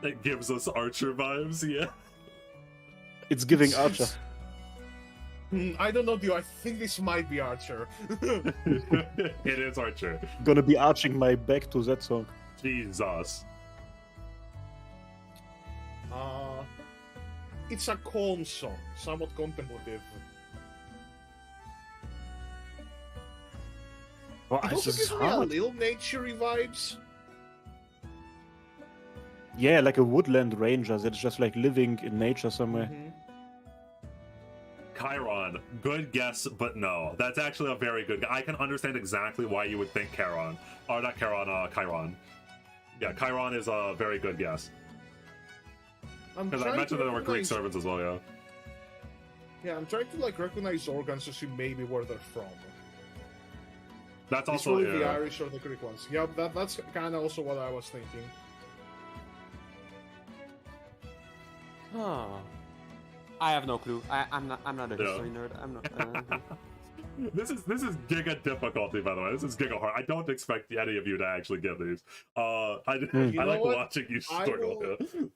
It gives us Archer vibes, yeah. It's giving Archer. I don't know, dude. I think this might be Archer. It is Archer. Gonna be arching my back to that song. Jesus. It's a calm song, somewhat contemplative. Oh, It also this is gives me a hard. little naturey vibes. Yeah, like a woodland ranger that's just like living in nature somewhere. Chiron, good guess, but no. That's actually a very good guess. I can understand exactly why you would think Chiron. Or not Chiron, Chiron. Yeah, Chiron is a very good guess. Because I mentioned that there were Greek servants as well, yeah. Yeah, I'm trying to like recognize organs to see maybe where they're from. That's It's also, probably the yeah. Irish or the Greek ones. Yeah, that's kind of also what I was thinking. Huh. I have no clue. I'm not a Yeah. history nerd. I'm not. This is giga difficulty, by the way. This is giga hard. I don't expect any of you to actually get these. I You know like what? watching you I struggle. will- yeah.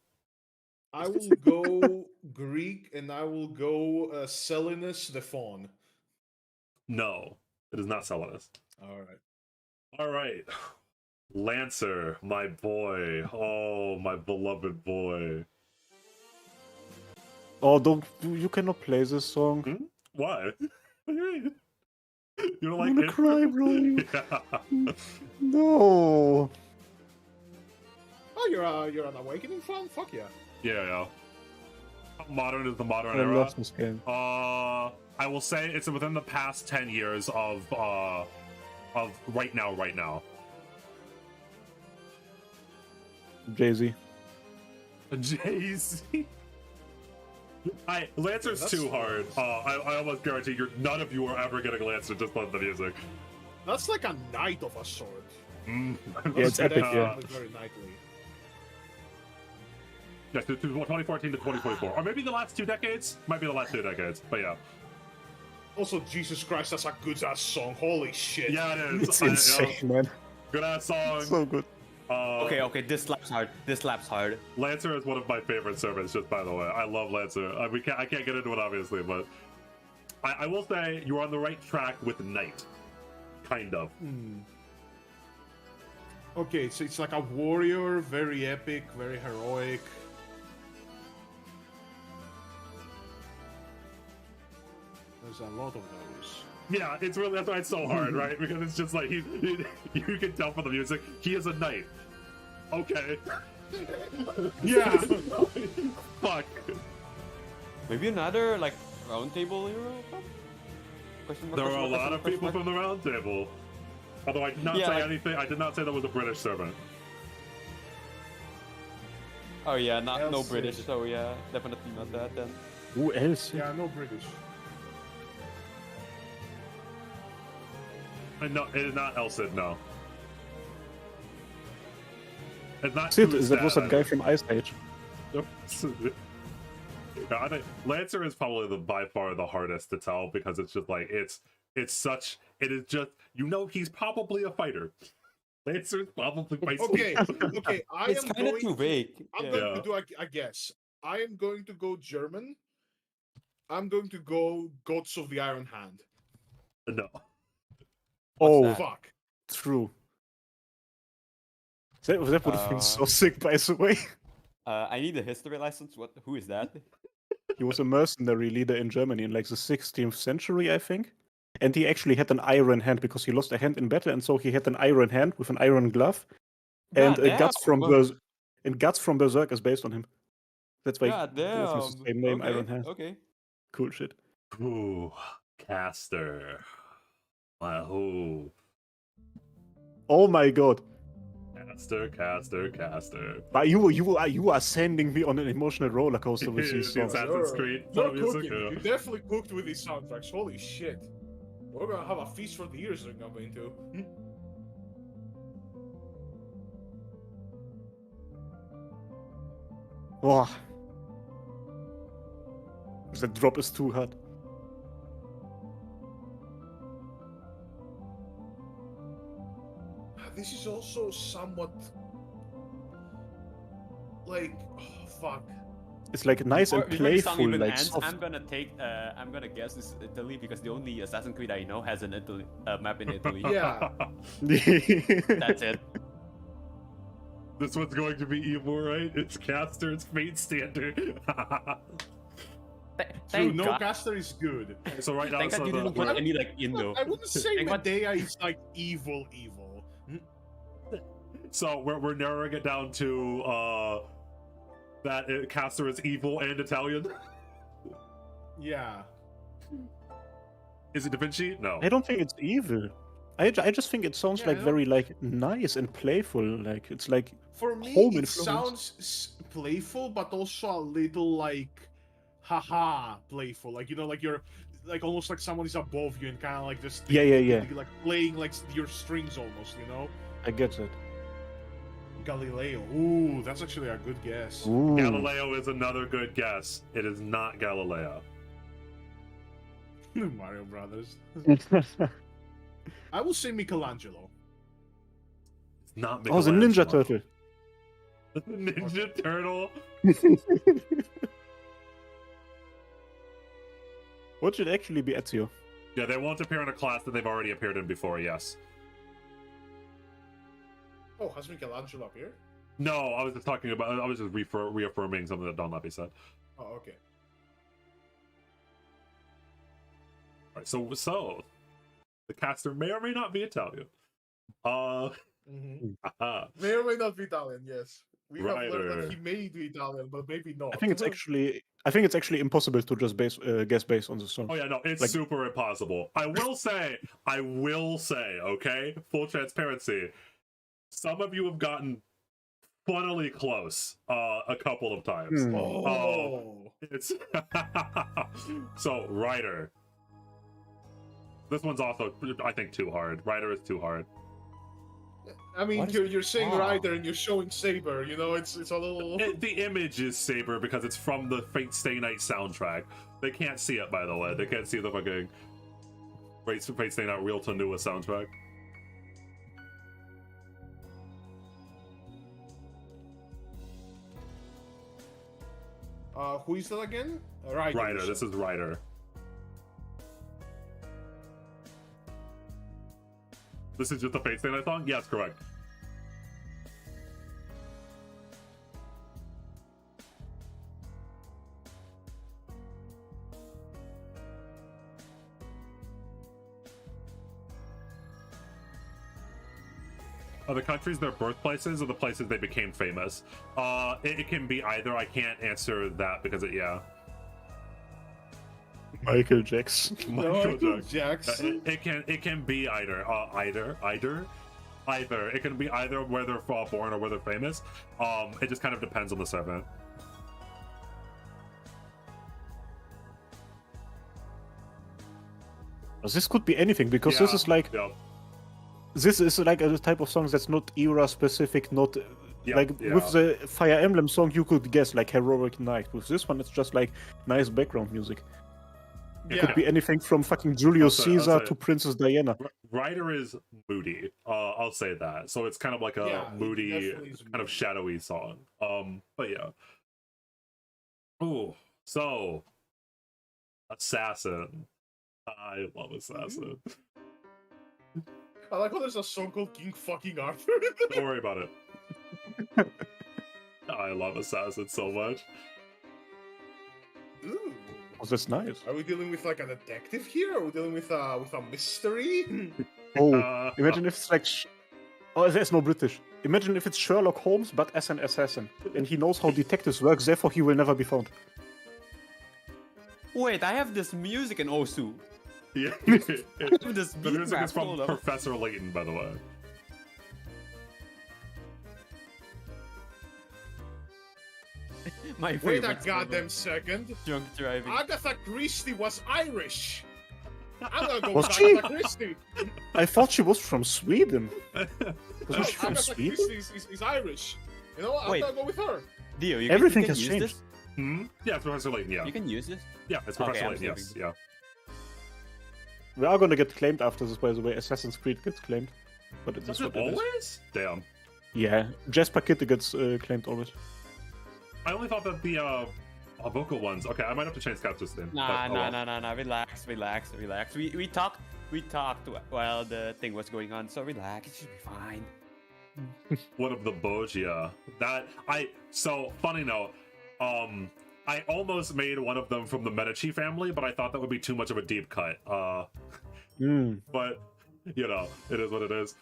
I will go Greek and I will go Selinus the Faun. No, it is not Selinus. Alright. All right, Lancer, my boy. Oh, my beloved boy. Oh, you cannot play this song. Why? What do you mean? You don't I'm like gonna it? cry, bro. Yeah. No. Oh, you're an Awakening fan? Fuck yeah. Yeah. How modern is the modern I era? love this game. I will say it's within the past 10 years of right now. Jay-Z. Jay-Z. Lancer's That's too hard. I almost guarantee none of you are ever getting Lancer just on the music. That's like a knight of a sword. Mm. Yeah, it's epic, yeah. Very knightly. Yeah, so 2014 to 2024. Or maybe the last 2 decades? Might be the last 2 decades, but yeah. Also, Jesus Christ, that's a good ass song. Holy shit. Yeah, it is. It's insane, man. Good ass song. So good. Okay, this slaps hard. This slaps hard. Lancer is one of my favorite servants, just by the way. I love Lancer. I can't get into it, obviously, but I will say you're on the right track with Knight. Kind of. Okay, so it's like a warrior, very epic, very heroic. There's a lot of those. Yeah, it's really, that's why it's so hard, right? Because it's just like, you can tell from the music, he is a knight. Okay. Yeah. Fuck. Maybe another like round table hero? Question mark, There question are a mark, lot of question people mark? from the round table. Although I did not Yeah, say like- anything, I did not say that was a British servant. Oh yeah, no Elsie. British, so yeah, definitely not that then. Who else? Yeah, no British. No, it is not Elsid, no. It's not Sid, too that was sad, that guy from Ice Age. Yeah, I think Lancer is probably by far the hardest to tell because it's just like it is just he's probably a fighter. Lancer probably fights. Okay, people. okay. It's kind of too vague. I'm Yeah. going to do a guess. I am going to go German. I'm going to go Gods of the Iron Hand. No. Oh, that? Fuck. true. That would have been so sick, by the way. I need a history license. Who is that? He was a mercenary leader in Germany in like the 16th century, I think. And he actually had an iron hand because he lost a hand in battle, and so he had an iron hand with an iron glove. And God Guts from damn. Guts from Berserk is based on him. That's why God both use the same name, Okay, Iron Hand. okay. Cool shit. Ooh, caster. Wow. Oh my god. Caster. But you are sending me on an emotional roller coaster with these songs. Assassin's Creed. You're music, cooking. yeah. You definitely cooked with these soundtracks. Holy shit. We're gonna have a feast for the ears I'm into. Oh. The drop is too hard. This is also somewhat like, oh, fuck. It's like nice and Before you sound playful, even like ants, soft. I'm gonna guess it's Italy because the only Assassin's Creed I know has an Italy map in Italy. Yeah. That's it. This one's going to be evil, right? It's caster, it's fate standard. True, Thank no God. caster is good. So right now, Thank God so you the- didn't put we're- any like Indo. I wouldn't say Thank God. Medea is like evil. so we're narrowing it down to that caster is evil and Italian. Yeah. Is it Da Vinci? No. I don't think it's evil. I just think it sounds Yeah, like I know. very like nice and playful. Like it's like For me, Home it influence. sounds playful, but also a little like, haha, playful. Like, you know, like you're, like almost like someone is above you and kind of like just Yeah. like playing like your strings almost. You know, I get that. Galileo. Ooh, that's actually a good guess. Ooh. Galileo is another good guess. It is not Galileo. Mario Brothers. I will say Michelangelo. It's not Oh, the Ninja Michelangelo. Turtle. Ninja Turtle. What should actually be Ezio? Yeah, they won't appear in a class that they've already appeared in before. Yes. Oh, has Michelangelo appeared? No, I was just talking about. I was just reaffirming something that Don Lappy said. Oh, okay. All right, so the caster may or may not be Italian. May or may not be Italian. Yes, we have learned Writer. that he may be Italian, but maybe not. I think it's actually impossible to just guess based on the song. Oh yeah, no, it's Like- super impossible. I will say, okay, full transparency. Some of you have gotten funnily close a couple of times. Hmm. Oh, It's so Ryder. This one's also, I think, too hard. Ryder is too hard. I mean, What is- you're saying wow. Ryder and you're showing Saber. You know, it's a little. The image is Saber because it's from the Fate Stay Night soundtrack. They can't see it, by the way. They can't see the fucking Fate Stay Night Real to Nua soundtrack. Who is that again? Ryder. Ryder, this is Ryder. This is just a Fate Stay Night song? Yes, correct. Are the countries their birthplaces or the places they became famous? It can be either. I can't answer that because yeah. Michael Jackson. Michael Jackson. It can be either. Either. It can be either where they're born or where they're famous. It just kind of depends on the servant. This could be anything because this Yeah, is like yeah. this is like a type of song that's not era specific, not Yeah, Like yeah. with the Fire Emblem song, you could guess like heroic knight. With this one, it's just like nice background music. It could be anything from fucking Julius I'll Caesar say- to Princess Diana. Ryder is moody. I'll say that. So it's kind of like a Yeah, it moody, definitely is kind of moody. shadowy song. But yeah. Oh, so Assassin. I love Assassin. I like how there's a song called King fucking Arthur. Don't worry about it. I love Assassin so much. Ooh. Oh, that's nice. Are we dealing with like a detective here? Are we dealing with a mystery? Oh, imagine if it's like. Oh, there's no British. Imagine if it's Sherlock Holmes, but as an assassin. And he knows how detectives work, therefore he will never be found. Wait, I have this music in Osu. Yeah. This The beat music map, is from hold up. Professor Layton, by the way. My Wait favorite. a goddamn second. drunk driving. Agatha Christie was Irish. I'm gonna go Was with she? Agatha Christie. I thought she was from Sweden. Wasn't she from Agatha Sweden? Christie is Irish. You know what? I'm Wait. gonna go with her. Dio, you Everything can has use changed. this? Hmm? Yeah, it's Professor Layton, yeah. You can use this? Yeah, it's Okay, Professor I'm Layton, yes. saving. Yeah. We are gonna get claimed after this, by the way. Assassin's Creed gets claimed. But it is Does what it it is. always? Damn. Yeah, Jasper Kidd gets claimed always. I only thought that the vocal ones. Okay, I might have to change Captain's name. Nah, but, oh well. nah. Relax. We talked while the thing was going on, so relax. It should be fine. One of the Bogia. So funny note, I almost made one of them from the Medici family, but I thought that would be too much of a deep cut. But you know, it is what it is.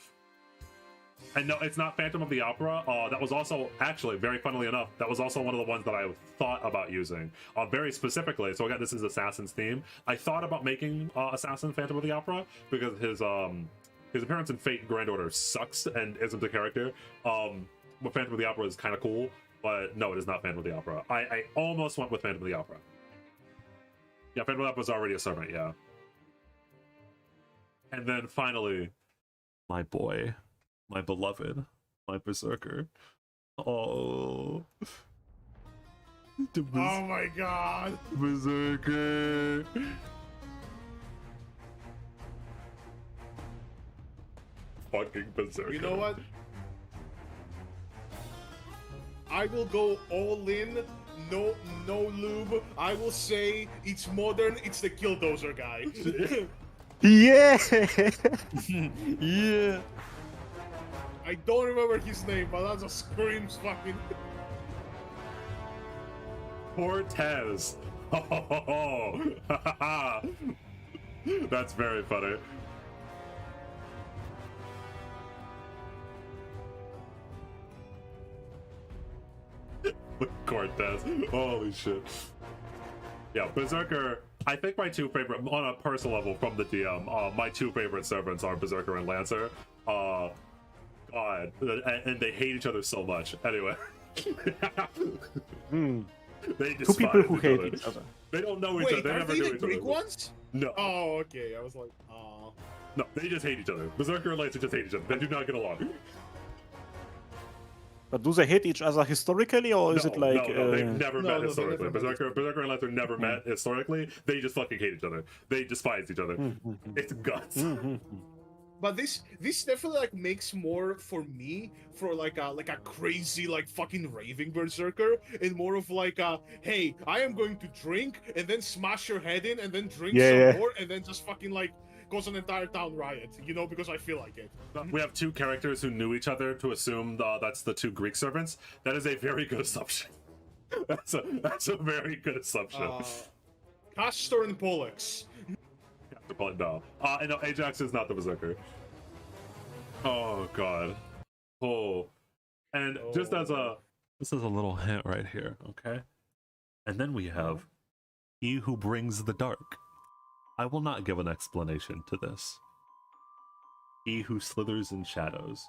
And no, it's not Phantom of the Opera. That was also, actually, very funnily enough, that was also one of the ones that I thought about using. Very specifically, so again, this is Assassin's theme. I thought about making Assassin Phantom of the Opera because his appearance in Fate Grand Order sucks and isn't a character. But Phantom of the Opera is kind of cool, but no, it is not Phantom of the Opera. I almost went with Phantom of the Opera. Yeah, Phantom of the Opera was already a servant, yeah. And then finally, my boy. My beloved, my berserker. Oh, the Oh my god. berserker. Fucking berserker. You know what? I will go all in. No lube. I will say it's modern. It's the Killdozer guy. Yeah! Yeah. I don't remember his name, but that just screams fucking. Cortez. That's very funny. Cortez. Holy shit. Yeah, Berserker. I think my two favorite, on a personal level from the DM, my two favorite servants are Berserker and Lancer. God, and they hate each other so much. Anyway. They Two people who despise hate other. each other. They don't know each Wait, other. They are never they knew the each other. Greek ones? No. Oh, okay. I was like, oh. No, they just hate each other. Berserker and Lancer just hate each other. They do not get along. But do they hate each other historically, or is it like... no, they've never No, met no, they historically. never met Berserker and Lancer never met historically. They just fucking hate each other. They despise each other. It's guts. But this definitely like makes more for me for like a crazy like fucking raving berserker and more of like a hey, I am going to drink and then smash your head in and then drink some more and then just fucking like cause an entire town riot, you know, because I feel like it. We have two characters who knew each other to assume that's the two Greek servants. That is a very good assumption. That's a very good assumption. Castor and Pollux. No. And no, Ajax is not the Berserker. Oh god. Oh. And just as a little hint right here, okay? And then we have He Who Brings the Dark. I will not give an explanation to this. He Who Slithers in Shadows.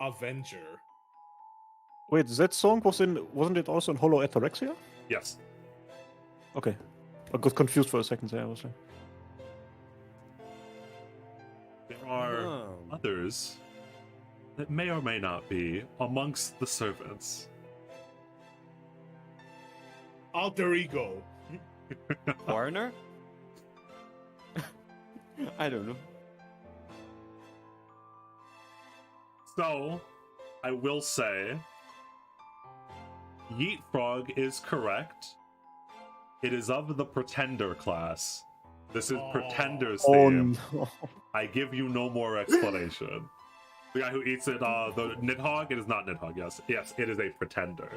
Avenger. Wait, that song wasn't it also in Hollow Ataraxia? Yes. Okay. I got confused for a second there, I was like... There are others that may or may not be amongst the servants. Alter ego. Foreigner? I don't know. So, I will say, Yeet Frog is correct. It is of the Pretender class. This is Pretender's Oh theme. no. I give you no more explanation. The guy who eats it, the Nidhogg, it is not Nidhogg, yes. Yes, it is a Pretender.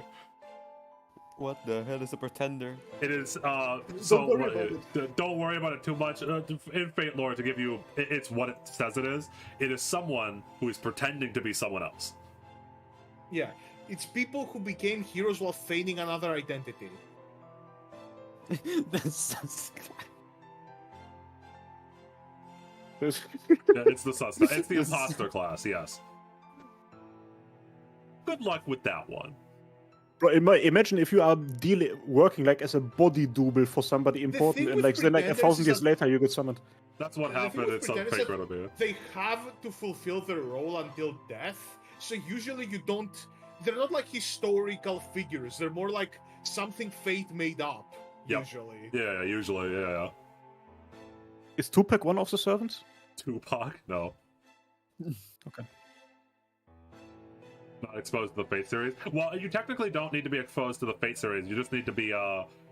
What the hell is a pretender? It is, Don't worry about don't worry about it too much. In Fate lore, to give you, it's what it says it is. It is someone who is pretending to be someone else. Yeah, it's people who became heroes while feigning another identity. That's Yeah, it's the suspect. It's the imposter class, yes. Good luck with that one. Bro, imagine if you are working like as a body double for somebody important, thing and with like then like Pretenders 1,000 is years that- later you get summoned. That's what The thing happened with in some Pretenders fake that review. They have to fulfill their role until death, so usually you don't. They're not like historical figures. They're more like something fate made up. Yep. Usually. Yeah, usually, yeah. Is Tupac one of the servants? Tupac? No. Okay. Not exposed to the Fate series. Well, you technically don't need to be exposed to the Fate series. You just need to be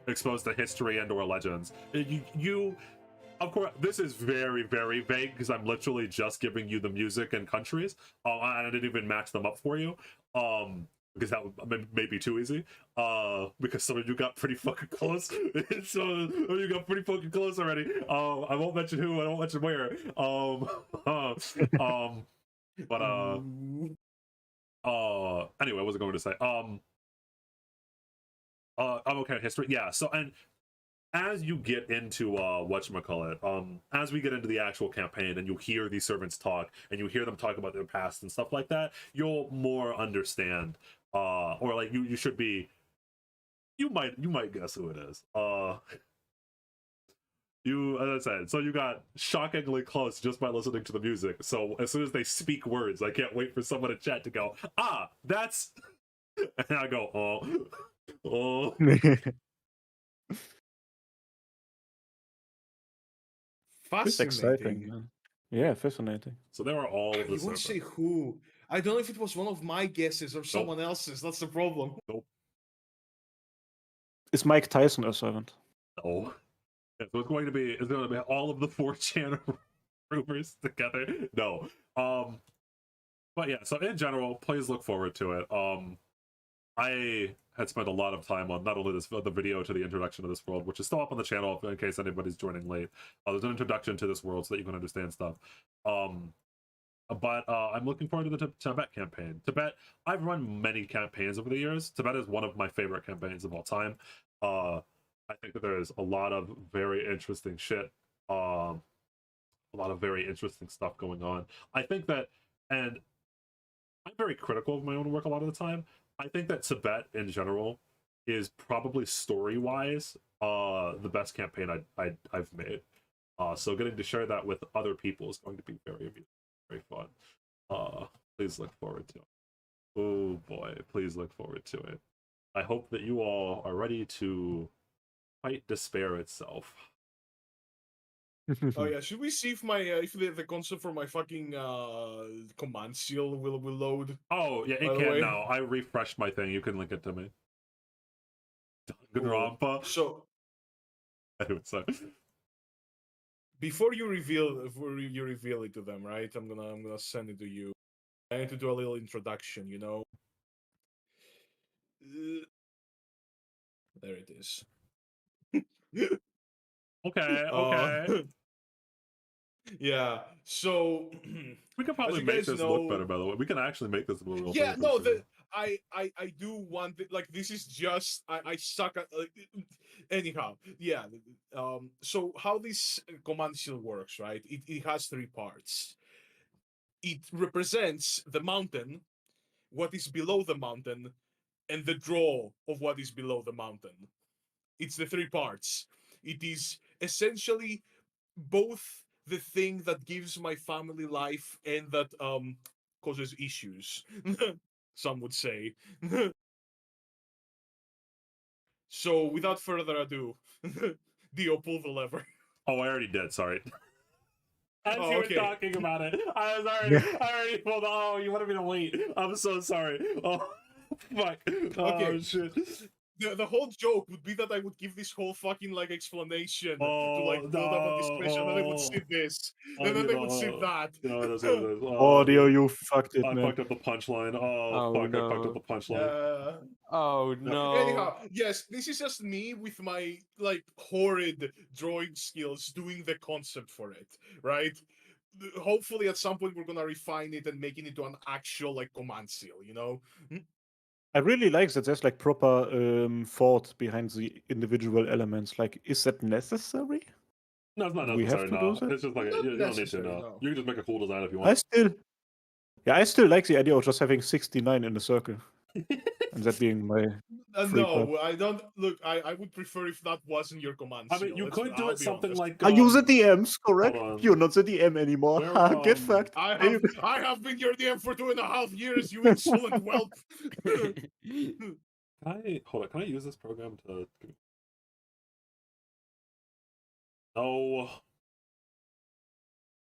exposed to history and/or legends. You, of course, this is very, very vague because I'm literally just giving you the music and countries. And I didn't even match them up for you. Because that would maybe too easy. Because some of you got pretty fucking close. So you got pretty fucking close already. I won't mention who. I won't mention where. But anyway, what was I going to say? I'm okay with history. Yeah. So, and as you get into whatchamacallit, as we get into the actual campaign and you hear these servants talk and you hear them talk about their past and stuff like that, you'll more understand. Or like you should be. You might guess who it is. You, as I said, so you got shockingly close just by listening to the music. So as soon as they speak words, I can't wait for someone in chat to go, that's, and I go, oh. It's Fascinating. exciting, man. Yeah, fascinating. So there are all of the You won't say servants. who. I don't know if it was one of my guesses or someone else's. That's the problem. Is Mike Tyson a servant? No. Yeah, so it's going to be all of the 4chan rumors together. No. But yeah, so in general, please look forward to it. I had spent a lot of time on not only the video to the introduction to this world, which is still up on the channel in case anybody's joining late. There's an introduction to this world so that you can understand stuff. But I'm looking forward to the Tibet campaign. Tibet, I've run many campaigns over the years. Tibet is one of my favorite campaigns of all time. I think that there's a lot of very interesting shit. A lot of very interesting stuff going on. I think that, and I'm very critical of my own work a lot of the time. I think that Tibet in general is probably story-wise the best campaign I've made. So getting to share that with other people is going to be very amusing, very fun. Please look forward to it. Oh boy, please look forward to it. I hope that you all are ready to fight despair itself. Oh yeah, should we see if my if the console for my fucking command seal will load? Oh yeah, By it the can't way. now. I refreshed my thing. You can link it to me. Cool. Rampa. So Anyway, so before you reveal it to them, right? I'm gonna send it to you. I need to do a little introduction, you know. There it is. okay. Yeah. So We could probably you make guys this know- look better, by the way. We can actually make this a little real yeah, thing no, for sure. I do want it. Like this is just I suck at anyhow. Yeah. So how this command shield works, right? It has three parts. It represents the mountain, what is below the mountain, and the draw of what is below the mountain. It's the three parts. It is essentially both the thing that gives my family life and that causes issues. Some would say. So, without further ado, Dio, pull the lever. Oh, I already did. Sorry. As Oh, you were okay. talking about it, I already pulled. Oh, you wanted me to wait. I'm so sorry. Oh, fuck. Oh, Okay. shit. The whole joke would be that I would give this whole fucking like explanation to like build up anticipation, and then they would see this, and then they would see that. You know, that's what it is. Audio, you fucked it, I man. fucked up the punchline. Oh, Oh, fuck, I fucked up no. the punchline. Oh no. Anyhow, yes, this is just me with my like horrid drawing skills doing the concept for it, right? Hopefully, at some point, we're gonna refine it and make it into an actual like command seal, you know? I really like that there's like proper thought behind the individual elements. Like, is that necessary? No, it's not Do we have necessary. to do No, that? it's just like Not you don't need to necessary, know. no. You can just make a cool design if you I want. still, I still like the idea of just having 69 in a circle, and that being my. Free No, I don't. Look, I would prefer if that wasn't your command I seal. mean, you let's- could do I'll it be something honest. like. Are you the DMs, correct? hold on. You're not the DM anymore. Where, Get fucked. I have been your DM for 2.5 years, you insolent whelp. Can I hold on? Can I use this program to? No.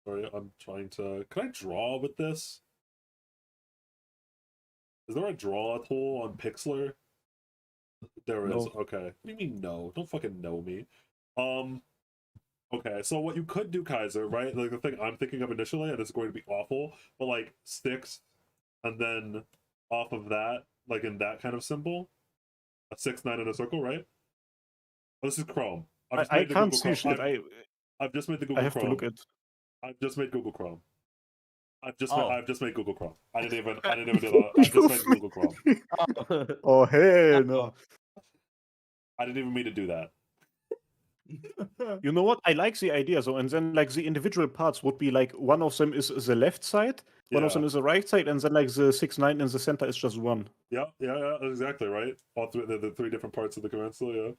Sorry, I'm trying to. Can I draw with this? Is there a draw tool on Pixlr? There is. No. Okay. What do you mean no? Don't fucking know me. Okay, so what you could do, Kaiser, right? Like the thing I'm thinking of initially, and it's going to be awful, but like sticks, and then off of that, like in that kind of symbol, a 6-9 in a circle, right? Oh, this is Chrome. I can't see Chrome. shit. I've just made the Google I have Chrome. to look at. I've just made Google Chrome. I've just made Google Chrome. I didn't even do that. I just made Google Chrome. Oh hell no! I didn't even mean to do that. You know what? I like the idea. So, and then like the individual parts would be like one of them is the left side, one of them is the right side, and then like the 6-9 in the center is just one. Yeah, exactly right. All three, the three different parts of the command seal. Yeah.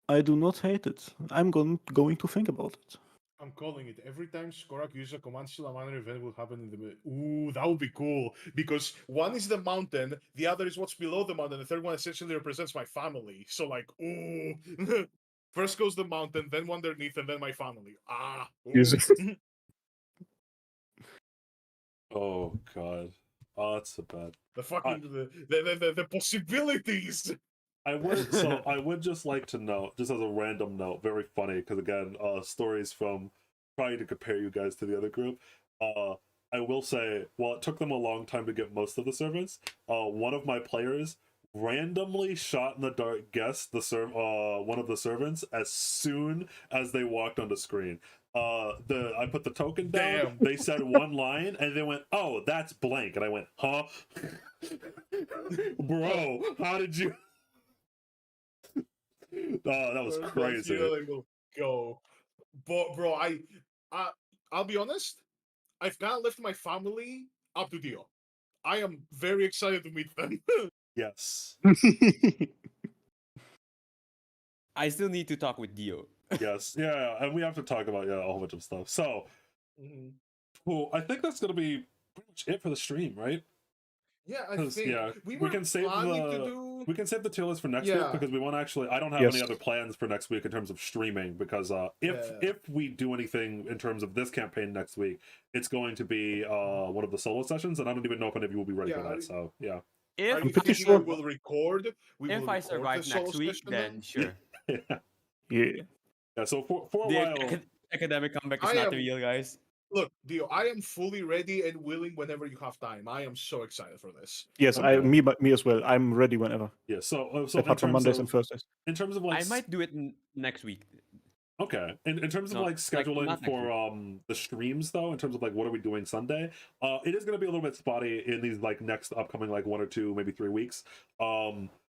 I do not hate it. I'm going to think about it. I'm calling it. Every time Skorak uses a command seal, a minor event will happen in the. Ooh, that would be cool. Because one is the mountain, the other is what's below the mountain, the third one essentially represents my family. So, like, ooh. First goes the mountain, then one underneath, and then my family. Ah. Ooh. Oh god. Oh, that's so bad. The fucking the possibilities. I would just like to note, just as a random note, very funny, because again, stories from trying to compare you guys to the other group. I will say, while it took them a long time to get most of the servants, one of my players randomly shot in the dark guessed one of the servants as soon as they walked on the screen. I put the token down. Damn. They said one line, and they went, "Oh, that's blank," and I went, "Huh, bro? How did you?" Oh, that was crazy. Go, but bro, I'll be honest. I've kind of left my family up to Dio. I am very excited to meet them. Yes. I still need to talk with Dio. Yes. Yeah, and we have to talk about a whole bunch of stuff. So, cool. I think that's gonna be pretty much it for the stream, right? Yeah, I think we can save the tier list for next week because we won't actually. I don't have any other plans for next week in terms of streaming because if we do anything in terms of this campaign next week, it's going to be one of the solo sessions, and I don't even know if any of you will be ready for that. So yeah. If I'm pretty sure we'll record. If I survive next week, then sure. Yeah. So for a the while, academic comeback is not real, guys. Look, Dio, I am fully ready and willing whenever you have time. I am so excited for this. Yes, me as well. I'm ready whenever. Yeah. So apart from Mondays and Thursdays. In terms of like, I might do it next week. Okay. In terms of like scheduling for the streams though, in terms of like what are we doing Sunday, it is going to be a little bit spotty in these like next upcoming like 1 or 2, maybe 3 weeks,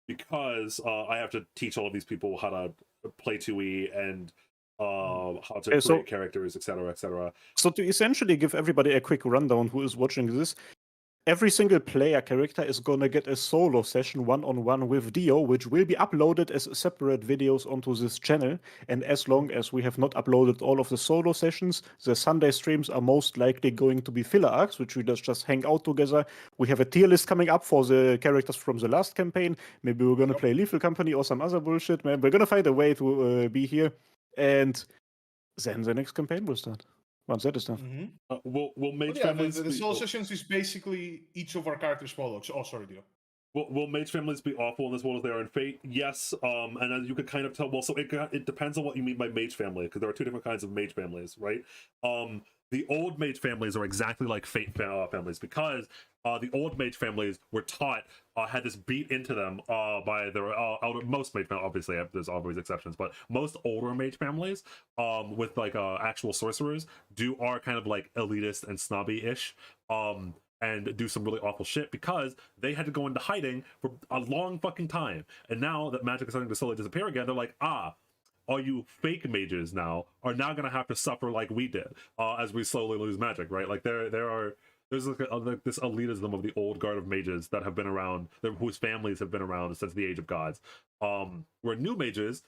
because I have to teach all of these people how to play 2E and how to create characters, etc., etc. So to essentially give everybody a quick rundown who is watching this, every single player character is gonna get a solo session one-on-one with Dio, which will be uploaded as separate videos onto this channel. And as long as we have not uploaded all of the solo sessions, the Sunday streams are most likely going to be filler arcs, which we just hang out together. We have a tier list coming up for the characters from the last campaign. Maybe we're gonna play Lethal Company or some other bullshit. Man, we're gonna find a way to be here, and then the next campaign will start. Once that is done. Mm-hmm. Will Mage Yeah, families the be, solo sessions is basically each of our characters' monologues. Oh, sorry, Dio. will Mage families be awful in this world as they are in Fate? Yes. And as you could kind of tell, well, so it depends on what you mean by Mage family, because there are two different kinds of Mage families, right? The old Mage families are exactly like Fate families, because the old Mage families were taught, had this beat into them by their elder. Most Mage families, obviously, there's always exceptions, but most older Mage families, with like actual sorcerers, are kind of like elitist and snobby-ish. And do some really awful shit because they had to go into hiding for a long fucking time. And now that magic is starting to slowly disappear again, they're like, all you fake mages now are now going to have to suffer like we did as we slowly lose magic, right? Like there's like this elitism of the old guard of mages that have been around, whose families have been around since the Age of Gods. Where new mages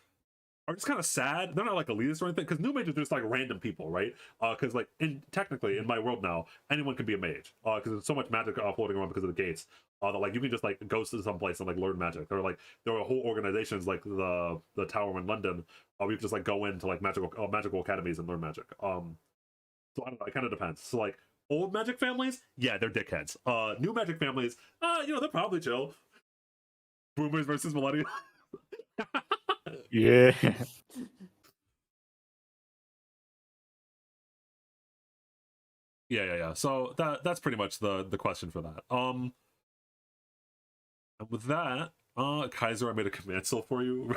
are just kind of sad. They're not like elitist or anything, because new mages are just like random people, right? Because like technically in my world now, anyone can be a mage because there's so much magic floating around because of the gates that like you can just like go to some place and like learn magic, or like there are whole organizations like the Tower in London where you can just like go into like magical academies and learn magic. So I don't know, it kind of depends. So like old magic families, yeah, they're dickheads. New magic families, they're probably chill. Boomers versus millennials. Yeah. Yeah. So that's pretty much the question for that. And with that, Kaiser, I made a command cell for you.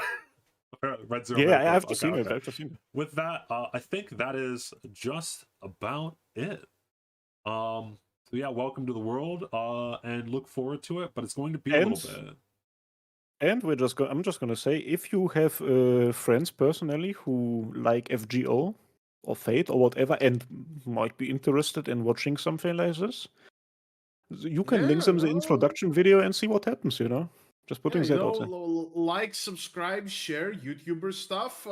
Red Zero. Yeah, I have to see it. I have to see it. With that, I think that is just about it. So yeah, welcome to the world, and look forward to it. But it's going to be a little bit. And I'm just gonna say, if you have friends personally who like FGO or Fate or whatever, and might be interested in watching something like this, you can link them the introduction video and see what happens. Just putting that out there. Like, subscribe, share YouTuber stuff.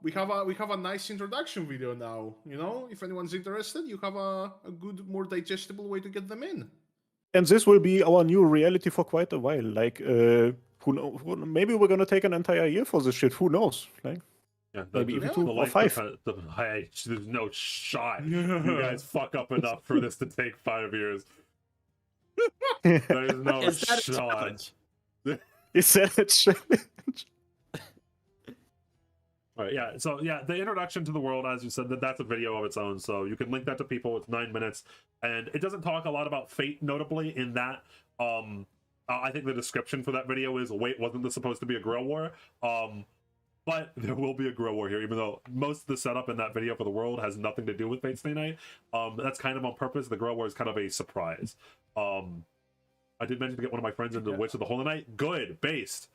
We have a nice introduction video now. If anyone's interested, you have a good, more digestible way to get them in. And this will be our new reality for quite a while. Like, who knows? Maybe we're gonna take an entire year for this shit. Who knows? Like, yeah, maybe even 2 or 5. There's no shot. You guys fuck up enough for this to take 5 years. There's no shot. Is that a challenge? All right, yeah. So yeah, the introduction to the world, as you said, that's a video of its own. So you can link that to people. It's 9 minutes, and it doesn't talk a lot about Fate, notably in that. I think the description for that video is, wait, wasn't this supposed to be a grill war? But there will be a grill war here, even though most of the setup in that video for the world has nothing to do with Fate Stay Night. That's kind of on purpose. The grill war is kind of a surprise. I did mention to get one of my friends into Witch of the Holy Night. Good, based.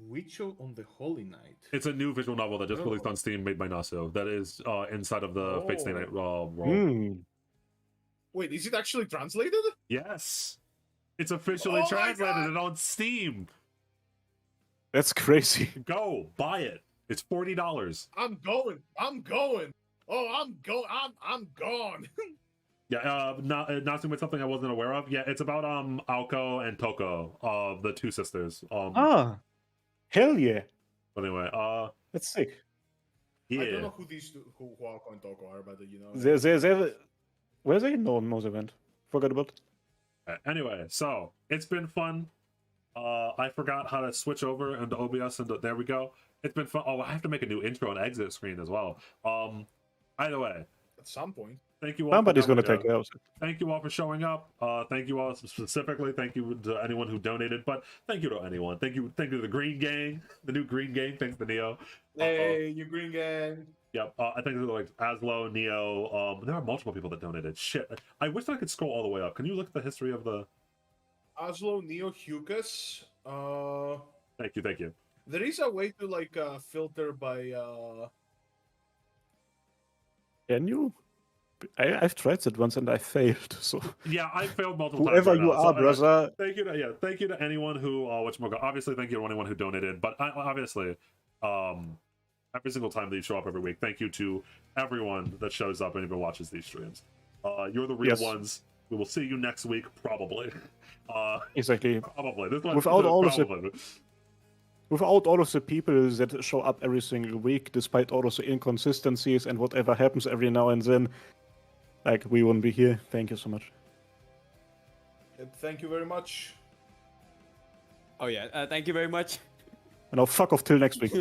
Witch on the Holy Night. It's a new visual novel that just released on Steam, made by Naso. That is inside of the Fate Stay Night world. Wait, is it actually translated? Yes, it's officially translated on Steam. That's crazy. Go buy it. It's $40. I'm going. Oh, I'm gone. Yeah, not something I wasn't aware of. Yeah, it's about Aoko and Toko, the two sisters. Hell yeah. But anyway, that's sick. Yeah. I don't know who these two, who Aoko and Toko are, but They're where are they? No event. Forgot about it. Anyway, so it's been fun. I forgot how to switch over into OBS, and there we go. It's been fun. Oh, I have to make a new intro and exit screen as well. Either way, at some point. Thank you all. Somebody's going to take it out. Thank you all for showing up. Thank you all specifically. Thank you to anyone who donated, but thank you to anyone. Thank you to the Green Gang, the new Green Gang. Thanks to Neo. Hey, you Green Gang. Yep. I think there's like Aslo, Neo. There are multiple people that donated. Shit. I wish I could scroll all the way up. Can you look at the history of the Aslo, Neo, Hucus? Thank you. There is a way to like filter by Can you? I've tried that once and I failed. So Yeah, I failed multiple whoever times. you right now, are, brother, Thank you to anyone who obviously thank you to anyone who donated, but obviously every single time that you show up every week, thank you to everyone that shows up and even watches these streams. You're the real Yes. ones. We will see you next week, probably. exactly. Probably. This one, Without all of the probably. Without all of the people that show up every single week, despite all of the inconsistencies and whatever happens every now and then, like, we wouldn't be here. Thank you so much. Thank you very much. Oh yeah, thank you very much. And now fuck off till next week.